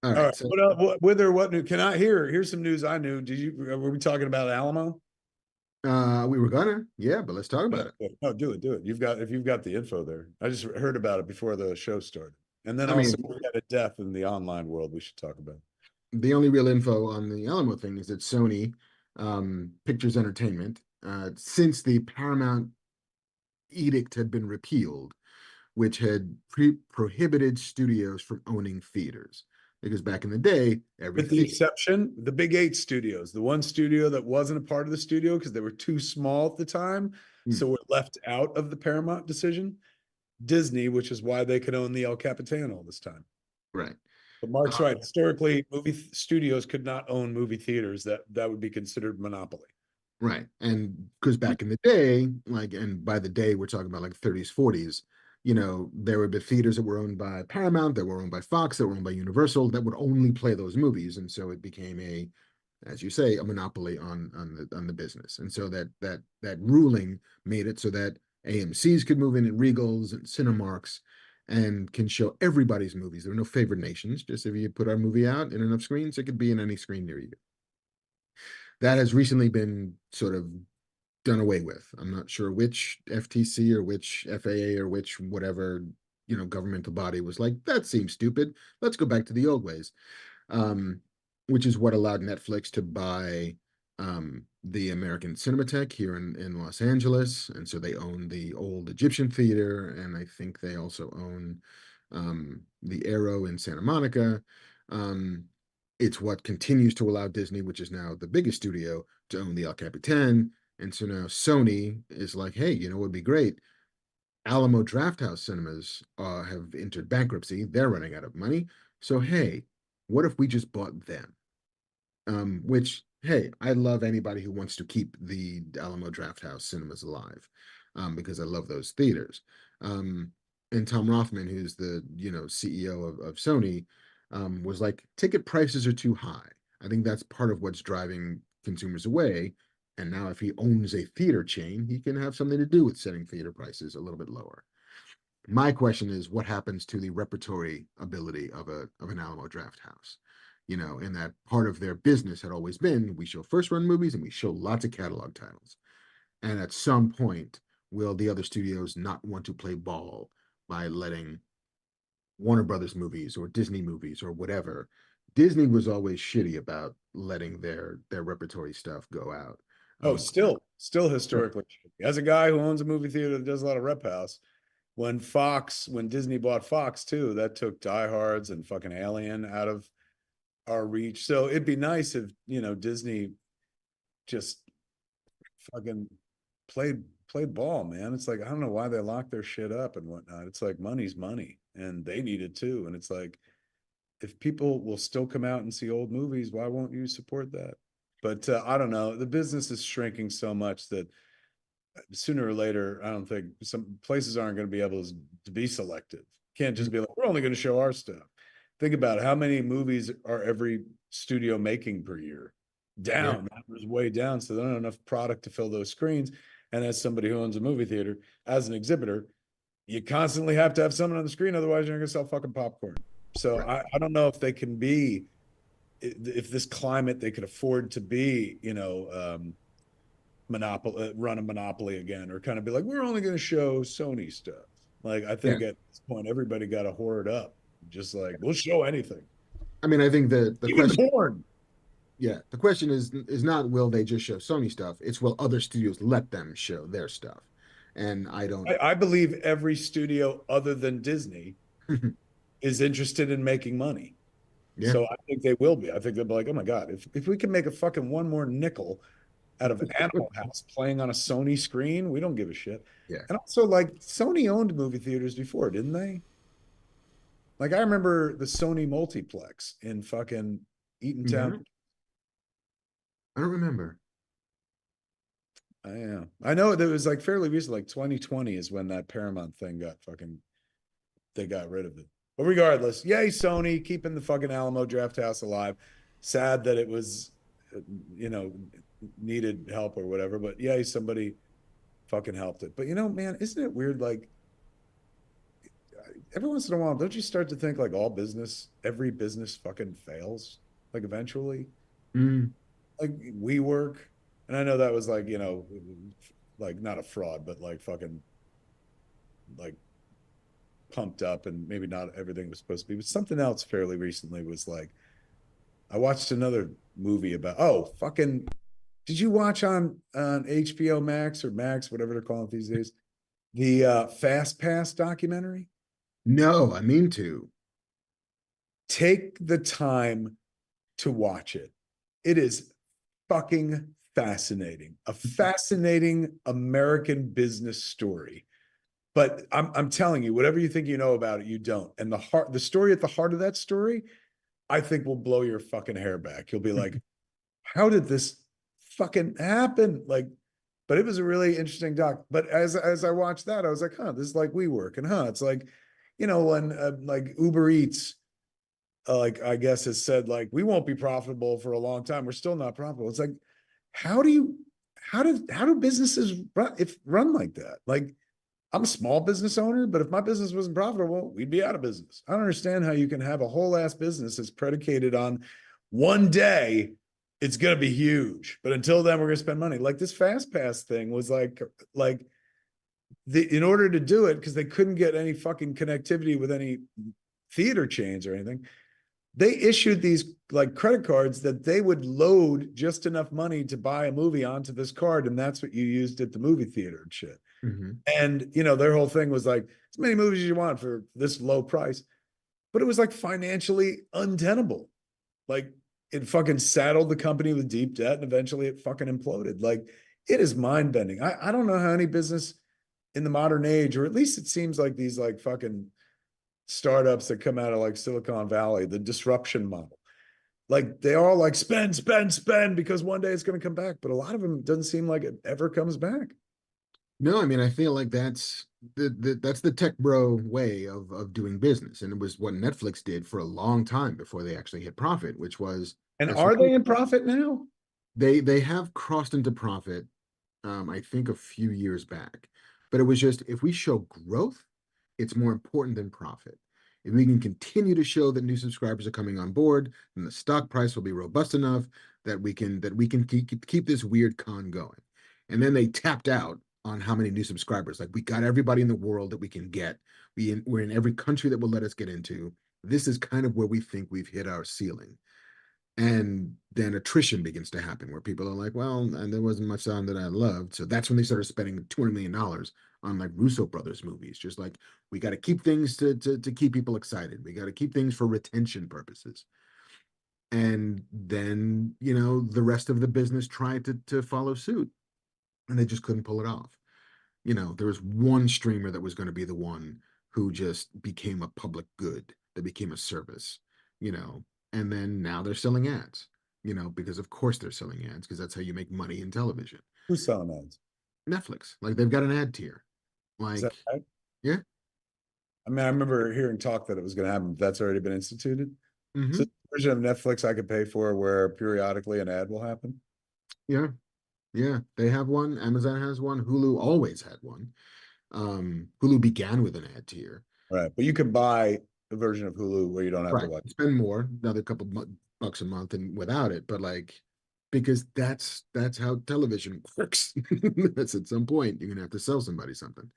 All right. right. So, What new? Can I here's some news I knew. Were we talking about Alamo? we were gonna, yeah, but let's talk about it. No, do it. If you've got the info there. I just heard about it before the show started. And then I mean, also we had a death in the online world we should talk about. the only real info on the Alamo thing is that Sony Pictures Entertainment, since the Paramount edict had been repealed, which had prohibited studios from owning theaters. Because back in the day, With the exception, the big 8 studios, the one studio that wasn't a part of the studio because they were too small at the time, so were left out of the Paramount decision. Disney, which is why they could own the El Capitan all this time. Right. But Mark's right. Historically, movie studios could not own movie theaters. That would be considered monopoly. Right. And because back in the day, like, and by the day, we're talking about like 30s, 40s, there would be theaters that were owned by Paramount, that were owned by Fox, that were owned by Universal, that would only play those movies. And so it became as you say, a monopoly on the business. And so that ruling made it so that AMCs could move in and Regals and Cinemarks and can show everybody's movies. There are no favored nations. Just if you put our movie out in enough screens, it could be in any screen near you. That has recently been sort of done away with. I'm not sure which FTC or which FAA or which whatever, governmental body was like, that seems stupid. Let's go back to the old ways. Which is what allowed Netflix to buy the American Cinematheque here in Los Angeles. And so they own the old Egyptian theater. And I think they also own the Arrow in Santa Monica. It's what continues to allow Disney, which is now the biggest studio, to own the El Capitan. And so now Sony is like, hey, what would be great? Alamo Drafthouse Cinemas have entered bankruptcy. They're running out of money. So, hey, what if we just bought them? Which, hey, I love anybody who wants to keep the Alamo Drafthouse Cinemas alive, because I love those theaters. And Tom Rothman, who's the CEO of Sony, was like, ticket prices are too high. I think that's part of what's driving consumers away. And now if he owns a theater chain, he can have something to do with setting theater prices a little bit lower. My question is, what happens to the repertory ability of an Alamo Drafthouse? And that part of their business had always been, we show first run movies and we show lots of catalog titles. And at some point, will the other studios not want to play ball by letting Warner Brothers movies or Disney movies or whatever Disney was always shitty about letting their repertory stuff go out. Oh, still Right. historically. As a guy who owns a movie theater that does a lot of rep house, when Disney bought Fox too, that took Die Hards and fucking Alien out of our reach. So it'd be nice if, Disney just fucking played ball, man. It's like, I don't know why they lock their shit up and whatnot. It's like money's money and they need it too. And it's like, if people will still come out and see old movies, why won't you support that? But I don't know. The business is shrinking so much that sooner or later, I don't think some places aren't going to be able to be selective. Can't just be like, we're only going to show our stuff. Think about how many movies are every studio making per year. Down, that was way down. So they don't have enough product to fill those screens. And as somebody who owns a movie theater, as an exhibitor, you constantly have to have someone on the screen, otherwise you're going to sell fucking popcorn. So I don't know if they can be, if this climate they could afford to be, run a monopoly again, or kind of be like, we're only going to show Sony stuff. Like, I think at this point, everybody got to hoard up, just like, we'll show anything. I mean, I think the Even question, porn. yeah, the question is not will they just show Sony stuff? It's will other studios let them show their stuff? And I don't. I believe every studio other than Disney is interested in making money. Yeah. So I think they will be. I think they'll be like, oh my God, if we can make a fucking one more nickel out of Animal House playing on a Sony screen, we don't give a shit. Yeah. And also, like, Sony owned movie theaters before, didn't they? Like, I remember the Sony multiplex in fucking Eatontown. I don't remember. Yeah. I know that was like fairly recent, like 2020 is when that Paramount thing they got rid of it. But regardless, yay, Sony, keeping the fucking Alamo Draft House alive. Sad that it was, needed help or whatever, but yay, somebody fucking helped it. But man, isn't it weird? Like, every once in a while, don't you start to think like every business fucking fails, like eventually? Like WeWork, and I know that was like, like not a fraud, but like fucking like pumped up, and maybe not everything was supposed to be. But something else fairly recently was like, I watched another movie about, did you watch on HBO Max or Max, whatever they're calling it these days, the Fast Pass documentary? No, I mean to. Take the time to watch it. It is fucking fascinating. A fascinating American business story. But I'm telling you, whatever you think you know about it, you don't. And the story at the heart of that story, I think will blow your fucking hair back. You'll be like, how did this fucking happen? Like, but it was a really interesting doc. But as I watched that, I was like, this is like WeWork, and it's like, when like Uber Eats, like, I guess has said like, we won't be profitable for a long time. We're still not profitable. It's like, how do businesses run like that? Like, I'm a small business owner, but if my business wasn't profitable, we'd be out of business. I don't understand how you can have a whole ass business that's predicated on one day it's going to be huge, but until then we're going to spend money. Like this Fast Pass thing was like in order to do it, because they couldn't get any fucking connectivity with any theater chains or anything, they issued these like credit cards that they would load just enough money to buy a movie onto this card, and that's what you used at the movie theater and shit. And their whole thing was like, as many movies as you want for this low price. But it was like financially untenable. Like, it fucking saddled the company with deep debt, and eventually it fucking imploded. Like, it is mind-bending. I don't know how any business in the modern age, or at least it seems like these like fucking startups that come out of like Silicon Valley, the disruption model, like they all like spend because one day it's going to come back. But a lot of them doesn't seem like it ever comes back. No, I mean, I feel like that's the tech bro way of doing business, and it was what Netflix did for a long time before they actually hit profit, which was. And are they in profit now? They have crossed into profit, I think a few years back, but it was just, if we show growth, it's more important than profit. If we can continue to show that new subscribers are coming on board, then the stock price will be robust enough that we can keep this weird con going. And then they tapped out on how many new subscribers. Like, we got everybody in the world that we can get. We're in every country that will let us get into. This is kind of where we think we've hit our ceiling. And then attrition begins to happen where people are like, well, and there wasn't much on that I loved. So that's when they started spending $200 million on like Russo brothers movies. Just like, we got to keep things to keep people excited. We got to keep things for retention purposes. And then, the rest of the business tried to follow suit, and they just couldn't pull it off. There was one streamer that was going to be the one who just became a public good, that became a service, and then now they're selling ads, because of course they're selling ads, because that's how you make money in television. Who's selling ads? Netflix, like they've got an ad tier. Is Like, that right? yeah. I mean, I remember hearing talk that it was going to happen. That's already been instituted. Hmm. So it's a version of Netflix I could pay for where periodically an ad will happen. Yeah. Yeah. They have one. Amazon has one. Hulu always had one. Hulu began with an ad tier. Right. But you can buy a version of Hulu where you don't have to Right. watch. Spend more, another couple bucks a month and without it, but like, because that's how television works. That's at some point you're gonna have to sell somebody something.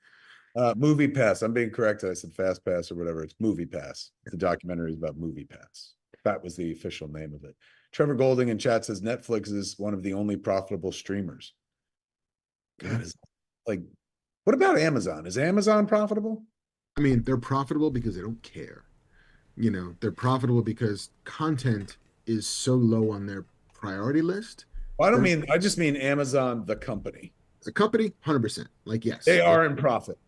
Movie Pass. I'm being corrected. I said Fast Pass or whatever. It's Movie Pass. The documentary is about Movie Pass. That was the official name of it. Trevor Golding in chat says Netflix is one of the only profitable streamers. God, is like, what about Amazon? Is Amazon profitable? I mean, they're profitable because they don't care. They're profitable because content is so low on their priority list. Well, I just mean Amazon, the company. As a company, 100%. Like, yes. They are in profit.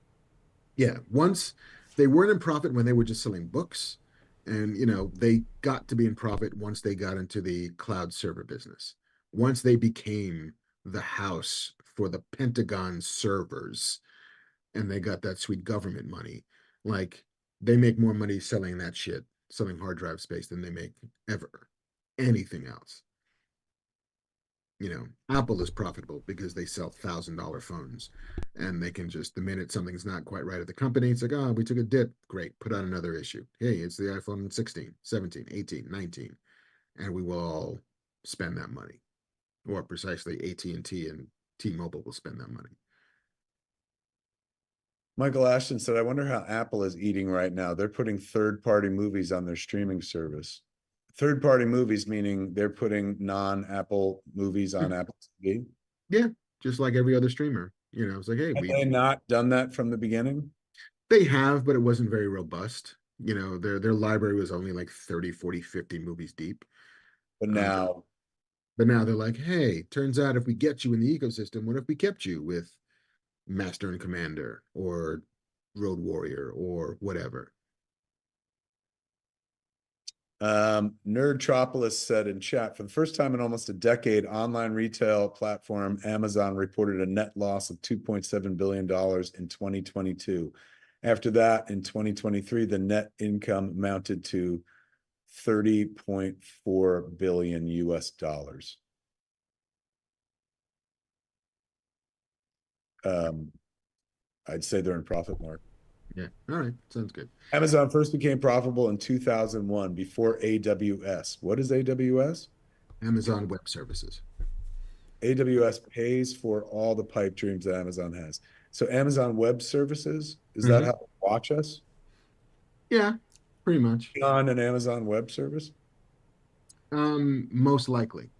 Yeah. Once they weren't in profit when they were just selling books. And, they got to be in profit once they got into the cloud server business. Once they became the house for the Pentagon servers and they got that sweet government money, like, they make more money selling that shit, selling hard drive space, than they make ever anything else. Apple is profitable because they sell $1,000 phones, and they can just, the minute something's not quite right at the company, it's like, oh, we took a dip. Great. Put out another issue. Hey, it's the iPhone 16, 17, 18, 19. And we will all spend that money. Or precisely AT&T and T-Mobile will spend that money. Michael Ashton said, I wonder how Apple is eating right now. They're putting third-party movies on their streaming service. Third-party movies, meaning they're putting non-Apple movies on Apple TV? Yeah, just like every other streamer. It's like, hey, Have they not done that from the beginning? They have, but it wasn't very robust. Their library was only like 30, 40, 50 movies deep. But now they're like, hey, turns out if we get you in the ecosystem, what if we kept you with Master and Commander or Road Warrior or whatever? Nerdtropolis said in chat, for the first time in almost a decade, online retail platform Amazon reported a net loss of $2.7 billion in 2022. After that, in 2023, the net income amounted to $30.4 billion US dollars. I'd say they're in profit, Mark. Yeah. All right. Sounds good. Amazon first became profitable in 2001 before AWS. What is AWS? Amazon Web Services. AWS pays for all the pipe dreams that Amazon has. So Amazon Web Services, is that how they watch us? Yeah, pretty much. On an Amazon Web Service? Most likely.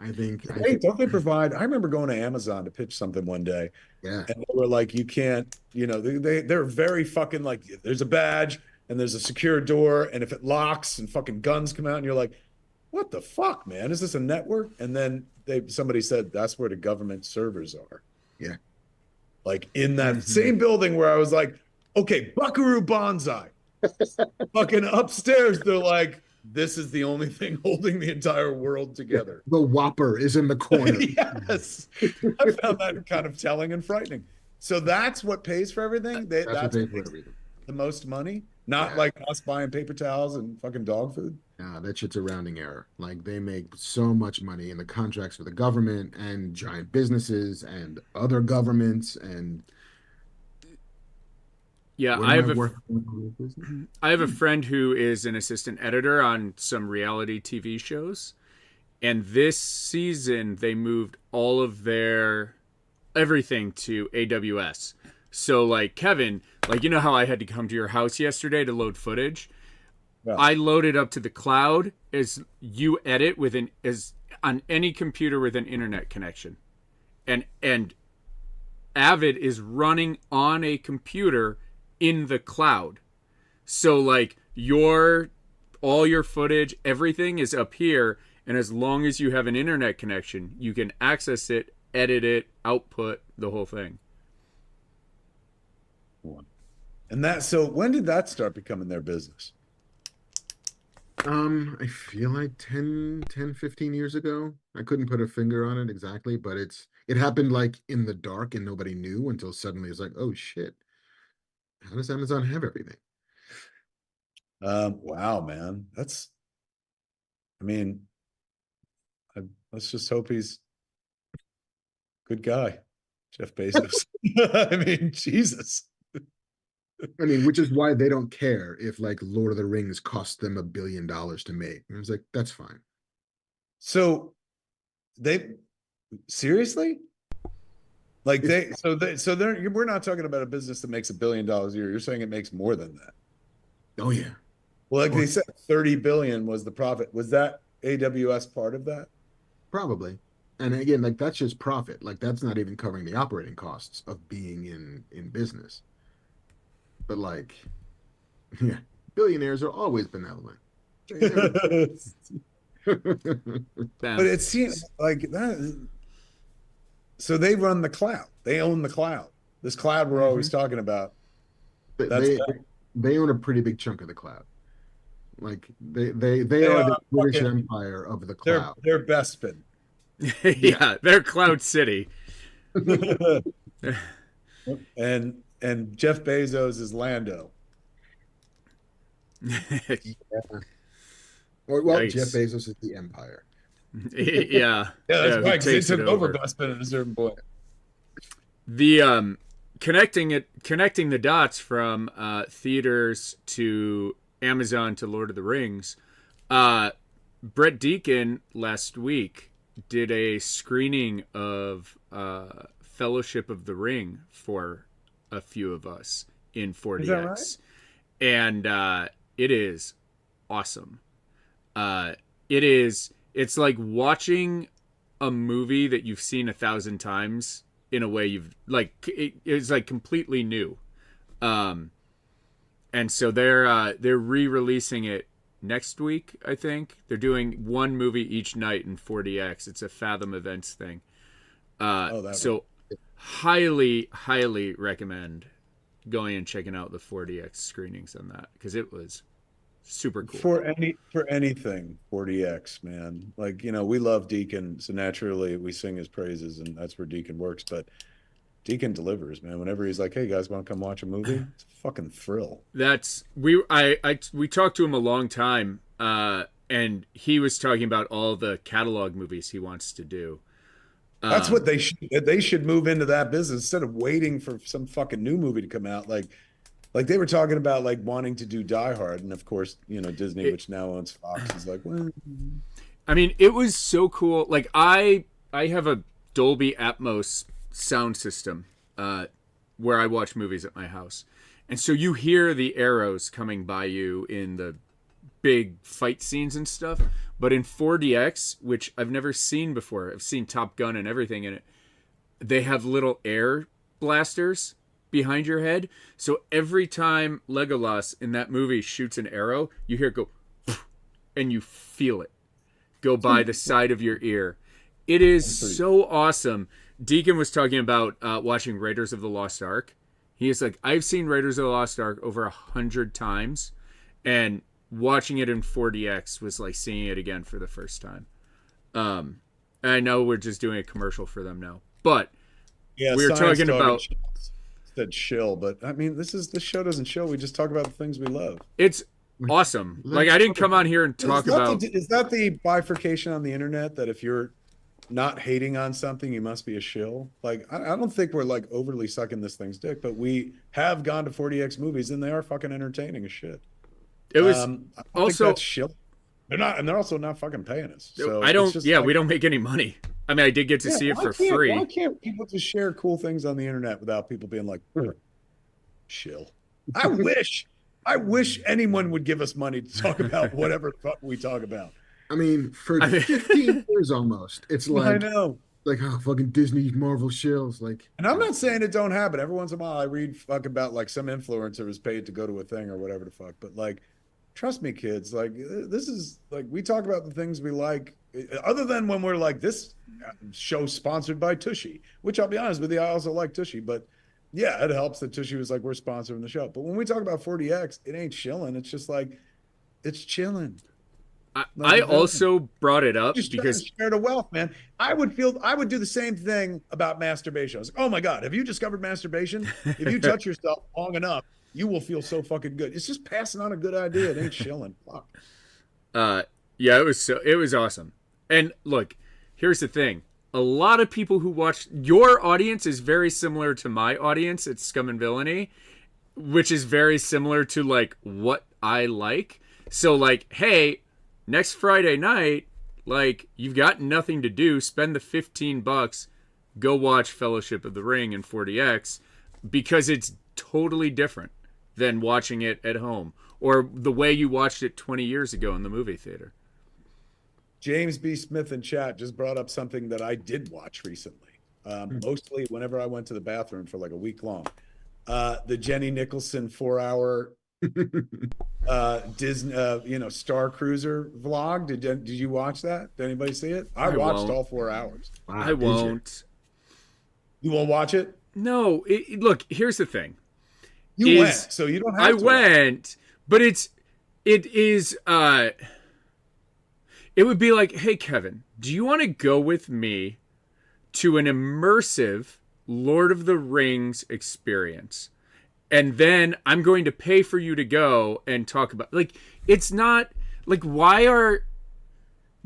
I think. Don't they provide? I remember going to Amazon to pitch something one day. Yeah. And they were like, you can't, they're very fucking like, there's a badge and there's a secure door. And if it locks and fucking guns come out and you're like, what the fuck, man? Is this a network? And then somebody said, that's where the government servers are. Yeah. Like in that same building where I was like, okay, Buckaroo Banzai. Fucking upstairs, they're like, this is the only thing holding the entire world together. The Whopper is in the corner. Yes. I found that kind of telling and frightening. So that's what pays for everything? That's what pays for everything. The most money? Not like us buying paper towels and fucking dog food? Yeah, that shit's a rounding error. Like, they make so much money in the contracts for the government and giant businesses and other governments and... Yeah, I have a friend who is an assistant editor on some reality TV shows, and this season they moved all of their everything to AWS. So like Kevin, like, you know how I had to come to your house yesterday to load footage? Yeah. I load it up to the cloud as you edit as on any computer with an internet connection. And Avid is running on a computer in the cloud. So like all your footage, everything is up here, and as long as you have an internet connection, you can access it, edit it, output the whole thing. And so when did that start becoming their business? I feel like 15 years ago. I couldn't put a finger on it exactly, but it happened like in the dark and nobody knew until suddenly it's like, oh shit, how does Amazon have everything? Wow, man. I mean, let's just hope he's a good guy, Jeff Bezos. I mean, Jesus. I mean, which is why they don't care if like Lord of the Rings cost them $1 billion to make. And it's like, that's fine. So seriously? Like we're not talking about a business that makes $1 billion a year. You're saying it makes more than that. Oh yeah. Well, like they said, 30 billion was the profit. Was that AWS part of that? Probably. And again, like that's just profit. Like that's not even covering the operating costs of being in business. But like, yeah, billionaires are always benevolent. But it seems like that. So they run the cloud. They own the cloud. This cloud we're always talking about. They own a pretty big chunk of the cloud. Like they are the British Empire of the cloud. They're Bespin. Yeah, they're Cloud City. And Jeff Bezos is Lando. Yeah. Well, Nice. Jeff Bezos is the empire. Yeah. That's right. He takes They took it over Bespin at a certain point. The connecting the dots from theaters to Amazon to Lord of the Rings. Brett Deacon last week did a screening of Fellowship of the Ring for a few of us in 4DX. Is that right? And it is awesome. It's like watching a movie that you've seen 1,000 times in a way you've like it's like completely new. And so they're re-releasing it next week, I think. They're doing one movie each night in 4DX. It's a Fathom Events thing. So highly recommend going and checking out the 4DX screenings on that, because it was super cool. For anything 4DX, man. Like, we love Deacon, so naturally we sing his praises, and that's where Deacon works. But Deacon delivers, man. Whenever he's like, "Hey guys, want to come watch a movie?" It's a fucking thrill. We talked to him a long time, and he was talking about all the catalog movies he wants to do. That's what they should move into that business instead of waiting for some fucking new movie to come out. Like they were talking about like wanting to do Die Hard, and of course, Disney, which now owns Fox, is like, well. I mean, it was so cool. Like I have a Dolby Atmos sound system where I watch movies at my house, and so you hear the arrows coming by you in the big fight scenes and stuff. But in 4DX, which I've never seen before, I've seen Top Gun and everything in it, they have little air blasters behind your head. So every time Legolas in that movie shoots an arrow, you hear it go, and you feel it go by the side of your ear. It is so awesome. Deacon was talking about watching Raiders of the Lost Ark. He is like, I've seen Raiders of the Lost Ark over 100 times, and watching it in 4DX was like seeing it again for the first time. And I know we're just doing a commercial for them now, but we were talking about said shill, but I mean, this show doesn't shill. We just talk about the things we love. It's awesome. Like, I didn't come on here and talk about. Is that the bifurcation on the internet that if you're not hating on something, you must be a shill? Like, I don't think we're like overly sucking this thing's dick, but we have gone to 4DX movies and they are fucking entertaining as shit. It was also that's shill. They're not, and they're also not fucking paying us. So I don't. Yeah, we don't make any money. I mean, I did get to see it for free. Why can't people just share cool things on the internet without people being like, shill? I wish I wish anyone would give us money to talk about whatever fuck we talk about. I mean, for I mean, 15 years almost, it's I know. like oh, fucking Disney Marvel shills. Like, And I'm not saying it don't happen. Every once in a while, I read fuck about like some influencer was paid to go to a thing or whatever the fuck. But like, trust me, kids. Like, this is like we talk about the things we like, other than when we're like this show sponsored by Tushy, which I'll be honest with you, I also like Tushy. But yeah, it helps that Tushy was like we're sponsoring the show. But when we talk about 40X, it ain't chilling. It's just like it's chilling. I also brought it up Just because share the wealth, man. I would do the same thing about masturbation. I was like, oh my God, have you discovered masturbation? If you touch yourself long enough, you will feel so fucking good. It's just passing on a good idea. It ain't chilling. Fuck. yeah, it was awesome. And look, here's the thing. A lot of people who watch your audience is very similar to my audience. It's Scum and Villainy, which is very similar to like what I like. So like, hey, next Friday night, like you've got nothing to do, spend the $15, go watch Fellowship of the Ring and 40X because it's totally different than watching it at home or the way you watched it 20 years ago in the movie theater. James B. Smith in chat just brought up something that I did watch recently. Mostly whenever I went to the bathroom for like a week long. The Jenny Nicholson 4-hour Disney, Star Cruiser vlog. Did you watch that? Did anybody see it? I watched all 4 hours. wow, I won't. You won't watch it? No, look, here's the thing. You went, so you don't have I to. went, but it would be like, hey, Kevin, do you want to go with me to an immersive Lord of the Rings experience? And then I'm going to pay for you to go and talk about, like, it's not, like, why are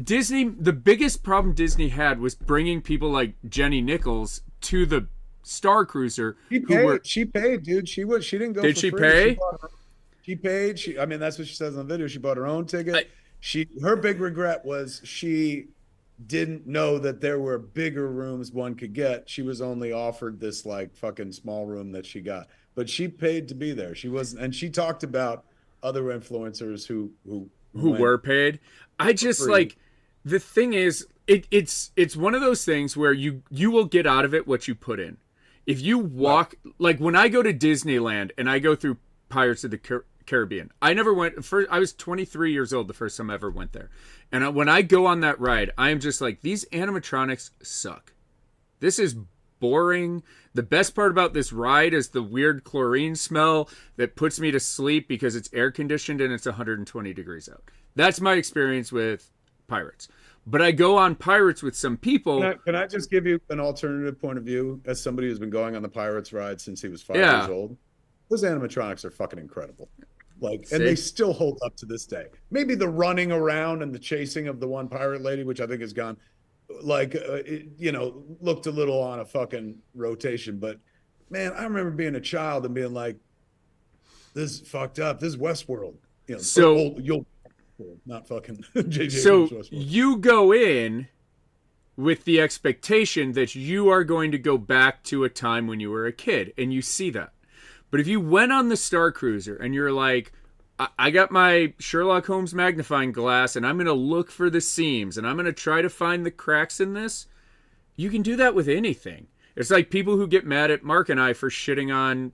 Disney, the biggest problem Disney had was bringing people like Jenny Nichols to the Star Cruiser. She paid, dude. She didn't go. Did for she free. pay? She paid. I mean, that's what she says in the video. She bought her own ticket. Her big regret was she didn't know that there were bigger rooms one could get. She was only offered this like fucking small room that she got, but she paid to be there. She wasn't, and she talked about other influencers who were paid. I just like, the thing is, it's one of those things where you will get out of it what you put in. If you walk, like when I go to Disneyland and I go through Pirates of the Caribbean, I never went first. I was 23 years old the first time I ever went there. And when I go on that ride, I am just like, these animatronics suck. This is boring. The best part about this ride is the weird chlorine smell that puts me to sleep because it's air conditioned and it's 120 degrees out. That's my experience with Pirates. But I go on Pirates with some people. Can I just give you an alternative point of view as somebody who's been going on the Pirates ride since he was 5 years old? Those animatronics are fucking incredible. Like, and they still hold up to this day. Maybe the running around and the chasing of the one pirate lady, which I think has gone, like, looked a little on a fucking rotation. But man, I remember being a child and being like, "This is fucked up. This is Westworld." You'll not fucking JJ. So you go in with the expectation that you are going to go back to a time when you were a kid, and you see that. But if you went on the Star Cruiser and you're like, I got my Sherlock Holmes magnifying glass and I'm going to look for the seams and I'm going to try to find the cracks in this, you can do that with anything. It's like people who get mad at Mark and I for shitting on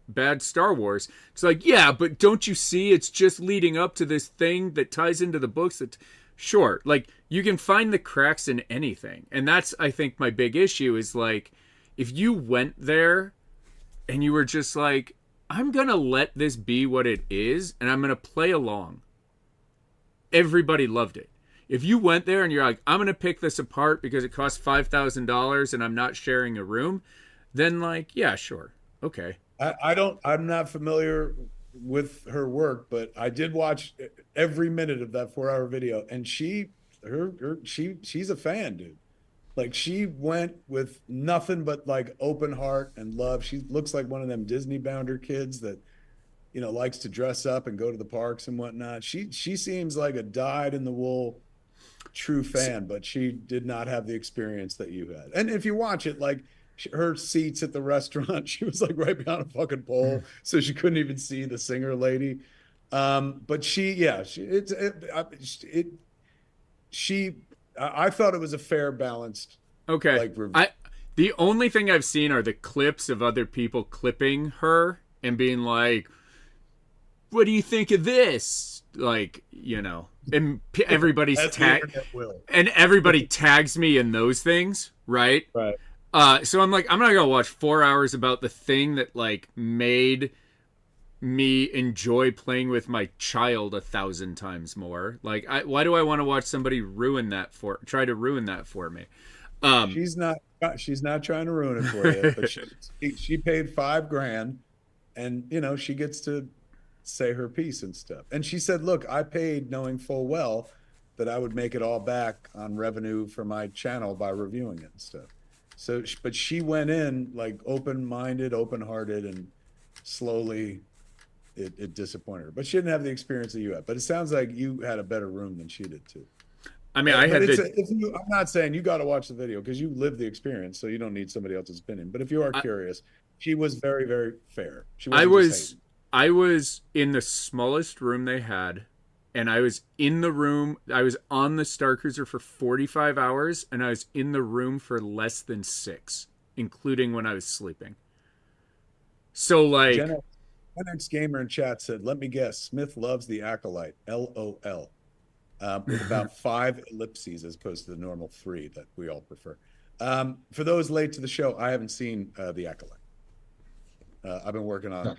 bad Star Wars. It's like, yeah, but don't you see it's just leading up to this thing that ties into the books that, sure, like you can find the cracks in anything. And that's, I think, my big issue is like, if you went there and you were just like, I'm going to let this be what it is, and I'm going to play along. Everybody loved it. If you went there and you're like, I'm going to pick this apart because it costs $5,000 and I'm not sharing a room, then like, yeah, sure. Okay. I'm not familiar with her work, but I did watch every minute of that 4-hour video, and she's a fan, dude. Like, she went with nothing but like open heart and love. She looks like one of them Disney bounder kids that, likes to dress up and go to the parks and whatnot. She seems like a dyed-in-the-wool true fan, but she did not have the experience that you had. And if you watch it, like, her seats at the restaurant, she was like right behind a fucking pole, so she couldn't even see the singer lady. But I thought it was a fair, balanced, Okay. like review. The only thing I've seen are the clips of other people clipping her and being like, "What do you think of this?" Like, and everybody's As the internet will. and everybody tags me in those things, right? Right. So I'm like, I'm not gonna watch 4 hours about the thing that like made me enjoy playing with my child 1,000 times more. Like, why do I want to watch somebody try to ruin that for me? She's not trying to ruin it for you, but she paid $5,000, and she gets to say her piece and stuff. And she said, "Look, I paid knowing full well that I would make it all back on revenue for my channel by reviewing it and stuff." So, but she went in like open-minded, open-hearted, and slowly it disappointed her. But she didn't have the experience that you had. But it sounds like you had a better room than she did too. I mean, I'm not saying you got to watch the video because you lived the experience, so you don't need somebody else's opinion. But if you are curious, she was very, very fair. I was in the smallest room they had, and I was in the room. I was on the Star Cruiser for 45 hours, and I was in the room for less than 6, including when I was sleeping. So, like, Gen X Gamer in chat said, "Let me guess, Smith loves the Acolyte, LOL, with about 5 ellipses as opposed to the normal 3 that we all prefer." For those late to the show, I haven't seen the Acolyte. I've been working on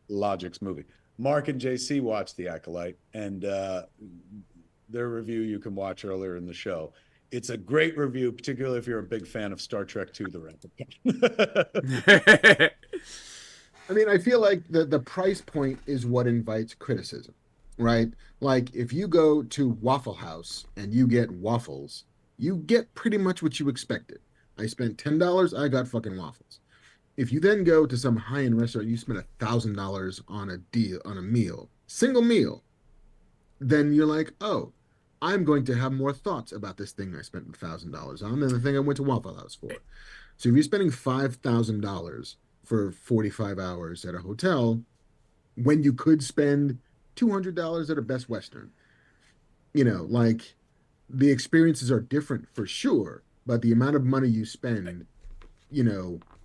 Logic's movie. Mark and JC watched the Acolyte, and their review you can watch earlier in the show. It's a great review, particularly if you're a big fan of Star Trek II: The Replica. I mean, I feel like the price point is what invites criticism, right? Like if you go to Waffle House and you get waffles, you get pretty much what you expected. I spent $10, I got fucking waffles. If you then go to some high-end restaurant, you spend $1,000 on a meal, single meal, then you're like, oh, I'm going to have more thoughts about this thing I spent $1,000 on than the thing I went to Waffle House for. So if you're spending $5,000 for 45 hours at a hotel, when you could spend $200 at a Best Western, like the experiences are different for sure, but the amount of money you spend,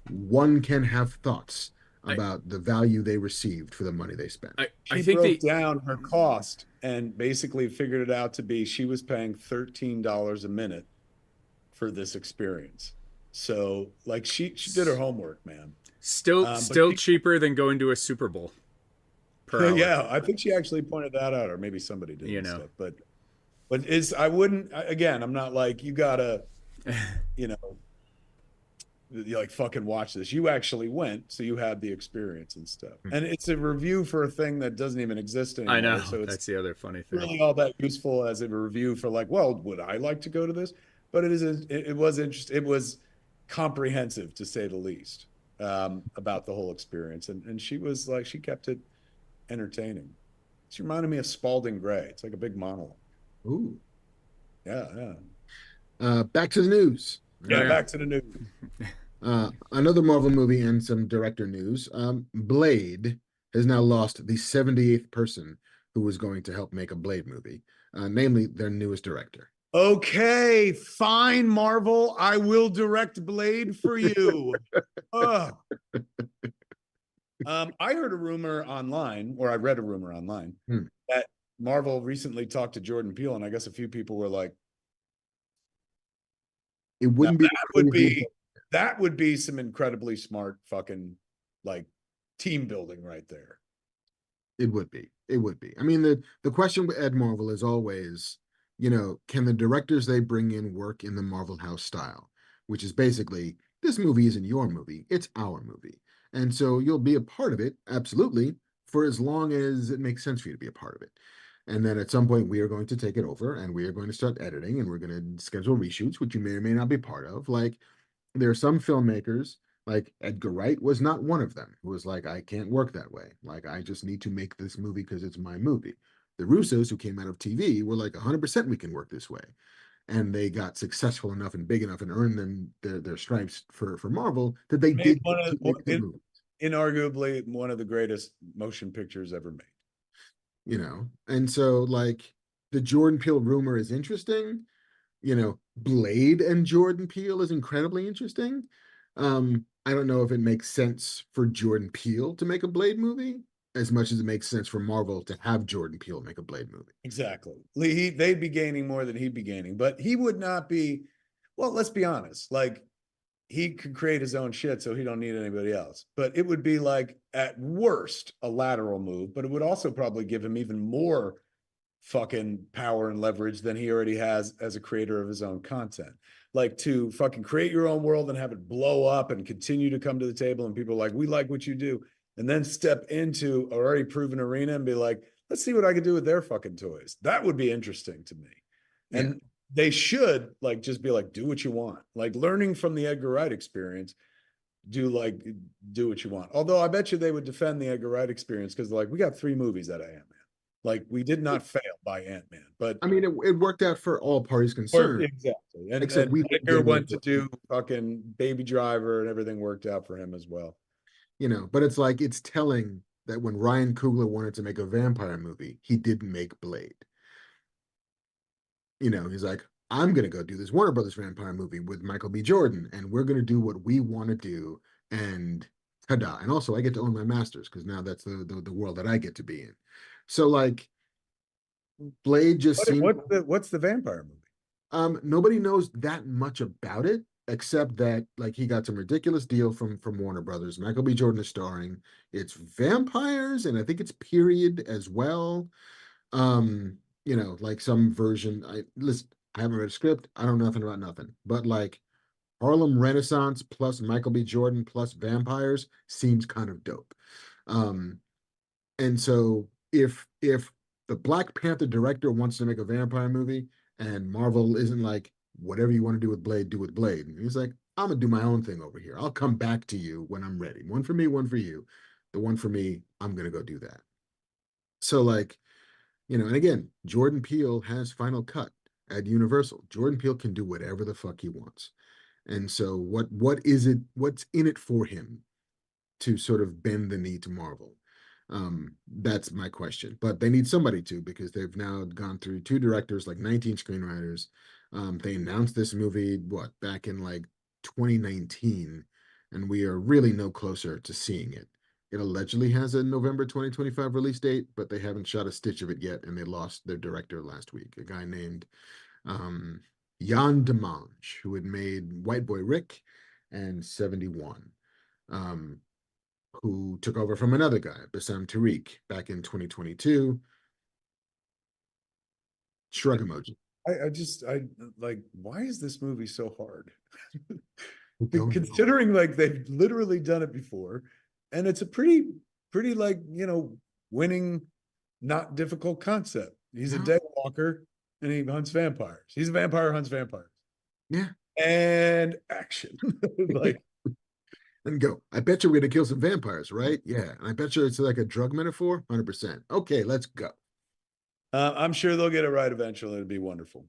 one can have thoughts about the value they received for the money they spent. She broke down her cost and basically figured it out to be she was paying $13 a minute for this experience. So like she did her homework, man. Still cheaper than going to a Super Bowl per hour. Yeah, I think she actually pointed that out, or maybe somebody did. Stuff. But I wouldn't, again, I'm not like, you gotta, like fucking watch this. You actually went, so you had the experience and stuff. And it's a review for a thing that doesn't even exist anymore. I know, so it's that's the other funny thing. Really all that useful as a review for like, well, would I like to go to this? But it was interesting. It was comprehensive, to say the least, about the whole experience. And she was like, she kept it entertaining. She reminded me of Spalding Gray. It's like a big monologue. Ooh. Yeah. Back to the news. Yeah, back to the news. Another Marvel movie and some director news. Blade has now lost the 78th person who was going to help make a Blade movie, namely their newest director. Okay, fine, Marvel. I will direct Blade for you. I heard a rumor online, or I read a rumor online, that Marvel recently talked to Jordan Peele, and I guess a few people were like, "It wouldn't be that would be some incredibly smart fucking like team building right there." It would be. I mean, the question at Marvel is always, can the directors they bring in work in the Marvel House style, which is basically, this movie isn't your movie, it's our movie. And so you'll be a part of it, absolutely, for as long as it makes sense for you to be a part of it. And then at some point, we are going to take it over and we are going to start editing and we're going to schedule reshoots, which you may or may not be part of. Like, there are some filmmakers, like Edgar Wright was not one of them, who was like, I can't work that way. Like, I just need to make this movie because it's my movie. The Russos, who came out of TV, were like, 100% we can work this way. and they got successful enough and big enough and earned them their stripes for Marvel that they Made did one to of make the movie. inarguably one of the greatest motion pictures ever made. And so like the Jordan Peele rumor is interesting. Blade and Jordan Peele is incredibly interesting. I don't know if it makes sense for Jordan Peele to make a Blade movie as much as it makes sense for Marvel to have Jordan Peele make a Blade movie. Exactly. They'd be gaining more than he'd be gaining, but he would not be. Well, let's be honest. Like he could create his own shit, so he don't need anybody else. But it would be like at worst a lateral move, but it would also probably give him even more fucking power and leverage than he already has as a creator of his own content. Like to fucking create your own world and have it blow up and continue to come to the table and people are like, we like what you do. And then step into an already proven arena and be like, let's see what I can do with their fucking toys. That would be interesting to me. And they should like just be like, do what you want. Like learning from the Edgar Wright experience, do what you want. Although I bet you they would defend the Edgar Wright experience because like we got 3 movies out of Ant-Man. Like we did not fail by Ant-Man, but I mean, it worked out for all parties concerned. exactly. And Except we Edgar went to do fucking Baby Driver, and everything worked out for him as well. But it's like it's telling that when Ryan Coogler wanted to make a vampire movie, he didn't make Blade. He's like, I'm gonna go do this Warner Brothers vampire movie with Michael B. Jordan, and we're gonna do what we want to do, and ta-da! And also, I get to own my masters because now that's the world that I get to be in. So like, Blade just seemed. What's the vampire movie? Nobody knows that much about it except that like he got some ridiculous deal from Warner Brothers. Michael B. Jordan is starring. It's vampires, and I think it's period as well. Like some version. I haven't read a script. I don't know nothing about nothing. But like Harlem Renaissance plus Michael B. Jordan plus vampires seems kind of dope. And so if the Black Panther director wants to make a vampire movie and Marvel isn't like, whatever you want to do with Blade, do with Blade. And he's like, I'm gonna do my own thing over here. I'll come back to you when I'm ready. One for me, one for you. The one for me, I'm gonna go do that. So like, and again, Jordan Peele has Final Cut at Universal. Jordan Peele can do whatever the fuck he wants. And so what's in it for him to sort of bend the knee to Marvel? That's my question. But they need somebody to, because they've now gone through 2 directors, like 19 screenwriters. They announced this movie, back in like 2019, and we are really no closer to seeing it. It allegedly has a November 2025 release date, but they haven't shot a stitch of it yet, and they lost their director last week, a guy named Jan Demange, who had made White Boy Rick and 71, who took over from another guy, Bassam Tariq, back in 2022. Shrug emoji. I like, why is this movie so hard? Considering like they've literally done it before, and it's a pretty like, winning, not difficult concept. He's a day walker and he hunts vampires. He's a vampire, hunts vampires. Yeah. And action. Like and go. I bet you we're gonna kill some vampires, right? Yeah. And I bet you it's like a drug metaphor. 100%. Okay, let's go. I'm sure they'll get it right eventually. It'll be wonderful.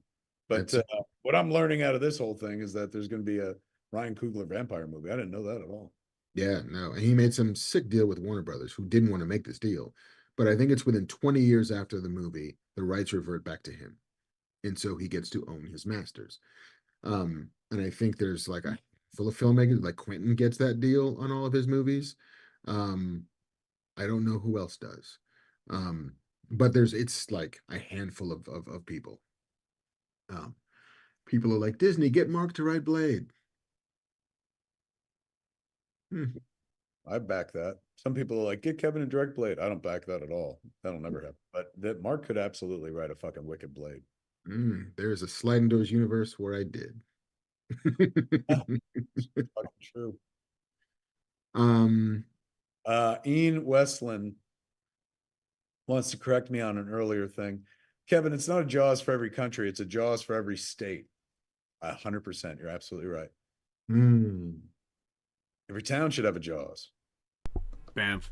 But what I'm learning out of this whole thing is that there's going to be a Ryan Coogler vampire movie. I didn't know that at all. Yeah, no. And he made some sick deal with Warner Brothers, who didn't want to make this deal. But I think it's within 20 years after the movie, the rights revert back to him. And so he gets to own his masters. And I think there's like a full of filmmakers, like Quentin gets that deal on all of his movies. I don't know who else does. But it's like a handful of people. People are like, Disney, get Mark to write Blade. I back that. Some people are like, get Kevin to direct Blade. I don't back that at all. That'll never happen. But that Mark could absolutely write a fucking wicked Blade. There's a Sliding Doors universe where I did. Fucking true. Ian Westland wants to correct me on an earlier thing. Kevin, it's not a Jaws for every country. It's a Jaws for every state. 100%. You're absolutely right. Every town should have a Jaws. Bam.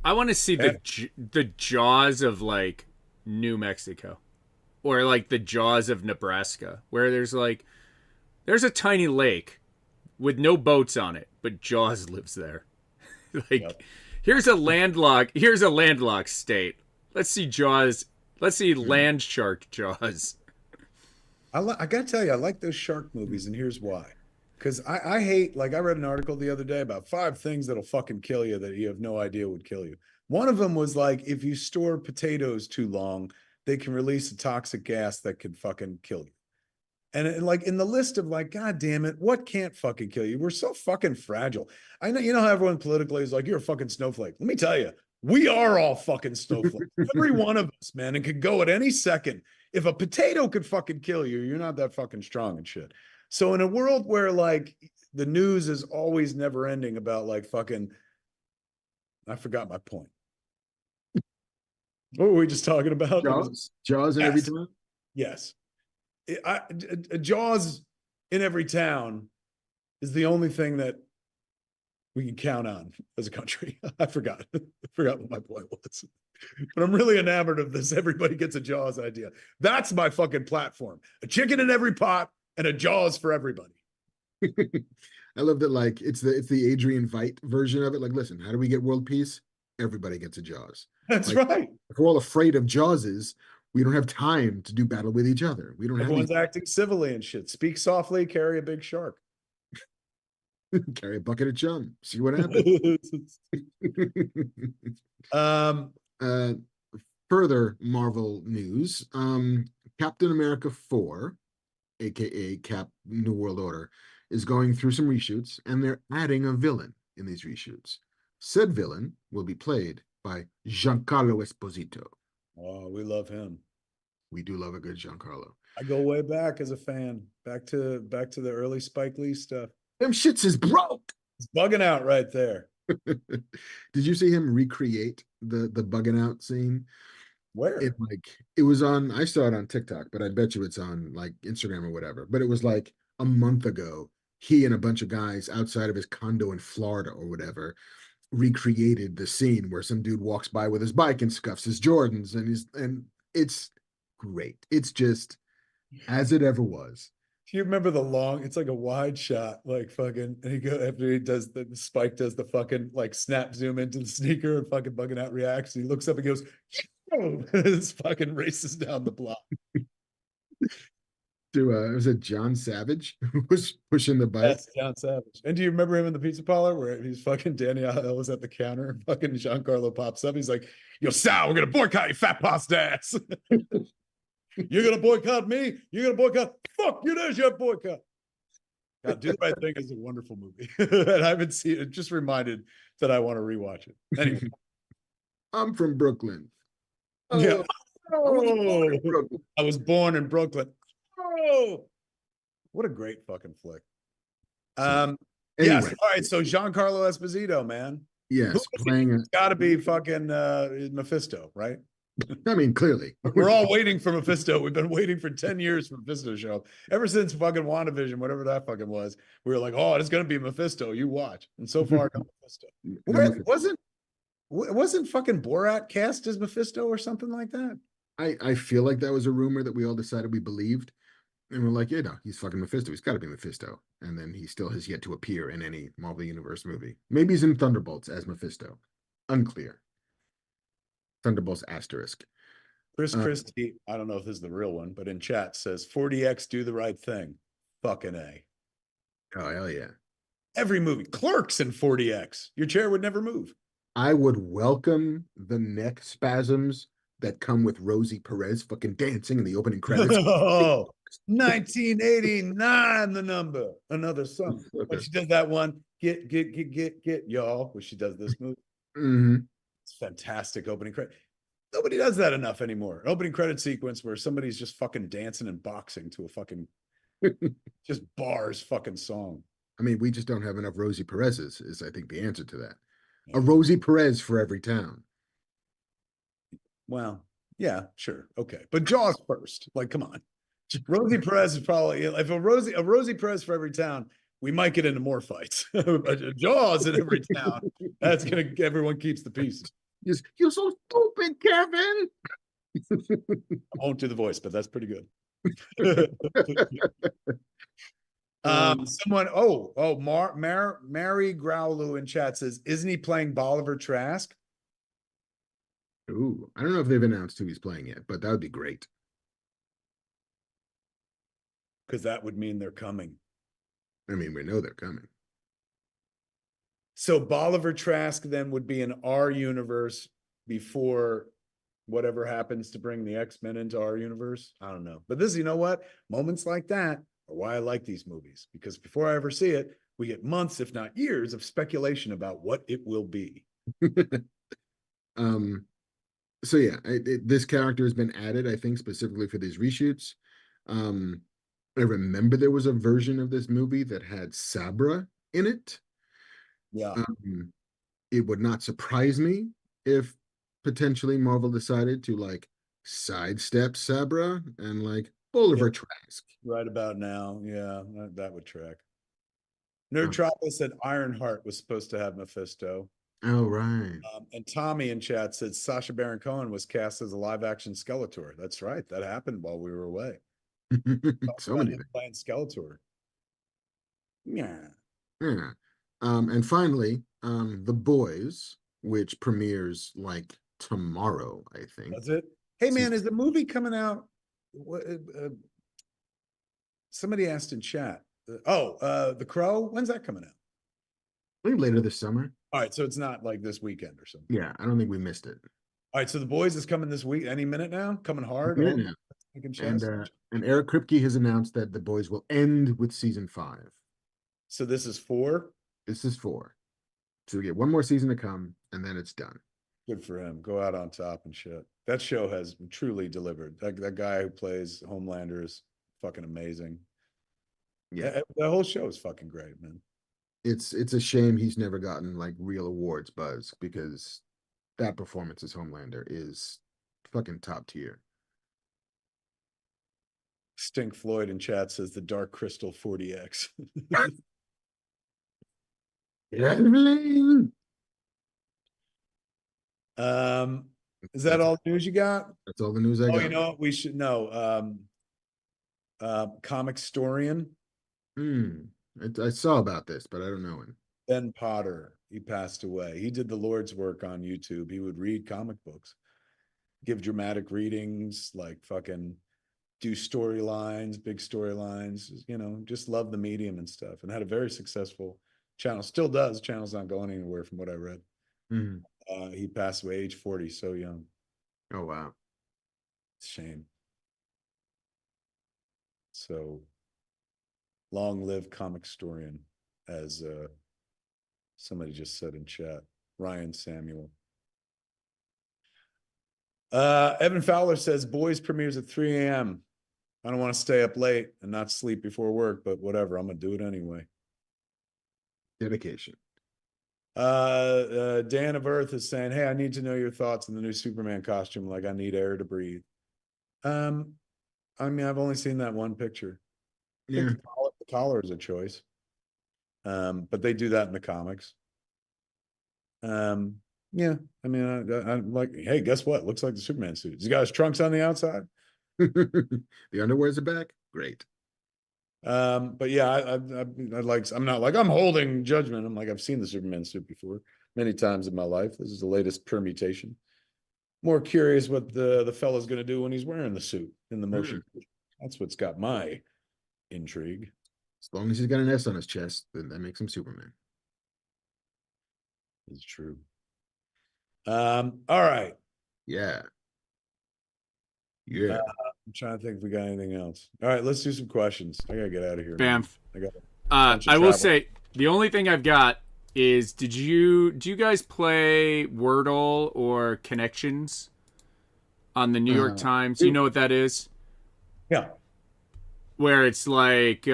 I want to see the Jaws of like New Mexico or like the Jaws of Nebraska, where there's a tiny lake with no boats on it, but Jaws lives there. Yep. Here's a landlocked state. Let's see Jaws. Let's see land shark Jaws. I gotta tell you, I like those shark movies, and here's why. Because I hate, like, I read an article the other day about 5 things that'll fucking kill you that you have no idea would kill you. One of them was like, if you store potatoes too long, they can release a toxic gas that could fucking kill you. And like in the list of like, God damn it, what can't fucking kill you? We're so fucking fragile. I know, you know how everyone politically is like, you're a fucking snowflake. Let me tell you, we are all fucking snowflakes. Every one of us, man, and could go at any second. If a potato could fucking kill you, you're not that fucking strong and shit. So in a world where like the news is always never ending about like fucking, I forgot my point. What were we just talking about? Jaws in every Yes. town. Yes. Jaws in every town is the only thing that we can count on as a country. I forgot what my point was. But I'm really enamored of this. Everybody gets a Jaws idea. That's my fucking platform. A chicken in every pot and a Jaws for everybody. I love that. Like it's the Adrian Veidt version of it. Like, listen, how do we get world peace? Everybody gets a Jaws. That's like, right. If we're all afraid of Jawses, we don't have time to do battle with each other. We don't Everyone's have acting civilly and shit. Speak softly, carry a big shark. carry a bucket of chum. See what happens. uh, further Marvel news. Captain America 4, aka Cap New World Order, is going through some reshoots, and they're adding a villain in these reshoots. Said villain will be played by Giancarlo Esposito. Oh, we love him. We do love a good Giancarlo. I go way back as a fan, back to the early Spike Lee stuff. Them shits is broke. It's bugging out right there. Did you see him recreate the bugging out scene? Where? It was on, I saw it on TikTok, but I bet you it's on like Instagram or whatever. But it was like a month ago. He and a bunch of guys outside of his condo in Florida or whatever recreated the scene where some dude walks by with his bike and scuffs his Jordans, and it's great. It's just as it ever was. Do you remember it's like a wide shot, like fucking, and he go after he does the Spike does the fucking like snap zoom into the sneaker and fucking bugging out reacts. And he looks up and goes, oh, this fucking races down the block. Was it John Savage who was pushing the bike? That's John Savage. And do you remember him in the pizza parlor where he's fucking Danielle was at the counter and fucking Giancarlo pops up? He's like, yo, Sal, we're gonna boycott you fat pasta ass. You're gonna boycott me? You're gonna boycott? Fuck you, there's your boycott. God, Do the Right Thing is a wonderful movie. And I haven't seen it, just reminded that I want to rewatch it. Anyway. I'm from Brooklyn. Yeah. Oh, I was born in Brooklyn. Oh, what a great fucking flick. Anyway. Yes. All right. So Giancarlo Esposito, man. Yes, playing It's got to be fucking Mephisto, right? I mean, clearly. We're all waiting for Mephisto. We've been waiting for 10 years for Mephisto to show up. Ever since fucking WandaVision, whatever that fucking was, we were like, oh, it's gonna be Mephisto. You watch. And so far, no Mephisto. Wasn't fucking Borat cast as Mephisto or something like that? I feel like that was a rumor that we all decided we believed. And we're like, yeah, no, he's fucking Mephisto. He's got to be Mephisto. And then he still has yet to appear in any Marvel Universe movie. Maybe he's in Thunderbolts as Mephisto. Unclear. Thunderbolts asterisk. Chris Christie, I don't know if this is the real one, but in chat says 40X Do the Right Thing. Fucking A. Oh, hell yeah. Every movie. Clerks in 40X. Your chair would never move. I would welcome the neck spasms that come with Rosie Perez fucking dancing in the opening credits. Oh, 1989, the number. Another song. When she does that one, get, y'all, where she does this movie. Mm-hmm. It's fantastic opening credit. Nobody does that enough anymore. An opening credit sequence where somebody's just fucking dancing and boxing to a fucking just bars fucking song. I mean, we just don't have enough Rosie Perez's, is I think the answer to that. Yeah. A Rosie Perez for every town. Well, yeah, sure. Okay. But Jaws first. Like, come on. Rosie Perez is probably, if a Rosie Perez for every town, we might get into more fights. Jaws in every town. That's gonna, everyone keeps the pieces. You're so stupid, Kevin. I won't do the voice, but that's pretty good. Someone, Mary Growlu in chat says, isn't he playing Bolivar Trask? Ooh, I don't know if they've announced who he's playing yet, but that would be great. Because that would mean they're coming. I mean, we know they're coming. So Bolivar Trask then would be in our universe before whatever happens to bring the X-Men into our universe. I don't know. But you know what? Moments like that are why I like these movies. Because before I ever see it, we get months, if not years, of speculation about what it will be. So yeah, this character has been added, I think, specifically for these reshoots. I remember there was a version of this movie that had Sabra in it. Yeah. It would not surprise me if potentially Marvel decided to like sidestep Sabra and like Bolivar Trask. Right about now. Yeah, that would track. Nerdtropolis said Ironheart was supposed to have Mephisto. Oh, right. And Tommy in chat said Sacha Baron Cohen was cast as a live-action Skeletor. That's right. That happened while we were away. So many playing Skeletor. Yeah. Yeah. And finally, The Boys, which premieres like tomorrow, I think. That's it. Hey man, is the movie coming out? Somebody asked in chat. The Crow. When's that coming out? I think later this summer. All right, so it's not like this weekend or something. Yeah, I don't think we missed it. All right, so The Boys is coming this week. Any minute now? Coming hard. And Eric Kripke has announced that The Boys will end with season 5. So this is 4. This is 4. So we get one more season to come, and then it's done. Good for him. Go out on top and shit. That show has truly delivered. That guy who plays Homelander is fucking amazing. Yeah, the whole show is fucking great, man. It's a shame he's never gotten like real awards buzz, because that performance as Homelander is fucking top tier. Stink Floyd in chat says the Dark Crystal 40X. Is that all the news you got? That's all the news I got. You know what? We should know. Comic Storian. I saw about this, but I don't know him. Ben Potter, he passed away. He did the Lord's work on YouTube. He would read comic books, give dramatic readings, like fucking do storylines, big storylines, just love the medium and stuff, and had a very successful channel. Still does. Channel's not going anywhere from what I read. He passed away age 40, so young. Oh, wow. It's a shame. So long live Comic Storian, as somebody just said in chat. Ryan Samuel. Evan Fowler says Boys premieres at 3 a.m. I don't want to stay up late and not sleep before work, but whatever, I'm gonna do it anyway. Dedication. Dan of Earth is saying, hey, I need to know your thoughts on the new Superman costume. Like, I need air to breathe. I mean, I've only seen that one picture. Yeah. The collar is a choice. But they do that in the comics. Yeah, I mean, I'm like, hey, guess what? Looks like the Superman suit. He's got his trunks on the outside. The underwear's are back. Great. But yeah, I'm not like I'm holding judgment. I'm like, I've seen the Superman suit before many times in my life. This is the latest permutation. More curious what the fella's going to do when he's wearing the suit in the motion. That's what's got my intrigue. As long as he's got an S on his chest, then that makes him Superman. It's true. All right. Yeah. I'm trying to think if we got anything else. All right, let's do some questions. I gotta get out of here. Bamf. I will say the only thing I've got is do you guys play Wordle or Connections on the New York Times? You know what that is? Yeah. Where it's like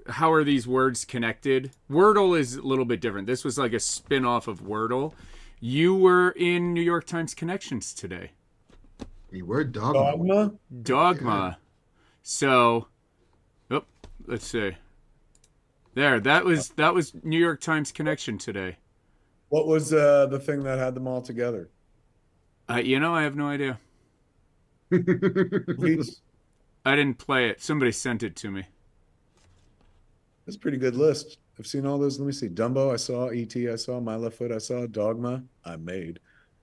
how are these words connected? Wordle is a little bit different. This was like a spin-off of Wordle. You were in New York Times Connections today. You were Dogma. Yeah. So, let's see. There, that was New York Times Connection today. What was the thing that had them all together? You know, I have no idea. Please. I didn't play it. Somebody sent it to me. That's a pretty good list. I've seen all those. Let me see. Dumbo, I saw. E.T., I saw. My Left Foot, I saw. Dogma, I made.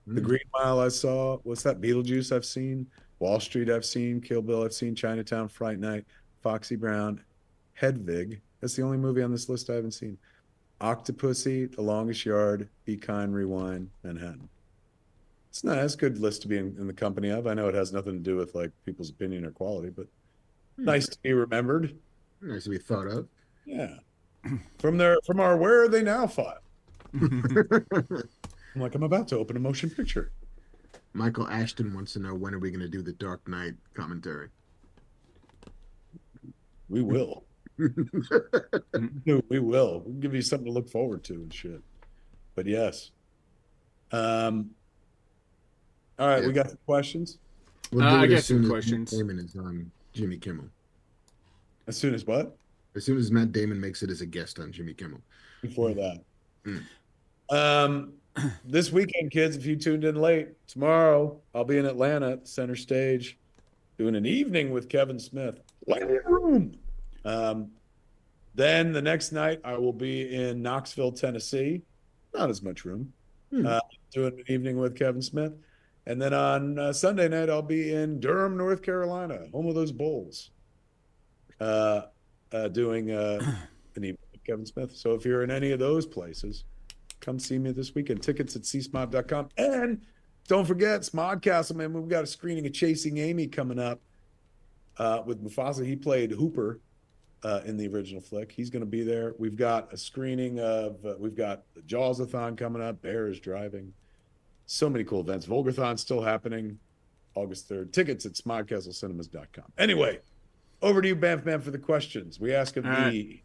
The Green Mile, I saw. What's that? Beetlejuice, I've seen. Wall Street, I've seen. Kill Bill, I've seen. Chinatown, Fright Night, Foxy Brown, Hedwig. That's the only movie on this list I haven't seen. Octopussy, The Longest Yard, Be Kind, Rewind, Manhattan. It's not as good list to be in the company of. I know it has nothing to do with like people's opinion or quality, but nice to be remembered. Nice to be thought of. Yeah. From our Where Are They Now file. I'm like, I'm about to open a motion picture. Michael Ashton wants to know, when are we going to do the Dark Knight commentary? We will. No, we will. We'll give you something to look forward to and shit. But yes. All right, we got some questions. We'll do I it got as soon some as questions. Matt Damon is on Jimmy Kimmel. As soon as what? As soon as Matt Damon makes it as a guest on Jimmy Kimmel. Before that. This weekend, kids, if you tuned in late, tomorrow I'll be in Atlanta at the center stage doing an evening with Kevin Smith. Light room. Then the next night I will be in Knoxville, Tennessee. Not as much room. Doing an evening with Kevin Smith. And then on Sunday night, I'll be in Durham, North Carolina, home of those Bulls, doing an evening with Kevin Smith. So if you're in any of those places, come see me this weekend. Tickets at csmod.com. And don't forget, Smodcastle, man, we've got a screening of Chasing Amy coming up with Mufasa. He played Hooper in the original flick. He's going to be there. We've got a screening of, we've got the Jaws-a-thon coming up. Bear is driving. So many cool events. Volgathon's still happening August 3rd. Tickets at smodcastlecinemas.com. Anyway, over to you, Banff Man, for the questions. We ask of the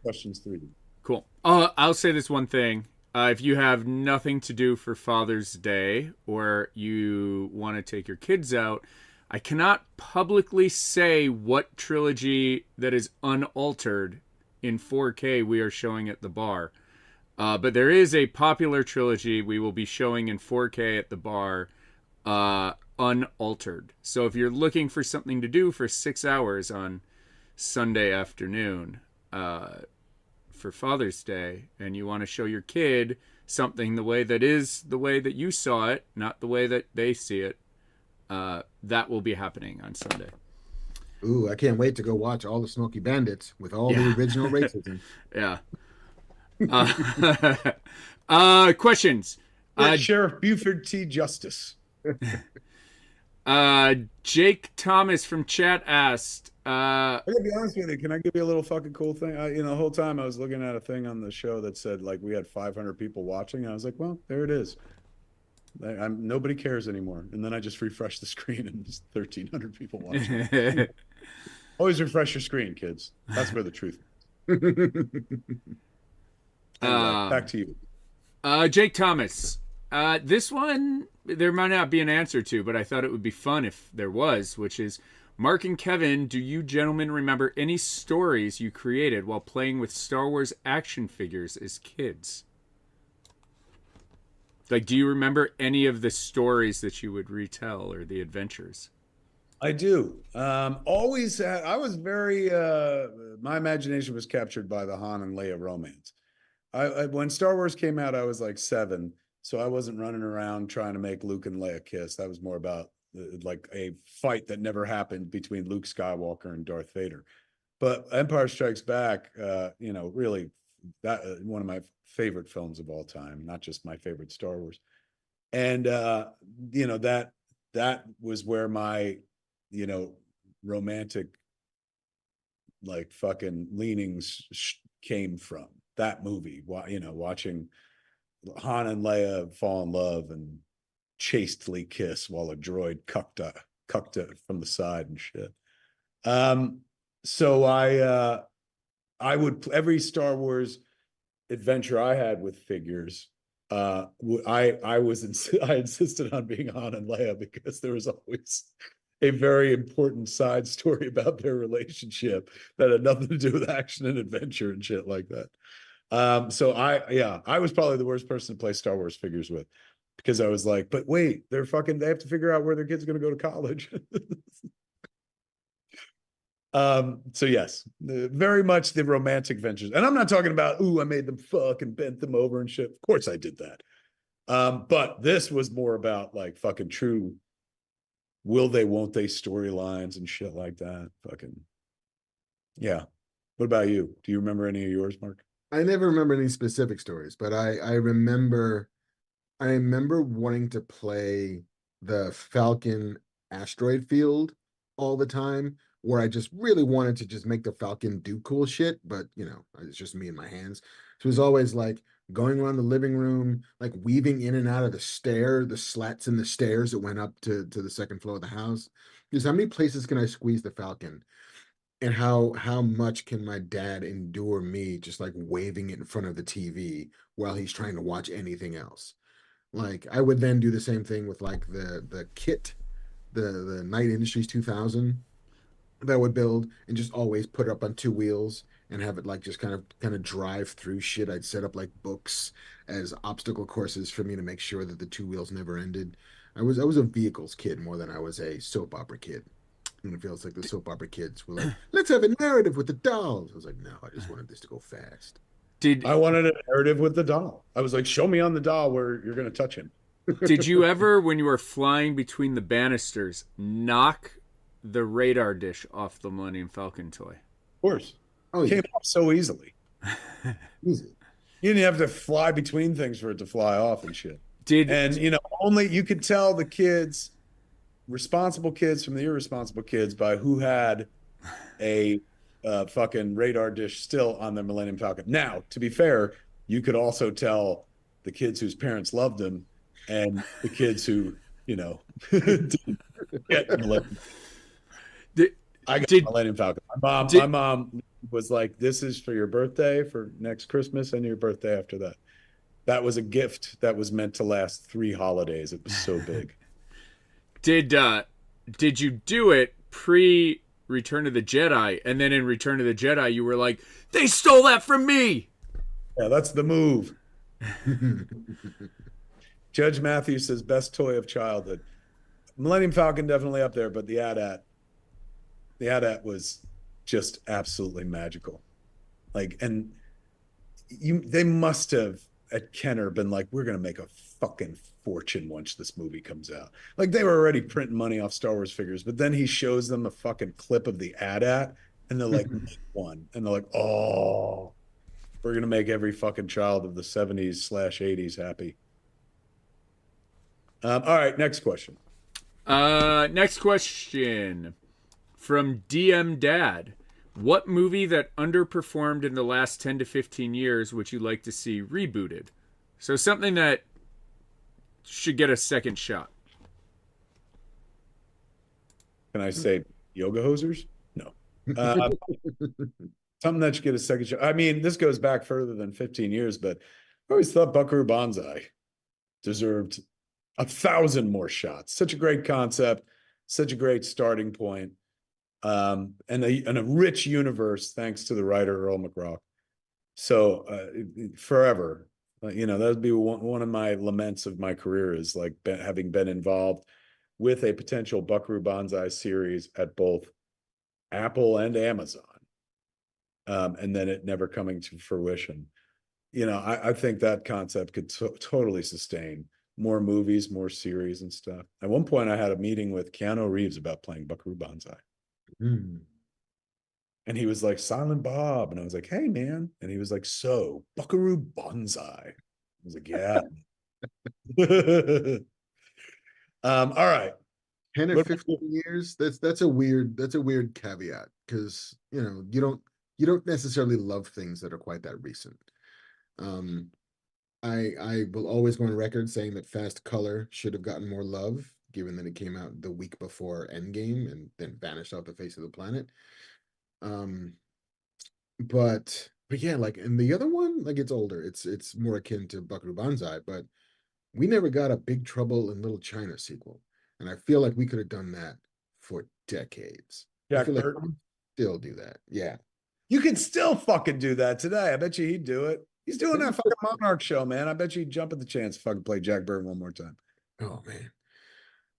questions 3. Cool. I'll say this one thing. If you have nothing to do for Father's Day or you want to take your kids out, I cannot publicly say what trilogy that is unaltered in 4K we are showing at the bar. But there is a popular trilogy we will be showing in 4K at the bar, unaltered. So if you're looking for something to do for 6 hours on Sunday afternoon for Father's Day, and you want to show your kid something the way that is the way that you saw it, not the way that they see it, that will be happening on Sunday. Ooh, I can't wait to go watch all the Smoky Bandits with all the original racism. Yeah. Questions. Sheriff Buford T. Justice. Jake Thomas from chat asked, I gotta be honest with you. Can I give you a little fucking cool thing? The whole time I was looking at a thing on the show that said like we had 500 people watching. I was like, well, there it is. Nobody cares anymore. And then I just refreshed the screen and there's 1,300 people watching. Always refresh your screen, kids. That's where the truth is. Anyway, back to you. Jake Thomas. This one, there might not be an answer to, but I thought it would be fun if there was, which is, Mark and Kevin, do you gentlemen remember any stories you created while playing with Star Wars action figures as kids? Like, do you remember any of the stories that you would retell or the adventures? I do. Always had, I was very, my imagination was captured by the Han and Leia romance. When Star Wars came out, I was like 7. So I wasn't running around trying to make Luke and Leia kiss. That was more about like a fight that never happened between Luke Skywalker and Darth Vader. But Empire Strikes Back, really that one of my favorite films of all time, not just my favorite Star Wars. And that was where my romantic like fucking leanings came from. That movie, watching Han and Leia fall in love and chastely kiss while a droid cucked it from the side and shit. So I would, every Star Wars adventure I had with figures, I insisted on being Han and Leia because there was always a very important side story about their relationship that had nothing to do with action and adventure and shit like that. So I was probably the worst person to play Star Wars figures with. because I was like, but wait, they have to figure out where their kid's going to go to college. So yes, very much the romantic ventures. And I'm not talking about, ooh, I made them fuck and bent them over and shit. Of course I did that. But this was more about like fucking true will they, won't they storylines and shit like that. Fucking, yeah. What about you? Do you remember any of yours, Mark? I never remember any specific stories, but I remember wanting to play the Falcon asteroid field all the time, where I just really wanted to just make the Falcon do cool shit, but you know, it's just me and my hands. So it was always like going around the living room, like weaving in and out of the slats in the stairs that went up to the second floor of the house. Because how many places can I squeeze the Falcon? And how much can my dad endure me just like waving it in front of the TV while he's trying to watch anything else? Like I would then do the same thing with like the kit, the Knight Industries 2000 that I would build and just always put it up on two wheels and have it like just kind of drive through shit. I'd set up like books as obstacle courses for me to make sure that the two wheels never ended. I was a vehicles kid more than I was a soap opera kid. And it feels like the soap opera kids were like, let's have a narrative with the dolls. I was like, no, I just wanted this to go fast. I wanted a narrative with the doll. I was like, show me on the doll where you're going to touch him. Did you ever, when you were flying between the banisters, knock the radar dish off the Millennium Falcon toy? Of course. Oh, It came off so easily. easy. You didn't have to fly between things for it to fly off and shit. And only you could tell the kids, responsible kids from the irresponsible kids, by who had a fucking radar dish still on their Millennium Falcon. Now, to be fair, you could also tell the kids whose parents loved them and the kids who, didn't get Millennium. I got Millennium Falcon. My mom was like, this is for your birthday, for next Christmas and your birthday after that. That was a gift that was meant to last 3 holidays. It was so big. Did you do it pre Return of the Jedi, and then in Return of the Jedi you were like, they stole that from me? Yeah, that's the move. Judge Matthews says best toy of childhood. Millennium Falcon definitely up there, but the AT-AT was just absolutely magical. Like, and they must have at Kenner been like, we're gonna make a fucking fortune once this movie comes out. Like, they were already printing money off Star Wars figures, but then he shows them a fucking clip of the AT-AT and they're like, make one. And they're like, oh, we're gonna make every fucking child of the 70s/80s happy. All right, next question. Next question from DM Dad. What movie that underperformed in the last 10 to 15 years would you like to see rebooted? So something that should get a second shot. Can I say yoga hosers? No. Something that should get a second shot. I mean, this goes back further than 15 years, but I always thought Buckaroo Banzai deserved 1,000 more shots. Such a great concept, such a great starting point. And a rich universe thanks to the writer Earl McGraw. So forever, that would be one of my laments of my career, is like having been involved with a potential Buckaroo Banzai series at both Apple and Amazon, and then it never coming to fruition. I think that concept could totally sustain more movies, more series and stuff. At one point I had a meeting with Keanu Reeves about playing Buckaroo Banzai. And he was like, Silent Bob. And I was like, hey, man. And he was like, so, Buckaroo Banzai. I was like, yeah. All right. 10 or 15 years, that's a weird caveat, because you don't necessarily love things that are quite that recent. I will always go on record saying that Fast Color should have gotten more love, given that it came out the week before Endgame and then vanished off the face of the planet. But yeah, like, and the other one, like, it's older. It's more akin to Buckaroo Banzai, but we never got a Big Trouble in Little China sequel. And I feel like we could have done that for decades. Jack I feel like Burton. still do that. Yeah. You could still fucking do that today. I bet you he'd do it. He's doing that fucking Monarch show, man. I bet you he'd jump at the chance to fucking play Jack Burton one more time. Oh man,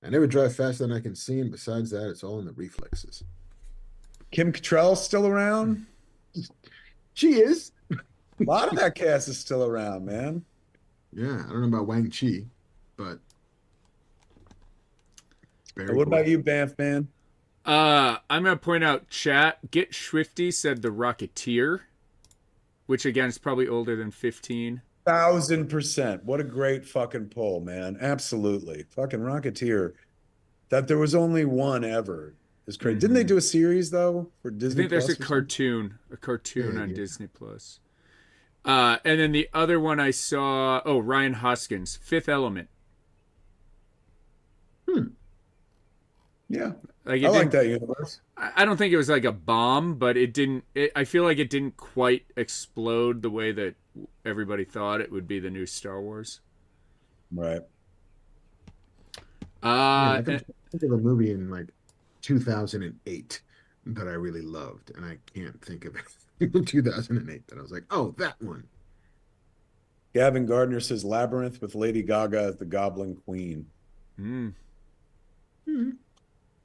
I never drive faster than I can see, and besides that, it's all in the reflexes. Kim Cattrall's still around. She is. A lot of that cast is still around, man. Yeah, I don't know about Wang Chi, but very What cool. about you, Banff man? I'm gonna point out chat. Get Swifty said the Rocketeer, which again is probably older than 15. 1000%. What a great fucking poll, man. Absolutely. Fucking Rocketeer. That there was only one ever is crazy. Didn't they do a series though for I Disney? think there's Plus a or something? cartoon Yeah, on yeah. Disney Plus. And then the other one I saw, Ryan Hoskins, Fifth Element. Yeah. Like I like that universe. I don't think it was like a bomb, but it didn't. I feel like it didn't quite explode the way that everybody thought it would be the new Star Wars. Right. Yeah, I can think of a movie in like 2008 that I really loved, and I can't think of it in 2008 that I was like, oh, that one. Gavin Gardner says Labyrinth with Lady Gaga as the Goblin Queen. Mm.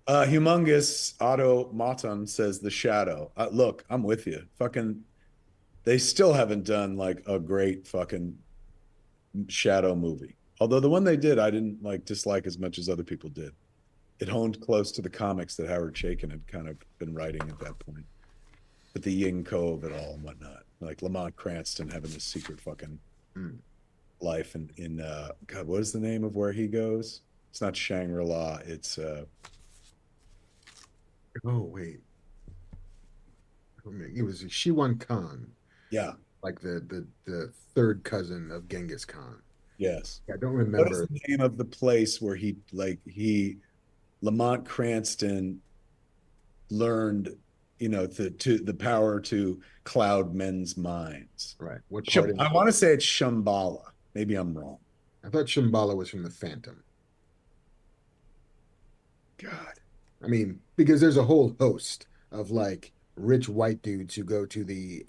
Humongous Otto Maton says The Shadow. Look, I'm with you. Fucking, they still haven't done like a great fucking Shadow movie. Although the one they did, I didn't like dislike as much as other people did. It honed close to the comics that Howard Chaykin had kind of been writing at that point. But the yin co of it all and whatnot, like Lamont Cranston having this secret fucking life in God, what is the name of where he goes? It's not Shangri-La. It's Oh, wait. It was Shiwan Khan, yeah, like the third cousin of Genghis Khan. yes. I don't What is remember. the name of the place where Lamont Cranston learned, to the power to cloud men's minds? Right. What part I want to say it's Shambhala. Maybe I'm wrong. I thought Shambhala was from the Phantom. God. I mean, because there's a whole host of like rich white dudes who go to the,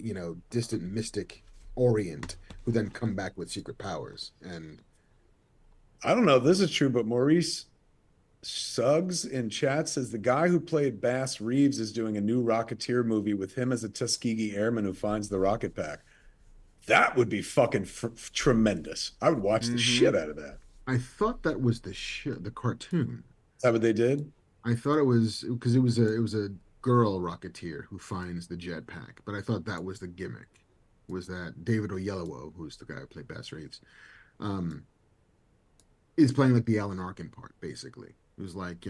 distant mystic Orient who then come back with secret powers. And I don't know if this is true, but Maurice Suggs in chat says the guy who played Bass Reeves is doing a new Rocketeer movie with him as a Tuskegee airman who finds the rocket pack. That would be fucking tremendous. I would watch the shit out of that. I thought that was the cartoon. Is that what they did? I thought it was because it was a girl Rocketeer who finds the jetpack, but I thought that was the gimmick. Was that David Oyelowo, who's the guy who played Bass Reeves, is playing like the Alan Arkin part, basically. It was like,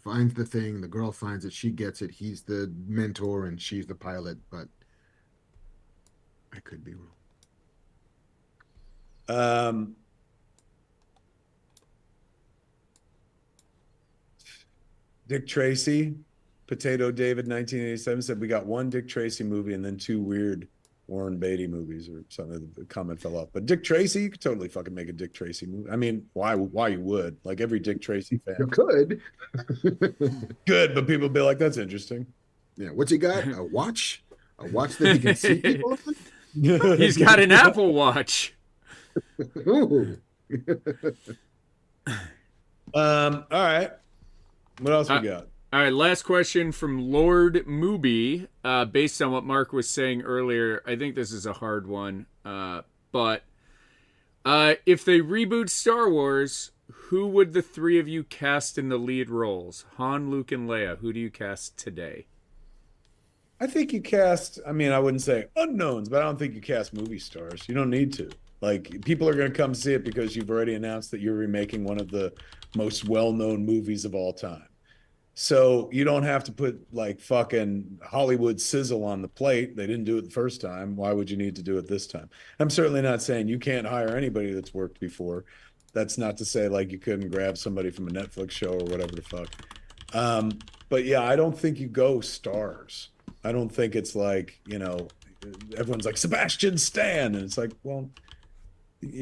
finds the thing, the girl finds it, she gets it, he's the mentor and she's the pilot, but I could be wrong. Dick Tracy, Potato David, 1987 said we got one Dick Tracy movie and then two weird Warren Beatty movies or something. The comment fell off. But Dick Tracy, you could totally fucking make a Dick Tracy movie. I mean, why you would? Like every Dick Tracy fan. You could. Good, but people be like, that's interesting. Yeah, what's he got? A watch? A watch that he can see people on? He's got an Apple Watch. Ooh. All right. What else we got? All right, last question from Lord Mooby. Based on what Mark was saying earlier, I think this is a hard one. But if they reboot Star Wars, who would the three of you cast in the lead roles? Han, Luke, and Leia. Who do you cast today? I think you cast, I mean, I wouldn't say unknowns, but I don't think you cast movie stars. You don't need to. Like, people are going to come see it because you've already announced that you're remaking one of the most well-known movies of all time. So you don't have to put like fucking Hollywood sizzle on the plate. They didn't do it the first time. Why would you need to do it this time? I'm certainly not saying you can't hire anybody that's worked before. That's not to say like you couldn't grab somebody from a Netflix show or whatever the fuck. But yeah, I don't think you go stars. I don't think it's like, everyone's like Sebastian Stan. And it's like, well,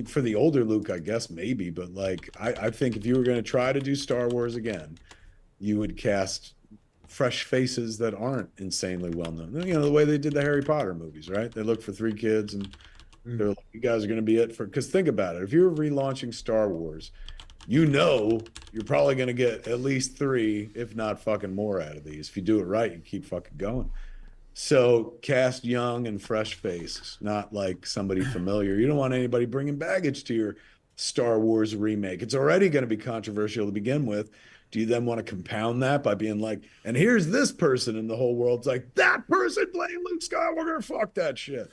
for the older Luke, I guess maybe. But like, I think if you were going to try to do Star Wars again, you would cast fresh faces that aren't insanely well known. The way they did the Harry Potter movies, right? They look for three kids and They're like, you guys are going to be it for, because think about it. If you're relaunching Star Wars, you know you're probably going to get at least 3, if not fucking more out of these. If you do it right, you keep fucking going. So cast young and fresh faces, not like somebody familiar. You don't want anybody bringing baggage to your Star Wars remake. It's already going to be controversial to begin with. Do you then want to compound that by being like, and here's this person in the whole world's like, that person playing Luke Skywalker, fuck that shit.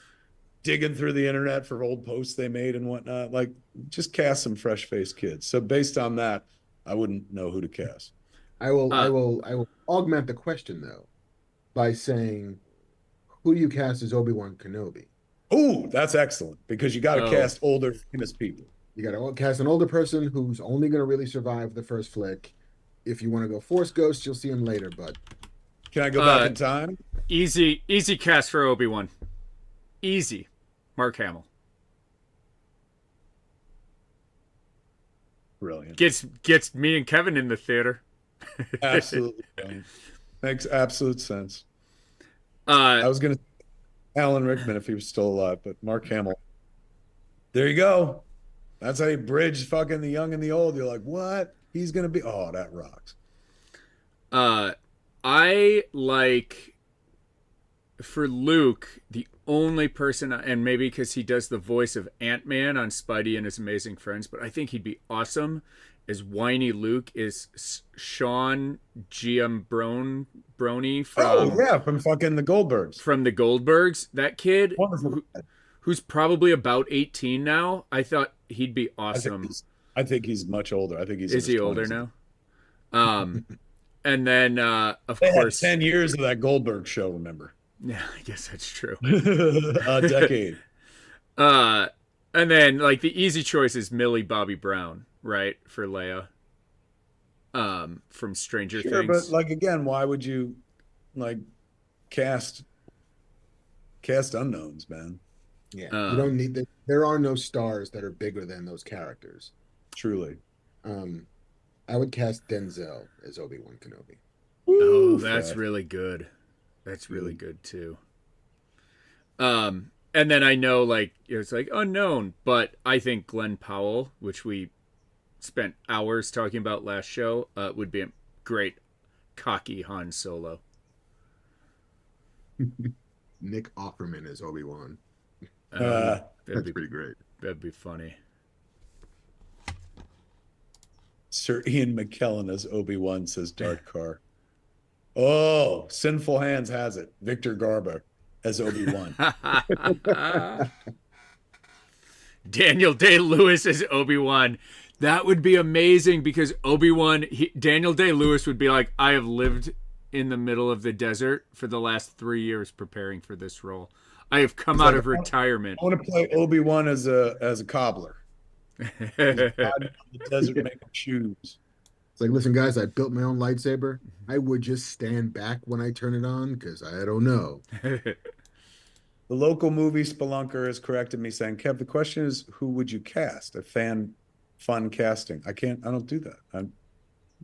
Digging through the internet for old posts they made and whatnot. Like, just cast some fresh faced kids. So based on that, I wouldn't know who to cast. I will augment the question though by saying, who do you cast as Obi-Wan Kenobi? Oh, that's excellent because you got to cast older famous people. You got to cast an older person who's only going to really survive the first flick. If you want to go Force Ghost, you'll see him later. But can I go back in time? Easy cast for Obi-Wan. Easy. Mark Hamill. Brilliant. Gets me and Kevin in the theater. Absolutely. Makes absolute sense. I was going to Alan Rickman if he was still alive, but Mark Hamill. There you go. That's how you bridge fucking the young and the old. You're like, what? He's going to be. Oh, that rocks. I like, for Luke, the only person, and maybe because he does the voice of Ant-Man on Spidey and His Amazing Friends, but I think he'd be awesome as whiny Luke, is Sean Giambroni from fucking the Goldbergs. From the Goldbergs. That kid, Wonderful. who's probably about 18 now. I thought he'd be awesome. I think he's much older. I think he's. Is he older now? And then of course 10 years of that Goldberg show. Remember? Yeah, I guess that's true. A decade. And then like the easy choice is Millie Bobby Brown, right, for Leia. From Stranger Things. But like again, why would you like cast unknowns, man? Yeah, you don't need there are no stars that are bigger than those characters. Truly. I would cast Denzel as Obi-Wan Kenobi. Oh, that's really good. That's really good too. And then I know like it's like unknown, but I think Glenn Powell, which we spent hours talking about last show, would be a great cocky Han Solo. Nick Offerman as Obi-Wan. That's pretty great. That'd be funny. Sir Ian McKellen as Obi-Wan, says Dart Car. Oh, Sinful Hands has it. Victor Garber as Obi-Wan. Daniel Day-Lewis as Obi-Wan. That would be amazing because Obi-Wan, Daniel Day-Lewis would be like, I have lived in the middle of the desert for the last 3 years preparing for this role. I have come out of retirement. I want to play Obi-Wan as a cobbler. He's out in the desert making shoes. It's like, listen, guys, I built my own lightsaber. I would just stand back when I turn it on because I don't know. The local movie Spelunker has corrected me saying, Kev, the question is, who would you cast? A fun casting. I don't do that. I'm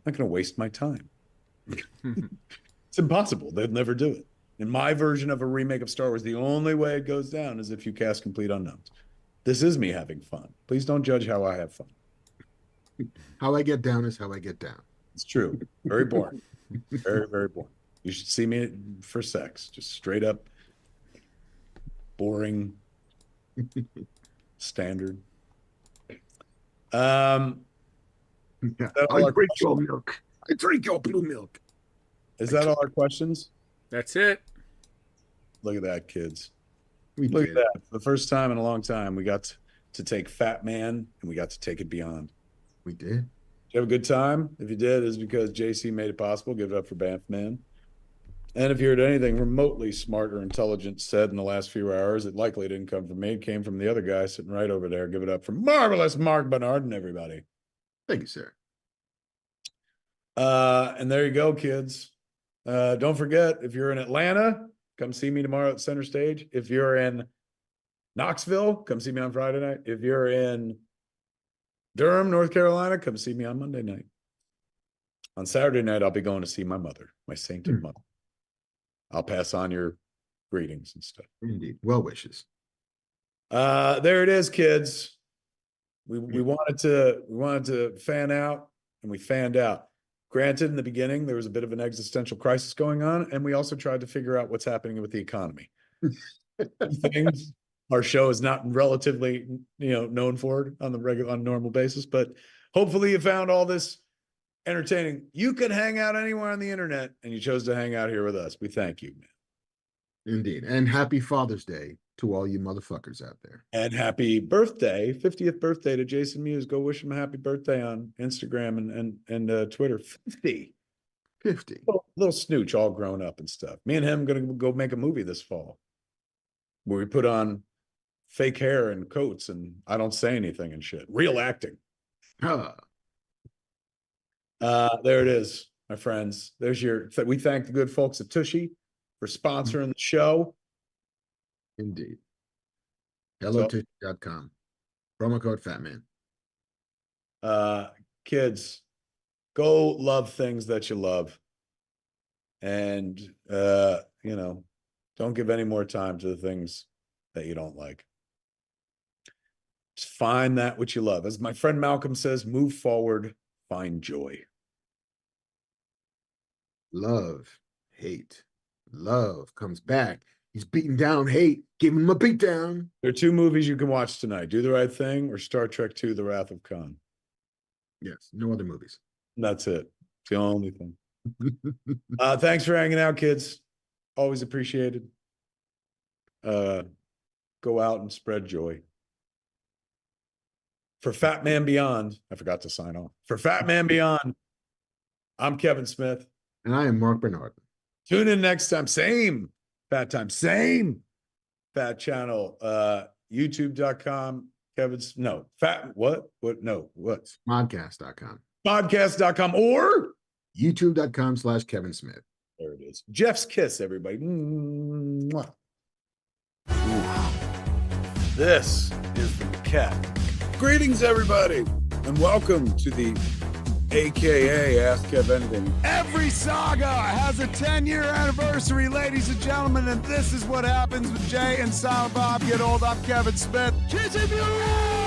not going to waste my time. It's impossible. They'd never do it. In my version of a remake of Star Wars, the only way it goes down is if you cast complete unknowns. This is me having fun. Please don't judge how I have fun. How I get down is how I get down. It's true. Very boring. Very, very boring. You should see me for sex. Just straight up boring standard. I drink your milk. I drink your blue milk. Is that all our questions? That's it. Look at that, kids. Look at that. For the first time in a long time, we got to take Fat Man and we got to take it beyond. We did. Did you have a good time? If you did, it's because JC made it possible. Give it up for Banff Man. And if you heard anything remotely smart or intelligent said in the last few hours, it likely didn't come from me. It came from the other guy sitting right over there. Give it up for marvelous Marc Bernardin, everybody. Thank you, sir. And there you go, kids. Don't forget, if you're in Atlanta, come see me tomorrow at Center Stage. If you're in Knoxville, come see me on Friday night. If you're in Durham, North Carolina, come see me on Monday night. On Saturday night, I'll be going to see my mother, my sainted mother. I'll pass on your greetings and stuff. Indeed. Well wishes. There it is, kids. We wanted to fan out, and we fanned out. Granted, in the beginning, there was a bit of an existential crisis going on, and we also tried to figure out what's happening with the economy. Things our show is not relatively, known for on normal basis, but hopefully you found all this entertaining. You can hang out anywhere on the internet, and you chose to hang out here with us. We thank you, man. Indeed. And happy Father's Day to all you motherfuckers out there. And happy birthday, 50th birthday to Jason Mewes. Go wish him a happy birthday on Instagram and Twitter. 50. 50. Little snooch, all grown up and stuff. Me and him gonna go make a movie this fall where we put on fake hair and coats and I don't say anything and shit. Real acting. Huh. There it is, my friends. We thank the good folks at Tushy for sponsoring the show. Indeed. HelloTushy.com. Promo code FATMAN. Kids, go love things that you love. And, don't give any more time to the things that you don't like. Just find that which you love. As my friend Malcolm says, move forward, find joy. Love, hate. Love comes back. He's beating down hate. Give him a beat down. There are two movies you can watch tonight. Do the Right Thing or Star Trek II, The Wrath of Khan. Yes, no other movies. That's it. It's the only thing. Thanks for hanging out, kids. Always appreciated. Go out and spread joy. For Fat Man Beyond, I forgot to sign off. For Fat Man Beyond, I'm Kevin Smith. And I am Marc Bernardin. Tune in next time. Same Fat time. Same Fat channel. YouTube.com. Kevin's no fat. What? What? Podcast.com. Podcast.com or YouTube.com/Kevin Smith. there it is. Jeff's Kiss, everybody. Mwah. This is the cat. Greetings, everybody, and welcome to the AKA Ask Kev Anything. Every saga has a 10-year anniversary, ladies and gentlemen, and this is what happens when Jay and Silent Bob get old. I'm Kevin Smith. Kiss him, you!